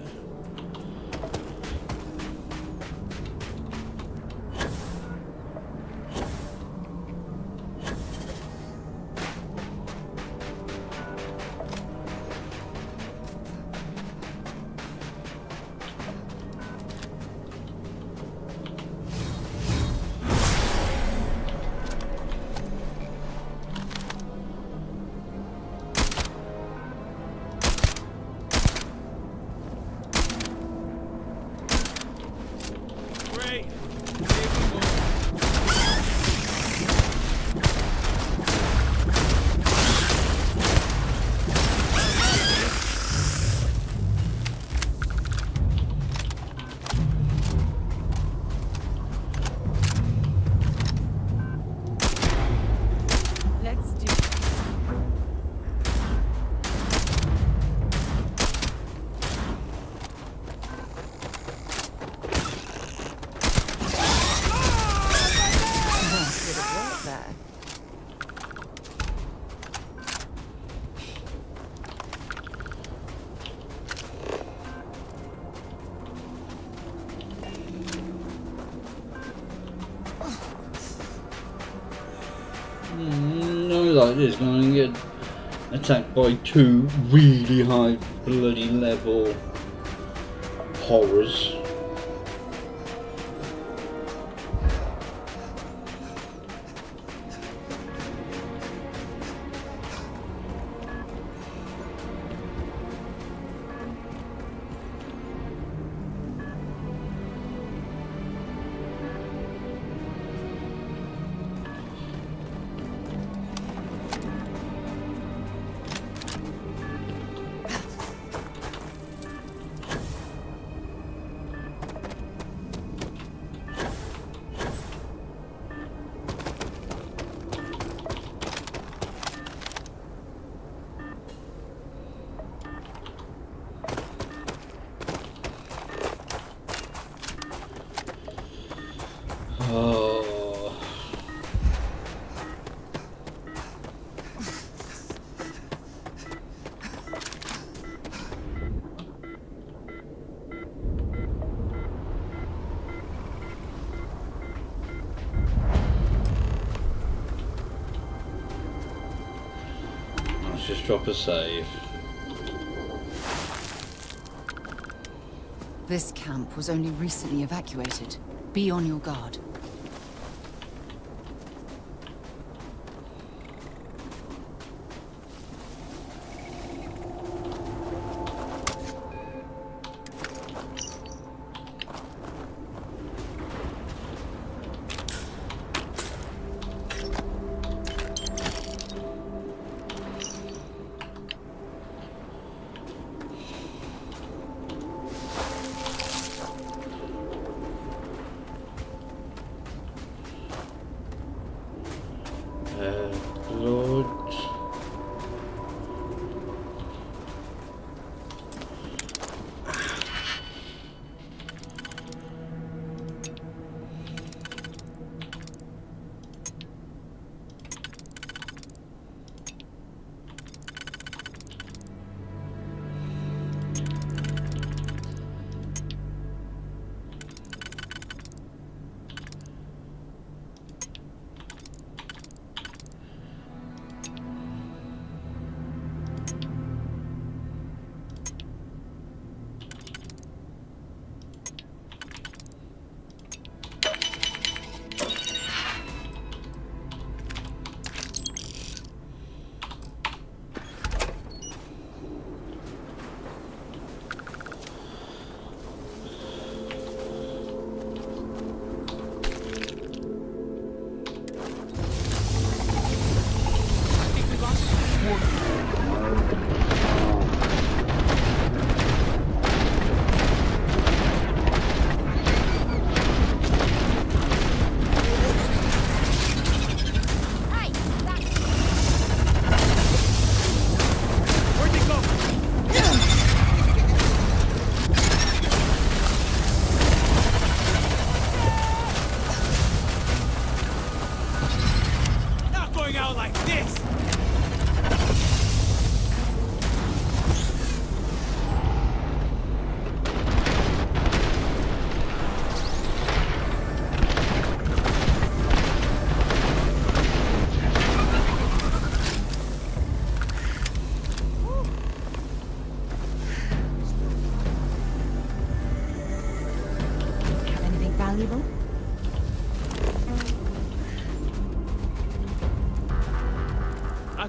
Like this, going to get attacked by two really high bloody level horrors. Just drop a save. This camp was only recently evacuated. Be on your guard.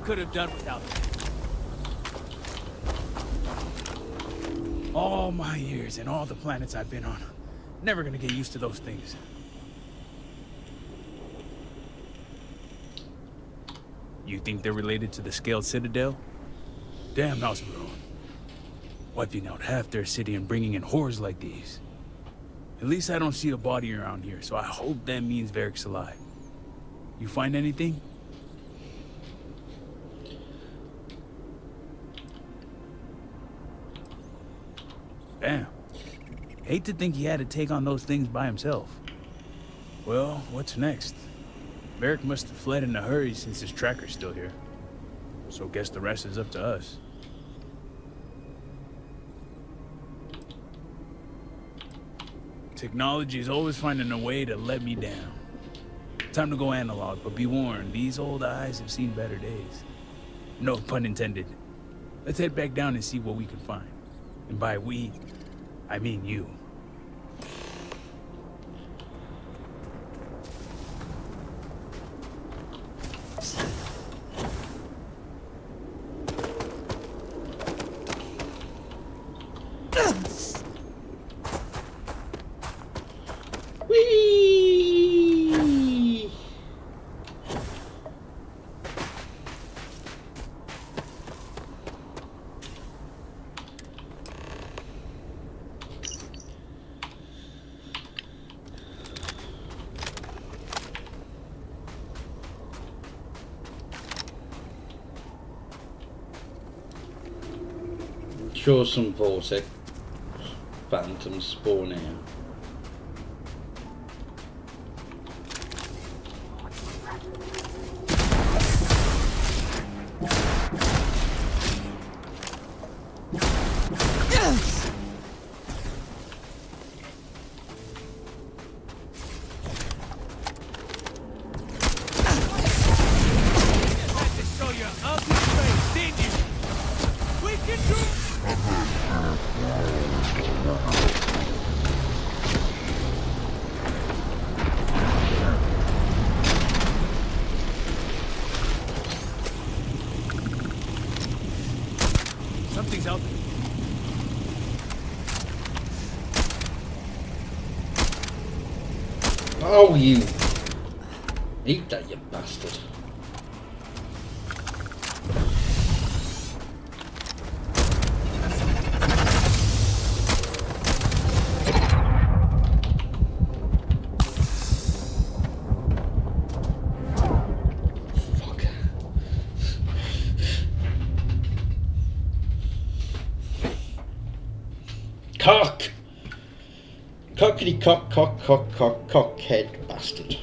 could have done without them. All my years and all the planets I've been on. Never gonna get used to those things. You think they're related to the Scaled Citadel? Damn house bro. Wiping out half their city and bringing in horrors like these. At least I don't see a body around here, so I hope that means Varric's alive. You find anything? Damn. Hate to think he had to take on those things by himself. Well, what's next? Varric must have fled in a hurry since his tracker's still here. So guess the rest is up to us. Technology is always finding a way to let me down. Time to go analog, but be warned, these old eyes have seen better days. No pun intended. Let's head back down and see what we can find. And by we, I mean you. Sure, some vortex phantoms spawn here. Something's out there. Oh, you! Eat that, you bastard. Cock! Cockity cock, cock, cock, cock, cockhead bastard.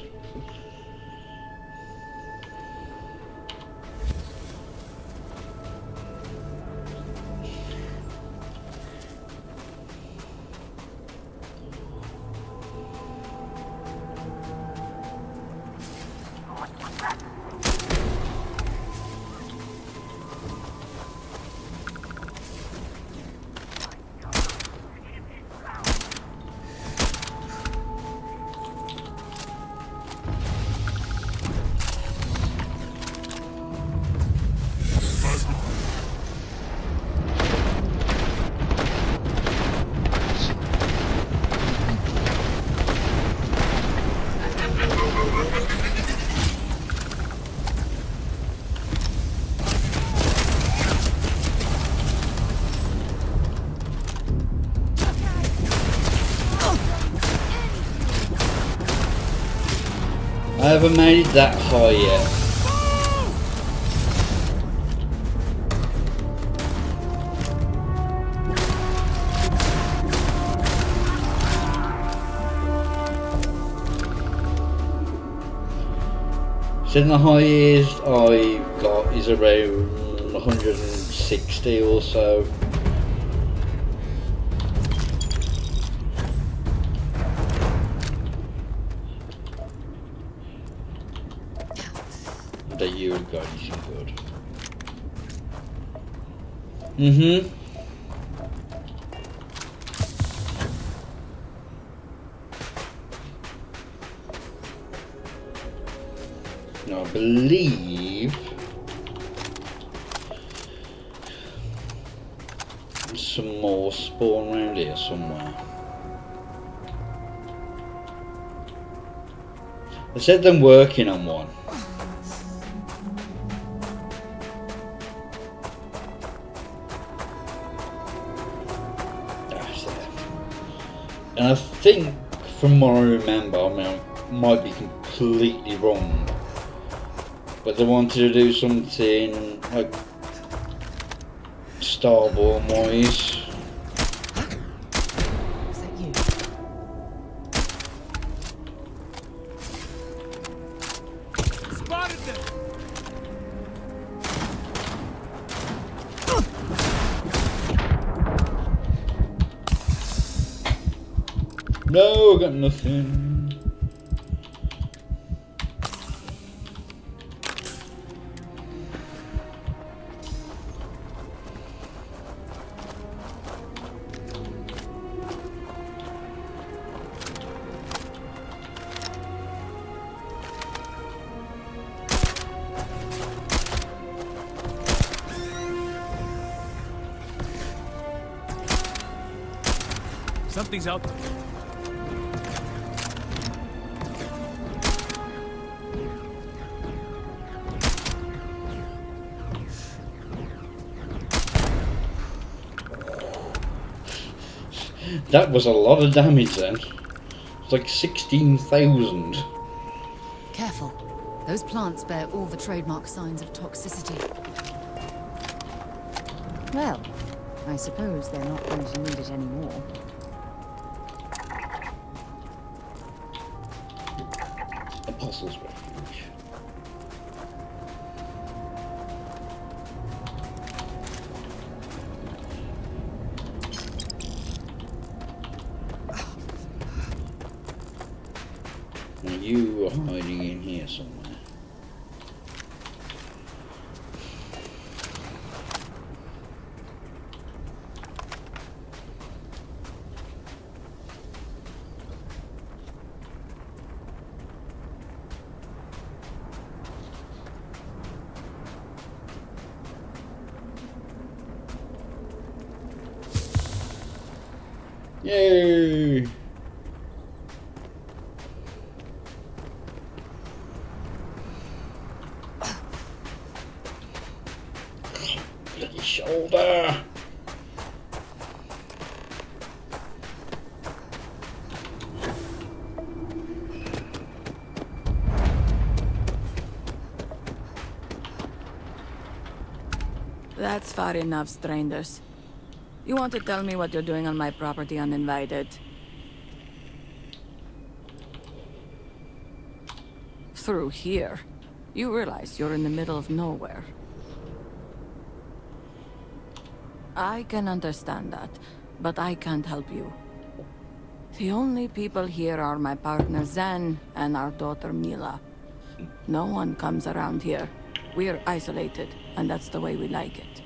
I haven't made it that high yet. So the highest I've got is around 160 or so. That you would got anything good. Now I believe some more spawn around here somewhere. They said they're working on one. That's there. And I think, from what I remember, I mean, I might be completely wrong, but they wanted to do something like Starborn wise. Is that you? Spotted them! No, I got nothing. Something's out there. That was a lot of damage then. It's like 16,000. Careful. Those plants bear all the trademark signs of toxicity. Well, I suppose they're not going to need it anymore. Apostles' Refuge. Now you are hiding in here somewhere. Yay! Bloody shoulder! That's far enough, strangers. You want to tell me what you're doing on my property uninvited? Through here. You realize you're in the middle of nowhere. I can understand that, but I can't help you. The only people here are my partner Zen and our daughter Mila. No one comes around here. We're isolated, and that's the way we like it.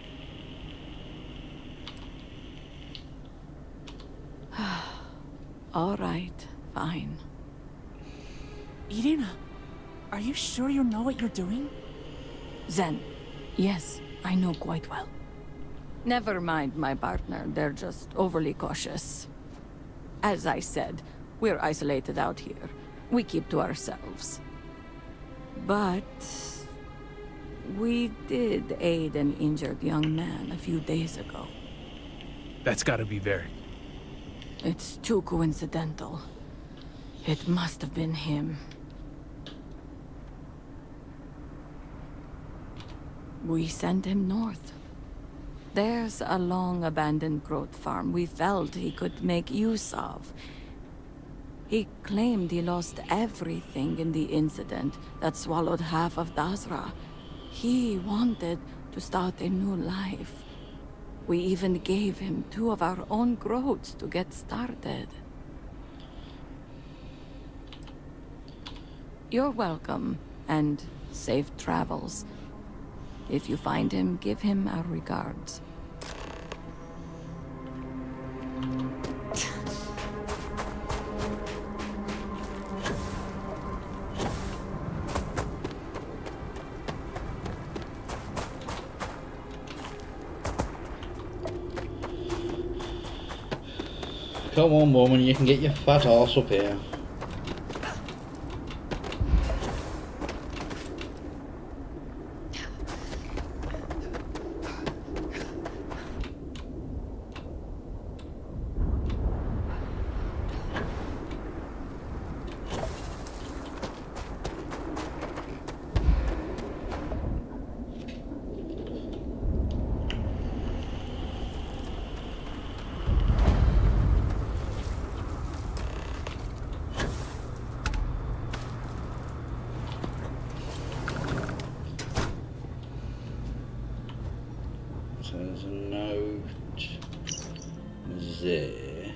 All right, fine. Irina, are you sure you know what you're doing? Zen, yes, I know quite well. Never mind my partner, they're just overly cautious. As I said, we're isolated out here. We keep to ourselves. But we did aid an injured young man a few days ago. That's gotta be very... It's too coincidental. It must have been him. We sent him north. There's a long-abandoned growth farm we felt he could make use of. He claimed he lost everything in the incident that swallowed half of Dasra. He wanted to start a new life. We even gave him 2 of our own growths to get started. You're welcome, and safe travels. If you find him, give him our regards. Come on, woman, you can get your fat ass up here. So there's a note there.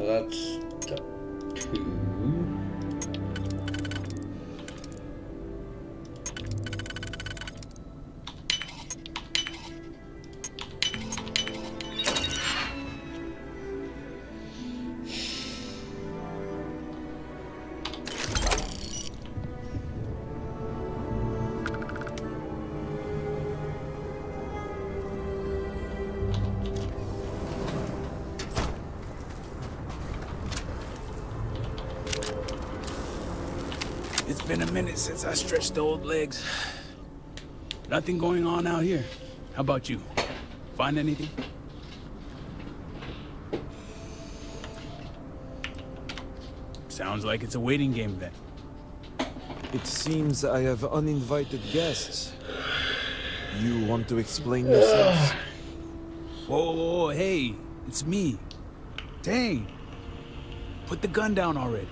So that's the 2. It's been a minute since I stretched the old legs. Nothing going on out here. How about you? Find anything? Sounds like it's a waiting game then. It seems I have uninvited guests. You want to explain yourselves? Whoa, hey, it's me. Dang. Put the gun down already.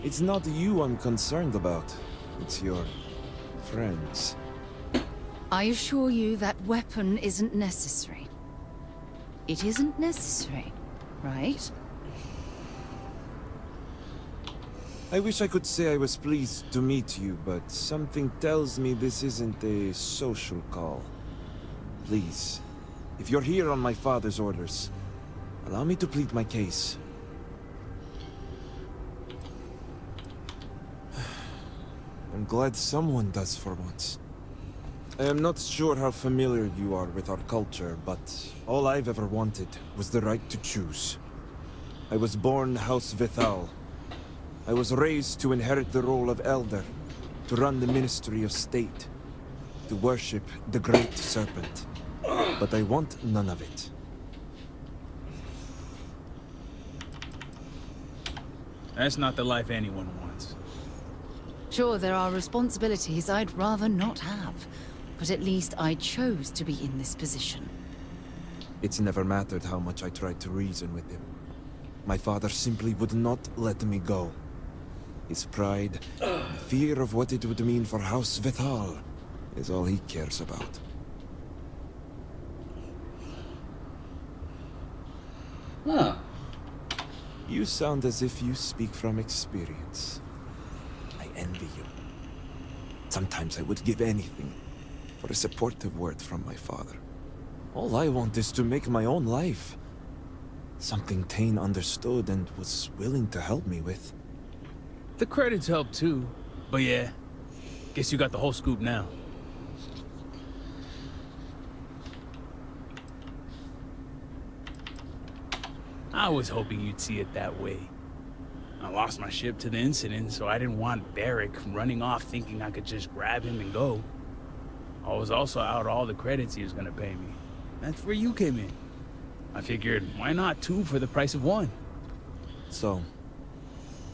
It's not you I'm concerned about. It's your friends. I assure you that weapon isn't necessary. It isn't necessary, right? I wish I could say I was pleased to meet you, but something tells me this isn't a social call. Please, if you're here on my father's orders, allow me to plead my case. I'm glad someone does for once. I am not sure how familiar you are with our culture, but all I've ever wanted was the right to choose. I was born House Vithal. I was raised to inherit the role of Elder, to run the Ministry of State, to worship the Great Serpent. But I want none of it. That's not the life anyone wants. Sure, there are responsibilities I'd rather not have, but at least I chose to be in this position. It's never mattered how much I tried to reason with him. My father simply would not let me go. His pride, the fear of what it would mean for House Vithal, is all he cares about. Huh. You sound as if you speak from experience. I envy you. Sometimes I would give anything for a supportive word from my father. All I want is to make my own life. Something Tane understood and was willing to help me with. The credits help too, but yeah, guess you got the whole scoop now. I was hoping you'd see it that way. I lost my ship to the incident, so I didn't want Barrick running off thinking I could just grab him and go. I was also out all the credits he was gonna pay me. That's where you came in. I figured, why not 2 for the price of 1? So,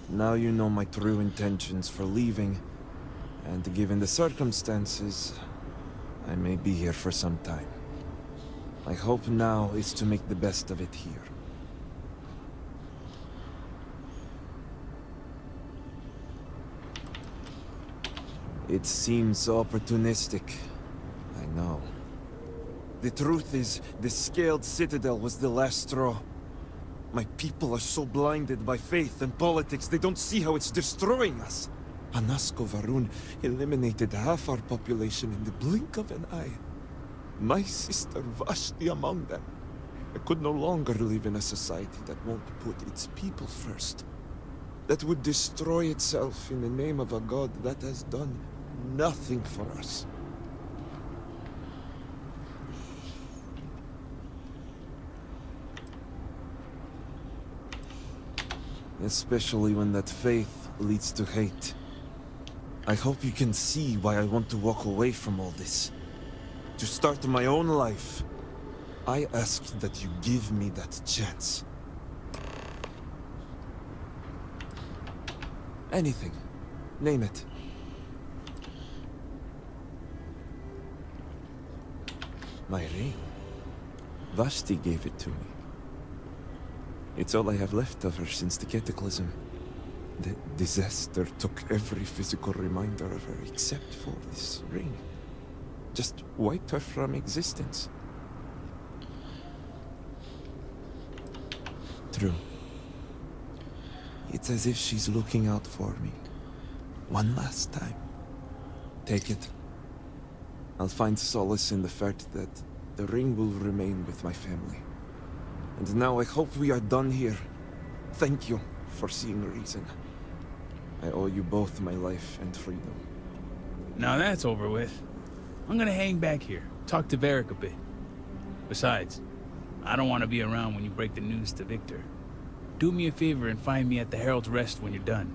now you know my true intentions for leaving, and given the circumstances, I may be here for some time. My hope now is to make the best of it here. It seems opportunistic. I know. The truth is, the scaled citadel was the last straw. My people are so blinded by faith and politics, they don't see how it's destroying us. Anasko Varun eliminated half our population in the blink of an eye. My sister Vashti among them. I could no longer live in a society that won't put its people first. That would destroy itself in the name of a god that has done nothing for us. Especially when that faith leads to hate. I hope you can see why I want to walk away from all this. To start my own life. I ask that you give me that chance. Anything. Name it. My ring. Vashti gave it to me. It's all I have left of her since the cataclysm. The disaster took every physical reminder of her except for this ring. Just wiped her from existence. True. It's as if she's looking out for me. One last time. Take it. I'll find solace in the fact that the ring will remain with my family. And now I hope we are done here. Thank you for seeing reason. I owe you both my life and freedom. Now that's over with. I'm gonna hang back here, talk to Varric a bit. Besides, I don't want to be around when you break the news to Victor. Do me a favor and find me at the Herald's Rest when you're done.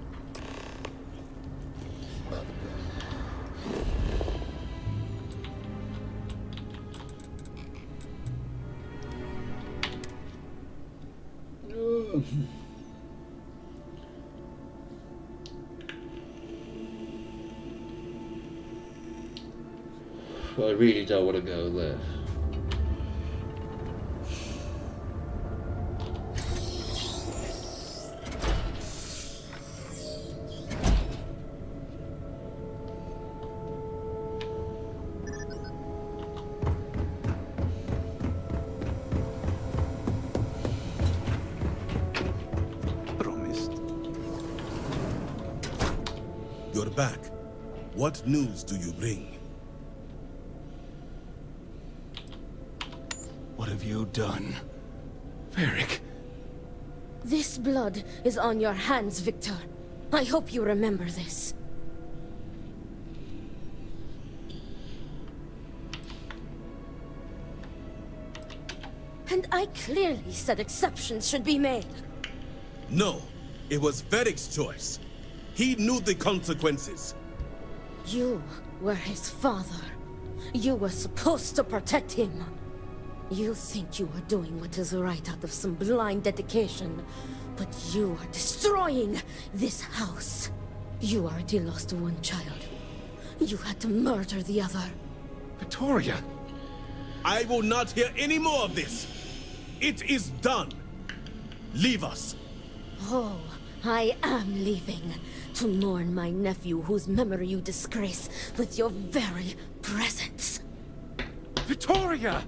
I really don't want to go there. You're back. What news do you bring? What have you done, Varric? This blood is on your hands, Victor. I hope you remember this. And I clearly said exceptions should be made. No, it was Varric's choice. He knew the consequences. You were his father. You were supposed to protect him. You think you are doing what is right out of some blind dedication, but you are destroying this house. You already lost one child. You had to murder the other. Victoria! I will not hear any more of this. It is done. Leave us. Oh, I am leaving to mourn my nephew whose memory you disgrace with your very presence. Victoria!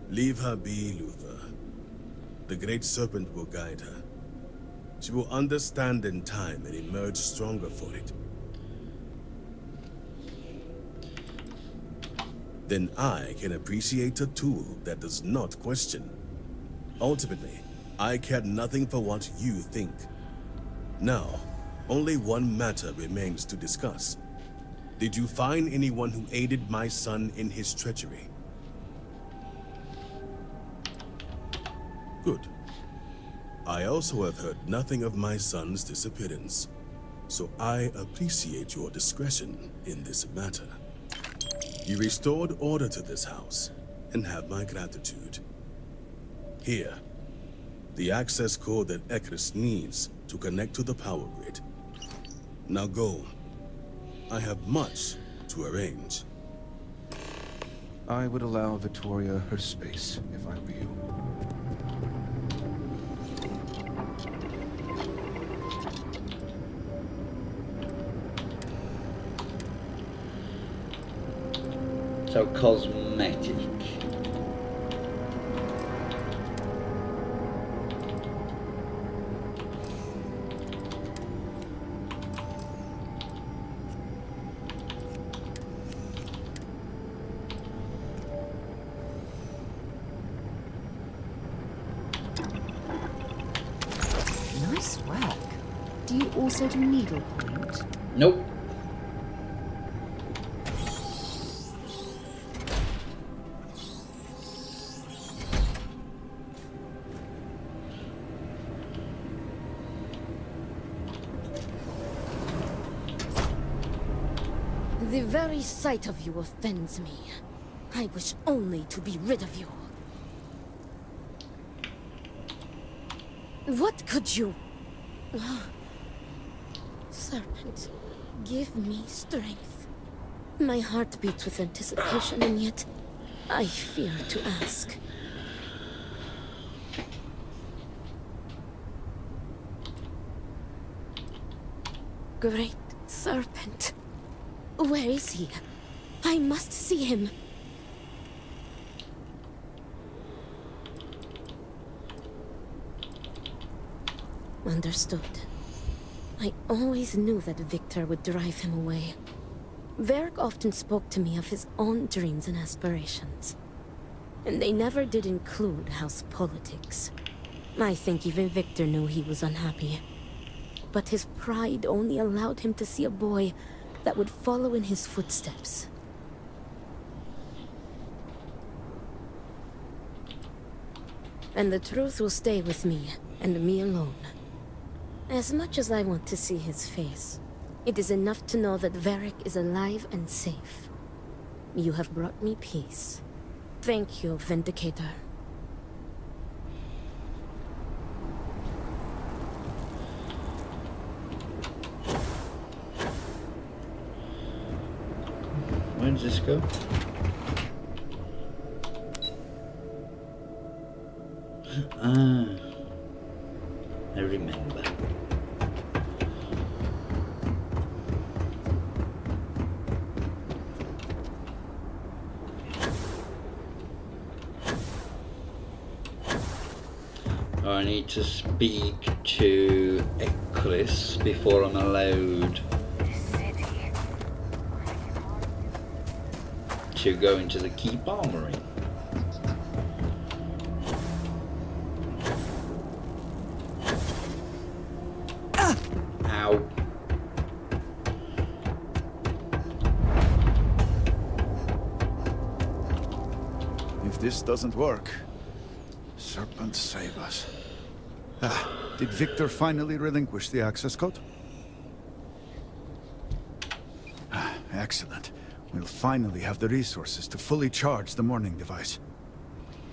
Leave her be, Luther. The Great Serpent will guide her. She will understand in time and emerge stronger for it. Then I can appreciate a tool that does not question. Ultimately, I care nothing for what you think. Now, only one matter remains to discuss. Did you find anyone who aided my son in his treachery? Good. I also have heard nothing of my son's disappearance, so I appreciate your discretion in this matter. You restored order to this house, and have my gratitude. Here, the access code that Ekris needs to connect to the power grid. Now go. I have much to arrange. I would allow Victoria her space if I were you. So cosmetic. Nice work. Do you also do needlepoint? Nope. The very sight of you offends me. I wish only to be rid of you. What could you... Serpent, give me strength. My heart beats with anticipation, and yet I fear to ask. Great Serpent. Where is he? I must see him. Understood. I always knew that Victor would drive him away. Varric often spoke to me of his own dreams and aspirations. And they never did include house politics. I think even Victor knew he was unhappy. But his pride only allowed him to see a boy that would follow in his footsteps. And the truth will stay with me, and me alone. As much as I want to see his face, it is enough to know that Varric is alive and safe. You have brought me peace. Thank you, Vindicator. Where does this go? Ah, I remember. I need to speak to Eclis before I'm allowed to go into the keep armory. Ow. If this doesn't work, Serpent save us. Did Victor finally relinquish the access code? Excellent. We'll finally have the resources to fully charge the morning device.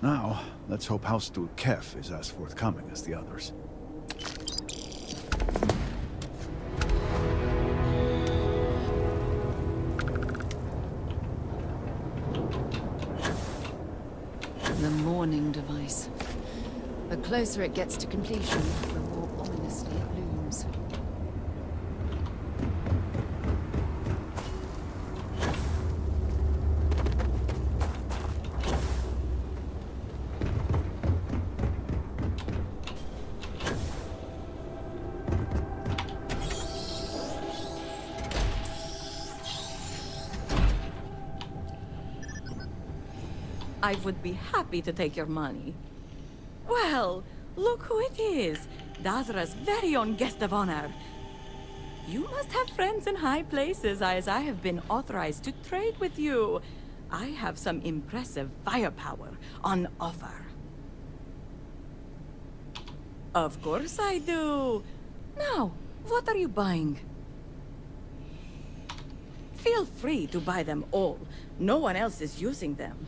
Now, let's hope House Steward Kef is as forthcoming as the others. The morning device. The closer it gets to completion, the more ominously it looms. I would be happy to take your money. Well, look who it is. Dazra's very own guest of honor. You must have friends in high places, as I have been authorized to trade with you. I have some impressive firepower on offer. Of course I do. Now, what are you buying? Feel free to buy them all. No one else is using them.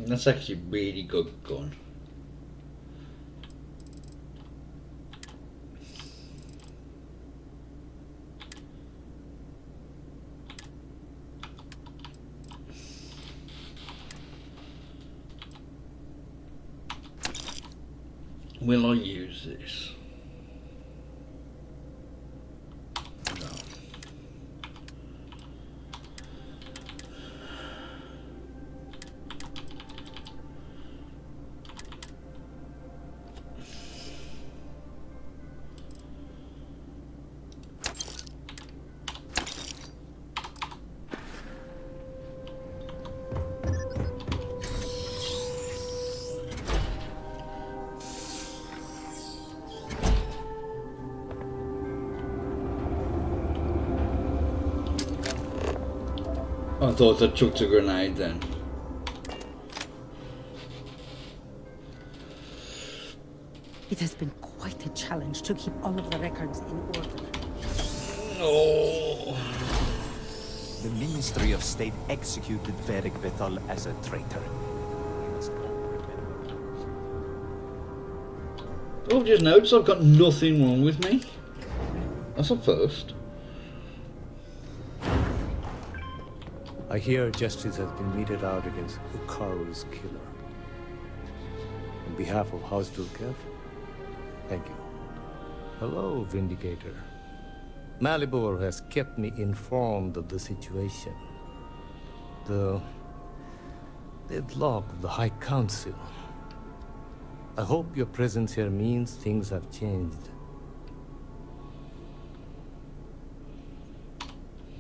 That's actually a really good gun. Will I use this? No. I thought I chucked a grenade then. It has been quite a challenge to keep all of the records in order. No. The Ministry of State executed Varric Vethal as a traitor. Oh, just notice I've got nothing wrong with me. That's a first. I hear justice has been meted out against Ukaru's killer. On behalf of House Dulkev, thank you. Hello, Vindicator. Malibor has kept me informed of the situation. The deadlock of the High Council. I hope your presence here means things have changed.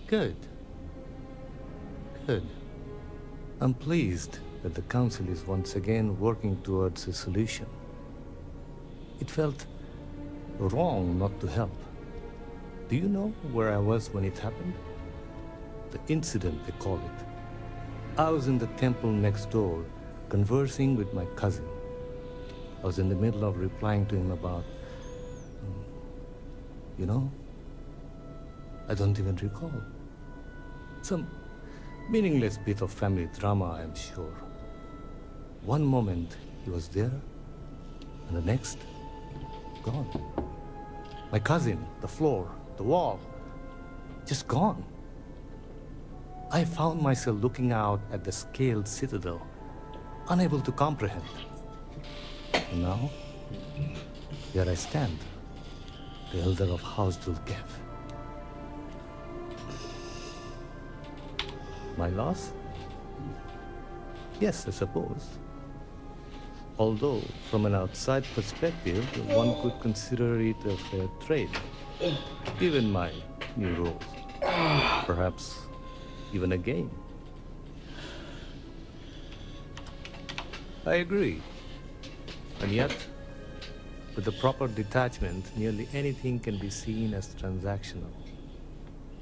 Good. Good. I'm pleased that the Council is once again working towards a solution. It felt wrong not to help. Do you know where I was when it happened? The incident, they call it. I was in the temple next door, conversing with my cousin. I was in the middle of replying to him about... you know? I don't even recall. Some meaningless bit of family drama, I am sure. One moment, he was there, and the next, gone. My cousin, the floor, the wall, just gone. I found myself looking out at the scaled citadel, unable to comprehend. And now, here I stand, the elder of House Dulkev. My loss? Yes, I suppose. Although, from an outside perspective, one could consider it a fair trade, given my new role. Perhaps even a gain. I agree. And yet, with the proper detachment, nearly anything can be seen as transactional.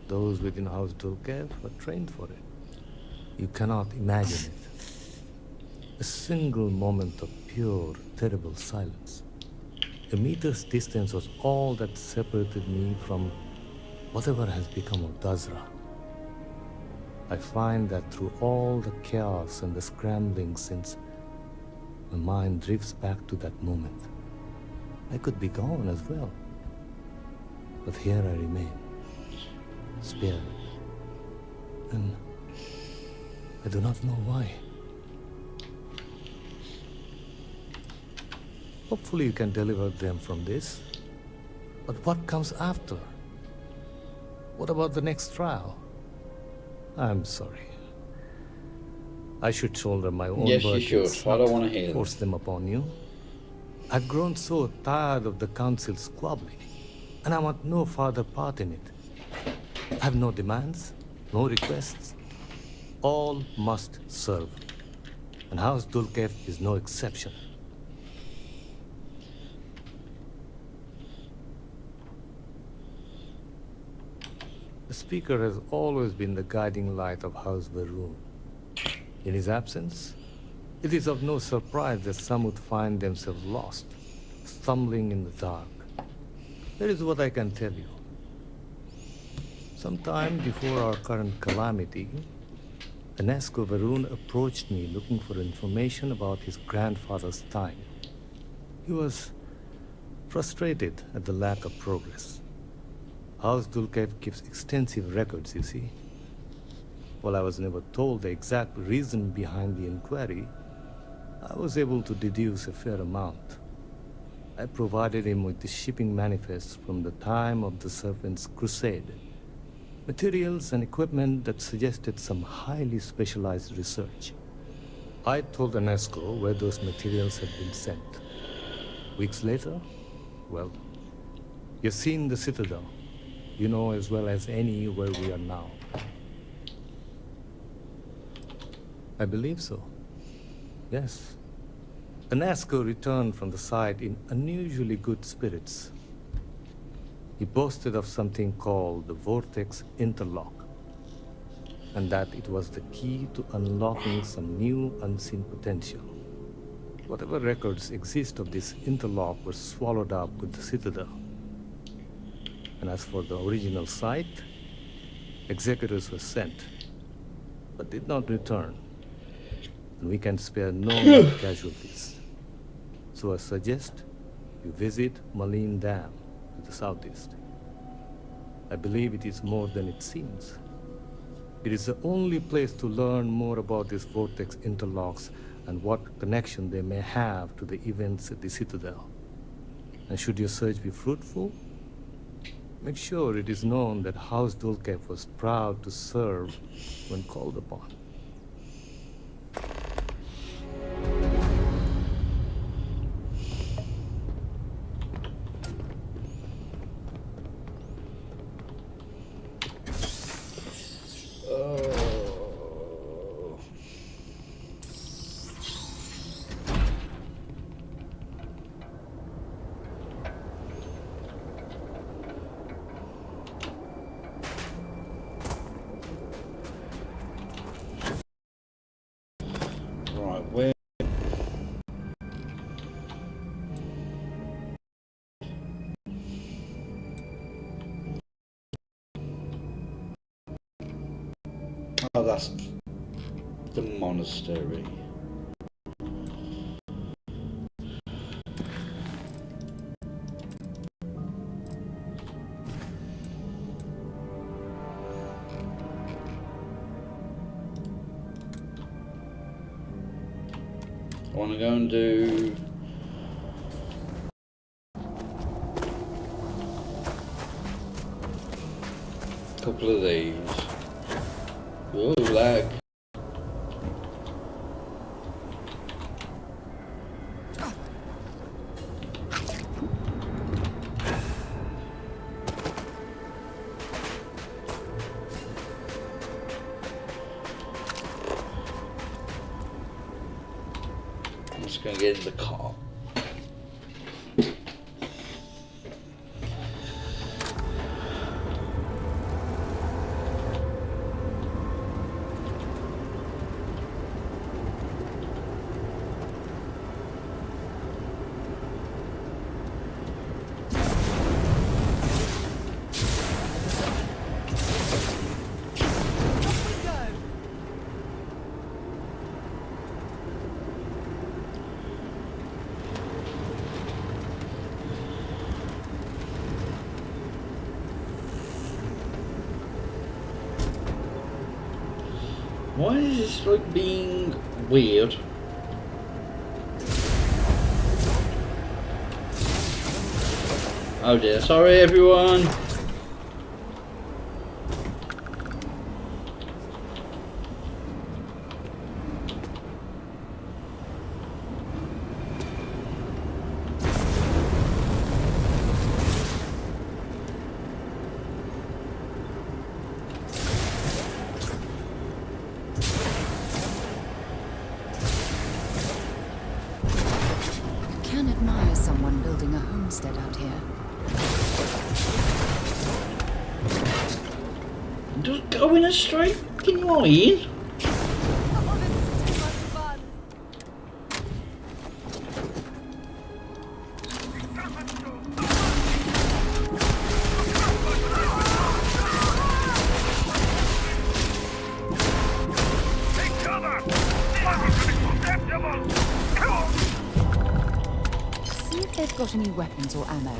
Those within House Dulkev are trained for it. You cannot imagine it. A single moment of pure, terrible silence. A meter's distance was all that separated me from whatever has become of Dazra. I find that through all the chaos and the scrambling since, my mind drifts back to that moment. I could be gone as well. But here I remain, spared. And I do not know why. Hopefully you can deliver them from this. But what comes after? What about the next trial? I'm sorry. I should shoulder my own Yes, you burdens, should. I don't want to hear force them upon you. I've grown so tired of the Council squabbling, and I want no further part in it. I have no demands, no requests. All must serve. And House Dulkev is no exception. The Speaker has always been the guiding light of House Varun. In his absence, it is of no surprise that some would find themselves lost, stumbling in the dark. That is what I can tell you. Sometime before our current calamity, Enesco Varun approached me looking for information about his grandfather's time. He was frustrated at the lack of progress. House Dulkev keeps extensive records, you see. While I was never told the exact reason behind the inquiry, I was able to deduce a fair amount. I provided him with the shipping manifests from the time of the Serpent's Crusade. Materials and equipment that suggested some highly specialized research. I told UNESCO where those materials had been sent. Weeks later, well, you've seen the Citadel. You know as well as any where we are now. I believe so. Yes. UNESCO returned from the site in unusually good spirits. He boasted of something called the Vortex Interlock, and that it was the key to unlocking some new unseen potential. Whatever records exist of this interlock were swallowed up with the Citadel. And as for the original site, executors were sent, but did not return. And we can spare no more casualties. So I suggest you visit Malin Dam to the southeast. I believe it is more than it seems. It is the only place to learn more about these vortex interlocks and what connection they may have to the events at the Citadel. And should your search be fruitful, make sure it is known that House Dulceff was proud to serve when called upon. Oh, that's the monastery. I want to go and do a couple of these. Oh, lag. I'm just going to get in the car. Why is this like being weird? Oh dear, sorry everyone. Out here. Just go in a straight fucking line. Got any weapons or ammo?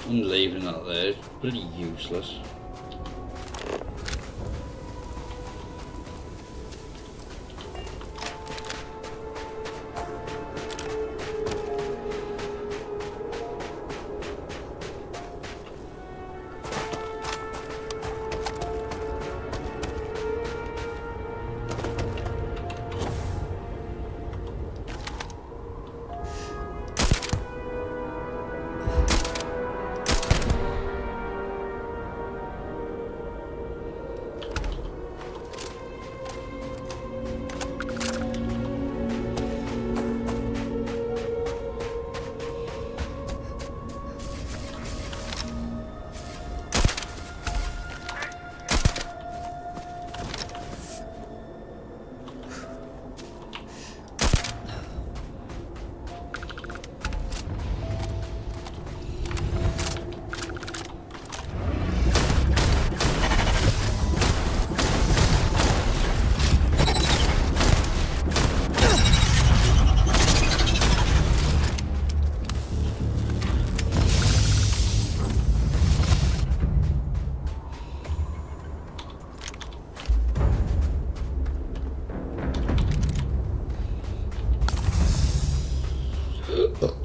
I'm leaving that there. It's pretty useless.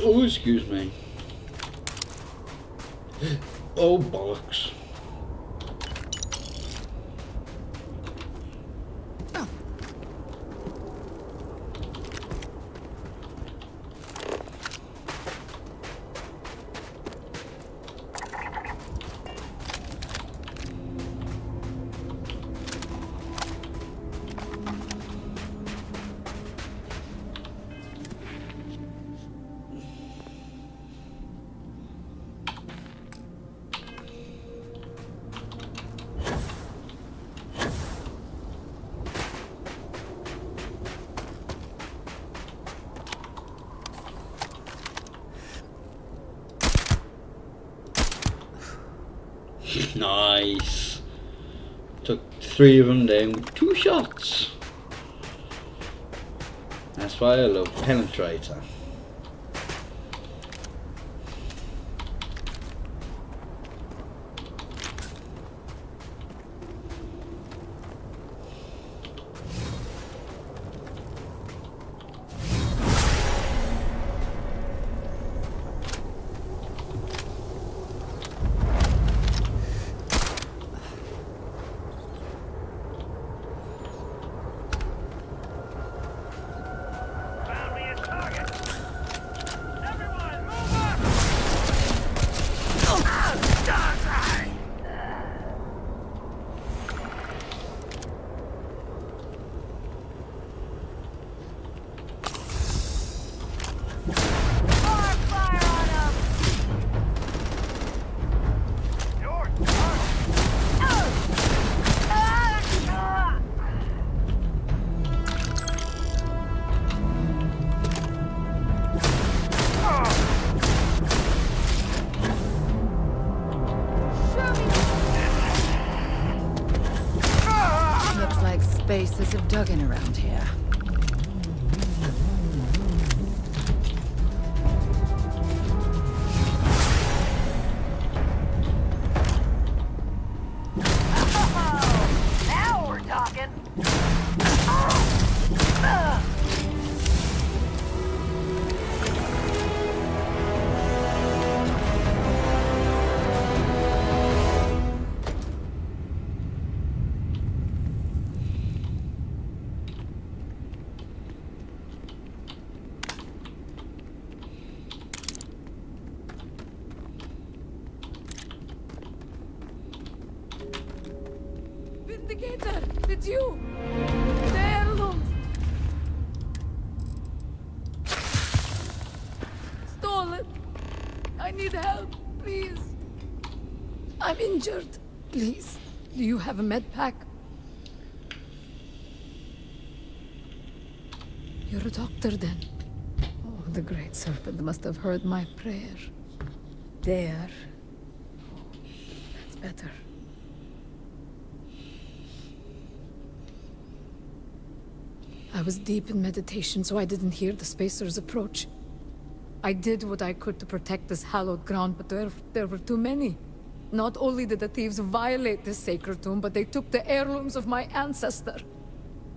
Oh, excuse me. Oh, bollocks. Nice. Took 3 of them down with 2 shots. That's why I love Penetrator. Spacers have dug in around here. Now we're talking. Vindicator, it's you! The heirlooms! Stolen! I need help, please! I'm injured. Please, do you have a med pack? You're a doctor then? Oh, the Great Serpent must have heard my prayer. There. Oh, that's better. I was deep in meditation, so I didn't hear the Spacers approach. I did what I could to protect this hallowed ground, but there were too many. Not only did the thieves violate this sacred tomb, but they took the heirlooms of my ancestor.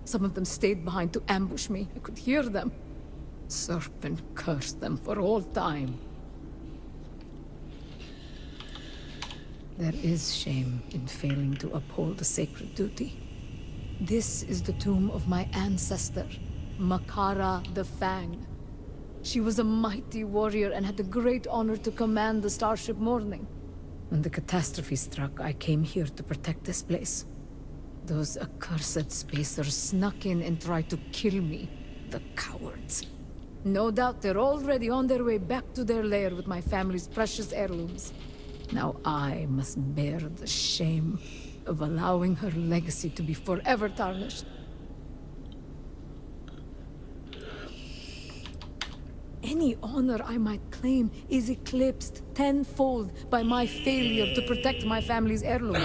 Some of them stayed behind to ambush me. I could hear them. Serpent cursed them for all time. There is shame in failing to uphold a sacred duty. This is the tomb of my ancestor, Makara the Fang. She was a mighty warrior and had the great honor to command the Starship Morning. When the catastrophe struck, I came here to protect this place. Those accursed Spacers snuck in and tried to kill me. The cowards. No doubt they're already on their way back to their lair with my family's precious heirlooms. Now I must bear the shame of allowing her legacy to be forever tarnished. Any honor I might claim is eclipsed tenfold by my failure to protect my family's heirlooms.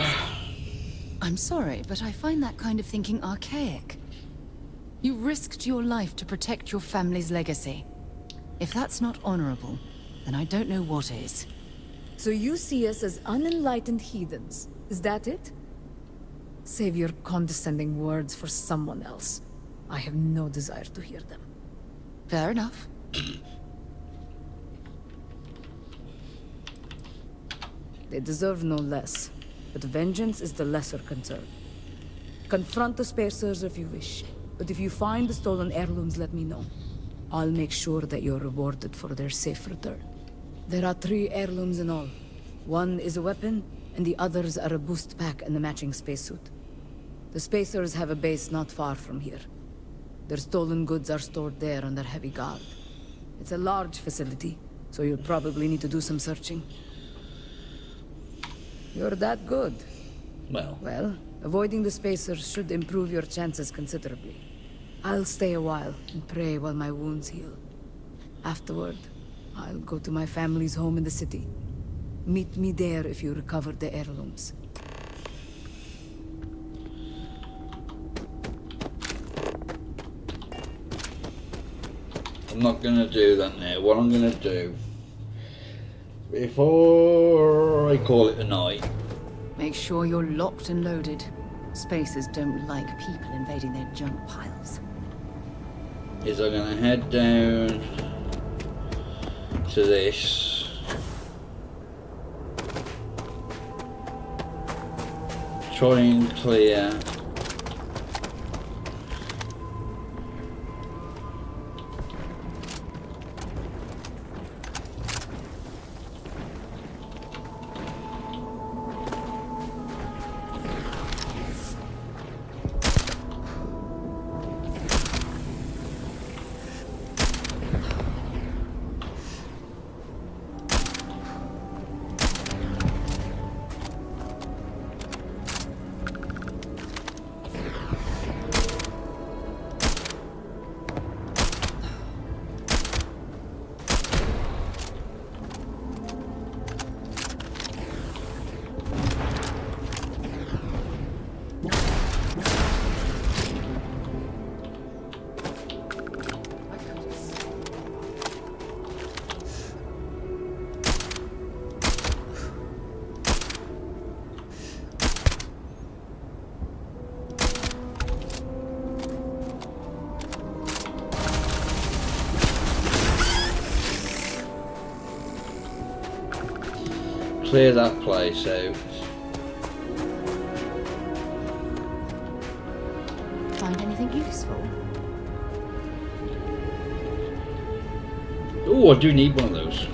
I'm sorry, but I find that kind of thinking archaic. You risked your life to protect your family's legacy. If that's not honorable, then I don't know what is. So you see us as unenlightened heathens, is that it? Save your condescending words for someone else. I have no desire to hear them. Fair enough. They deserve no less, but vengeance is the lesser concern. Confront the Spacers if you wish, but if you find the stolen heirlooms, let me know. I'll make sure that you're rewarded for their safe return. There are 3 heirlooms in all. One is a weapon, and the others are a boost pack and a matching spacesuit. The Spacers have a base not far from here. Their stolen goods are stored there under heavy guard. It's a large facility, so you'll probably need to do some searching. You're that good. Well, avoiding the Spacers should improve your chances considerably. I'll stay a while and pray while my wounds heal. Afterward, I'll go to my family's home in the city. Meet me there if you recover the heirlooms. I'm not gonna do that now. What I'm gonna do, before I call it a night, Make sure you're locked and loaded. Spacers don't like people invading their junk piles. is I'm gonna head down to this. Try and clear clear that place out. Find anything useful? Oh, I do need one of those.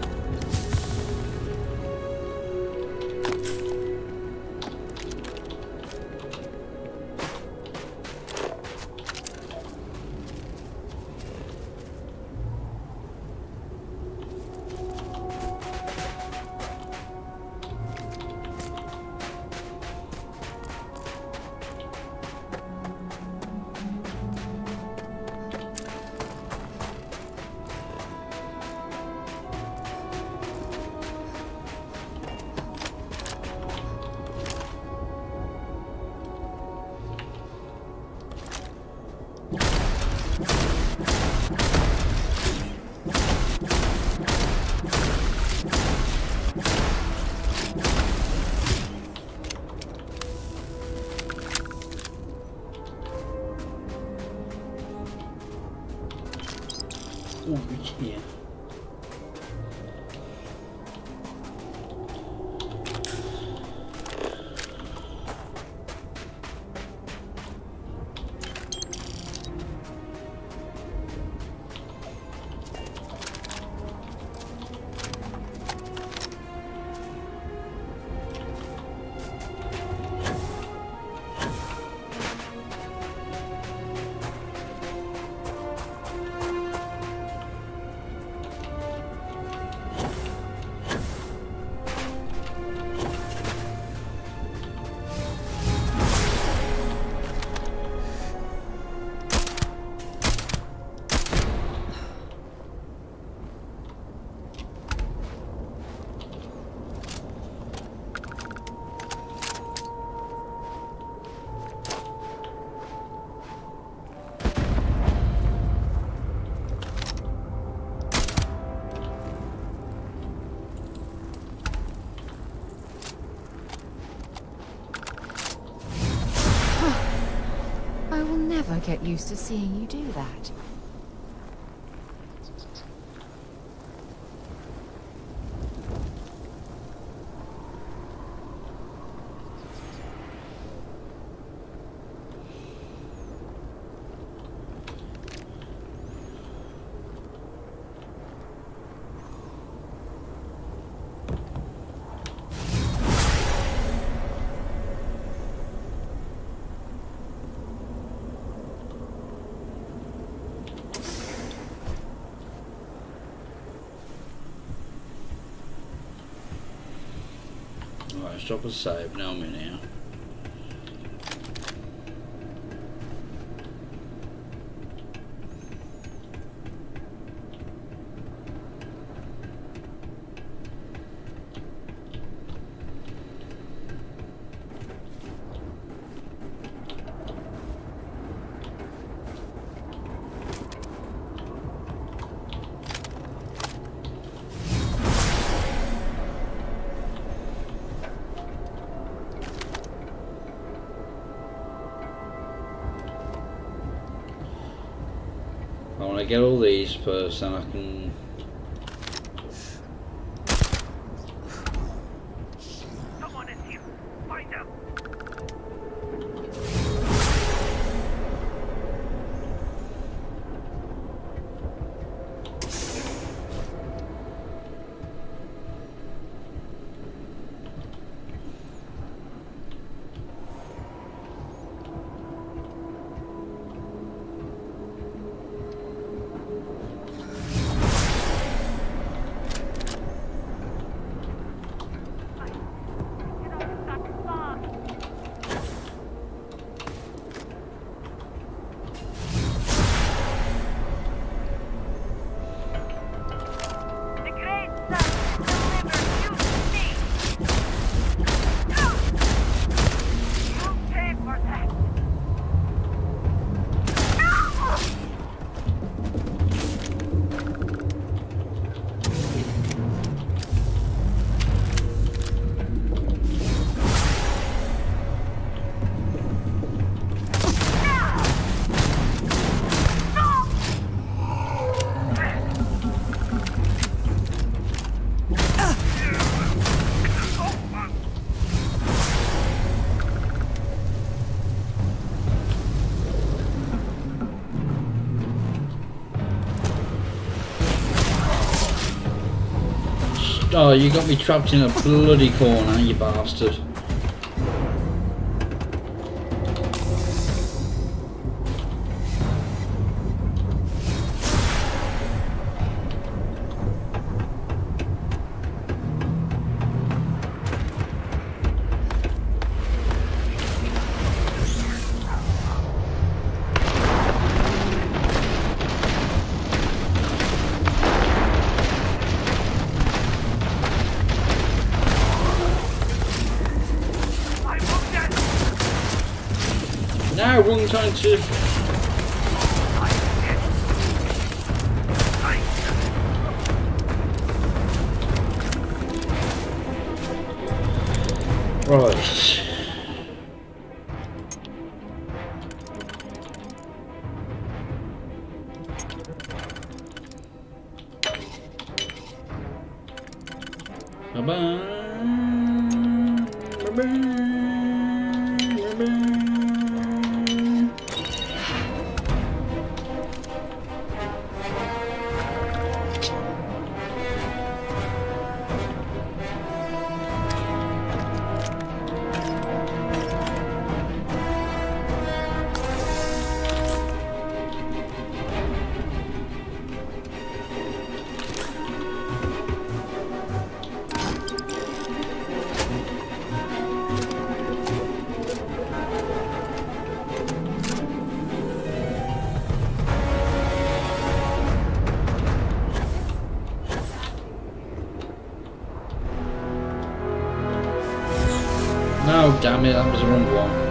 Oh, yeah. I will never get used to seeing you do that. let's drop a save now a minute here. I want to get all these first, then I can. Someone is here. Find them. Oh, you got me trapped in a bloody corner, you bastard. Now, wrong time to. Right. Bye-bye. Bye-bye. No, damn it, that was the wrong one.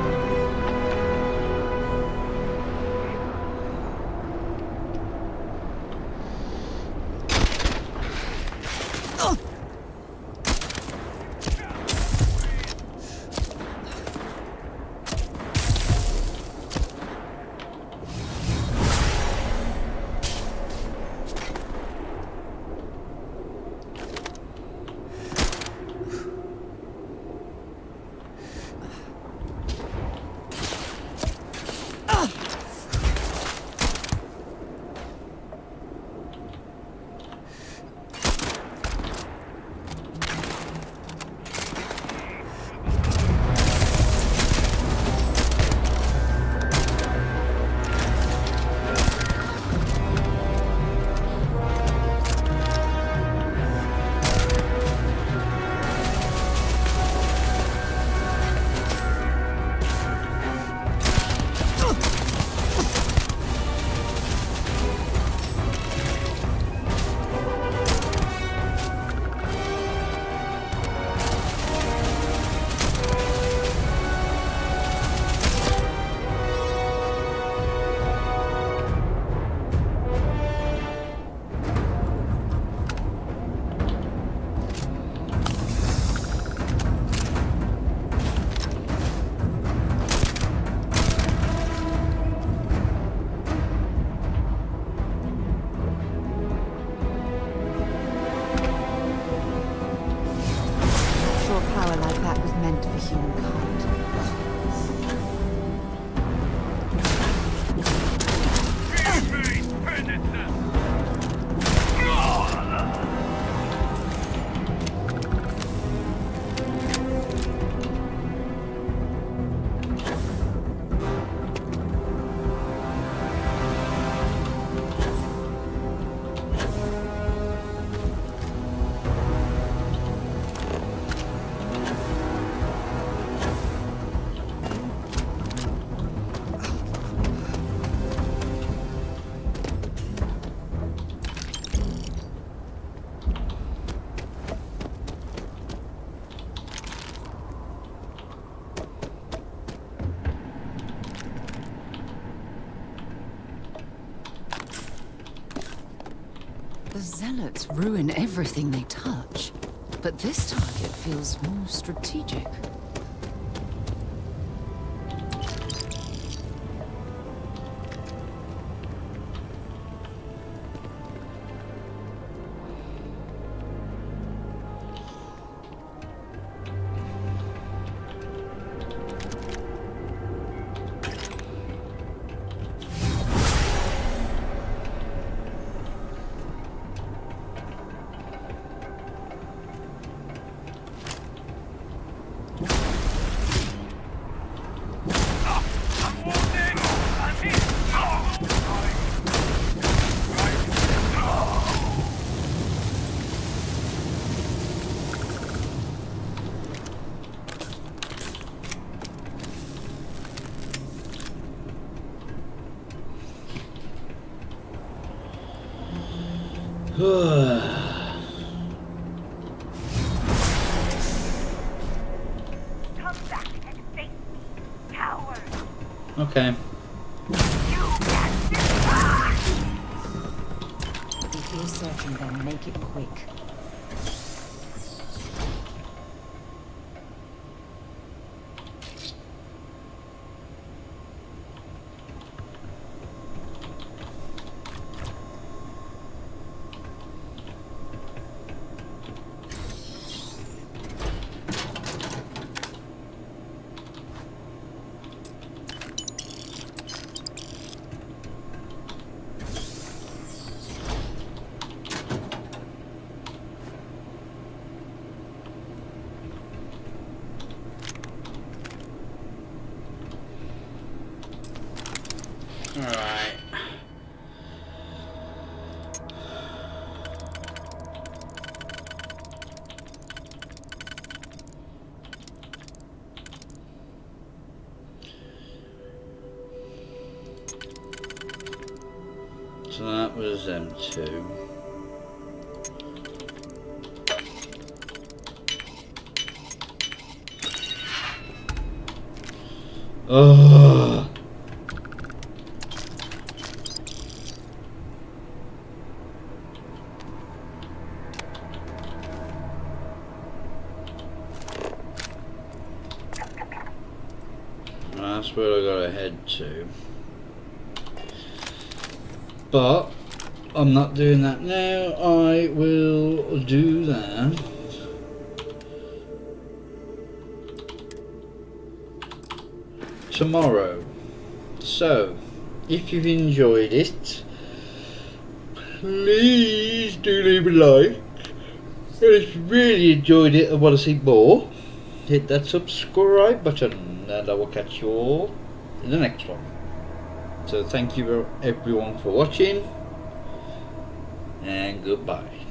The Zealots ruin everything they touch, but this target feels more strategic. Okay. If you're certain, then make it quick. Alright. So that was them two. Oh. That's where I gotta head to. But I'm not doing that now. I will do that tomorrow. So if you've enjoyed it, please do leave a like. And if you really enjoyed it and want to see more, hit that subscribe button, and I will catch you all in the next one. So thank you everyone for watching, and goodbye.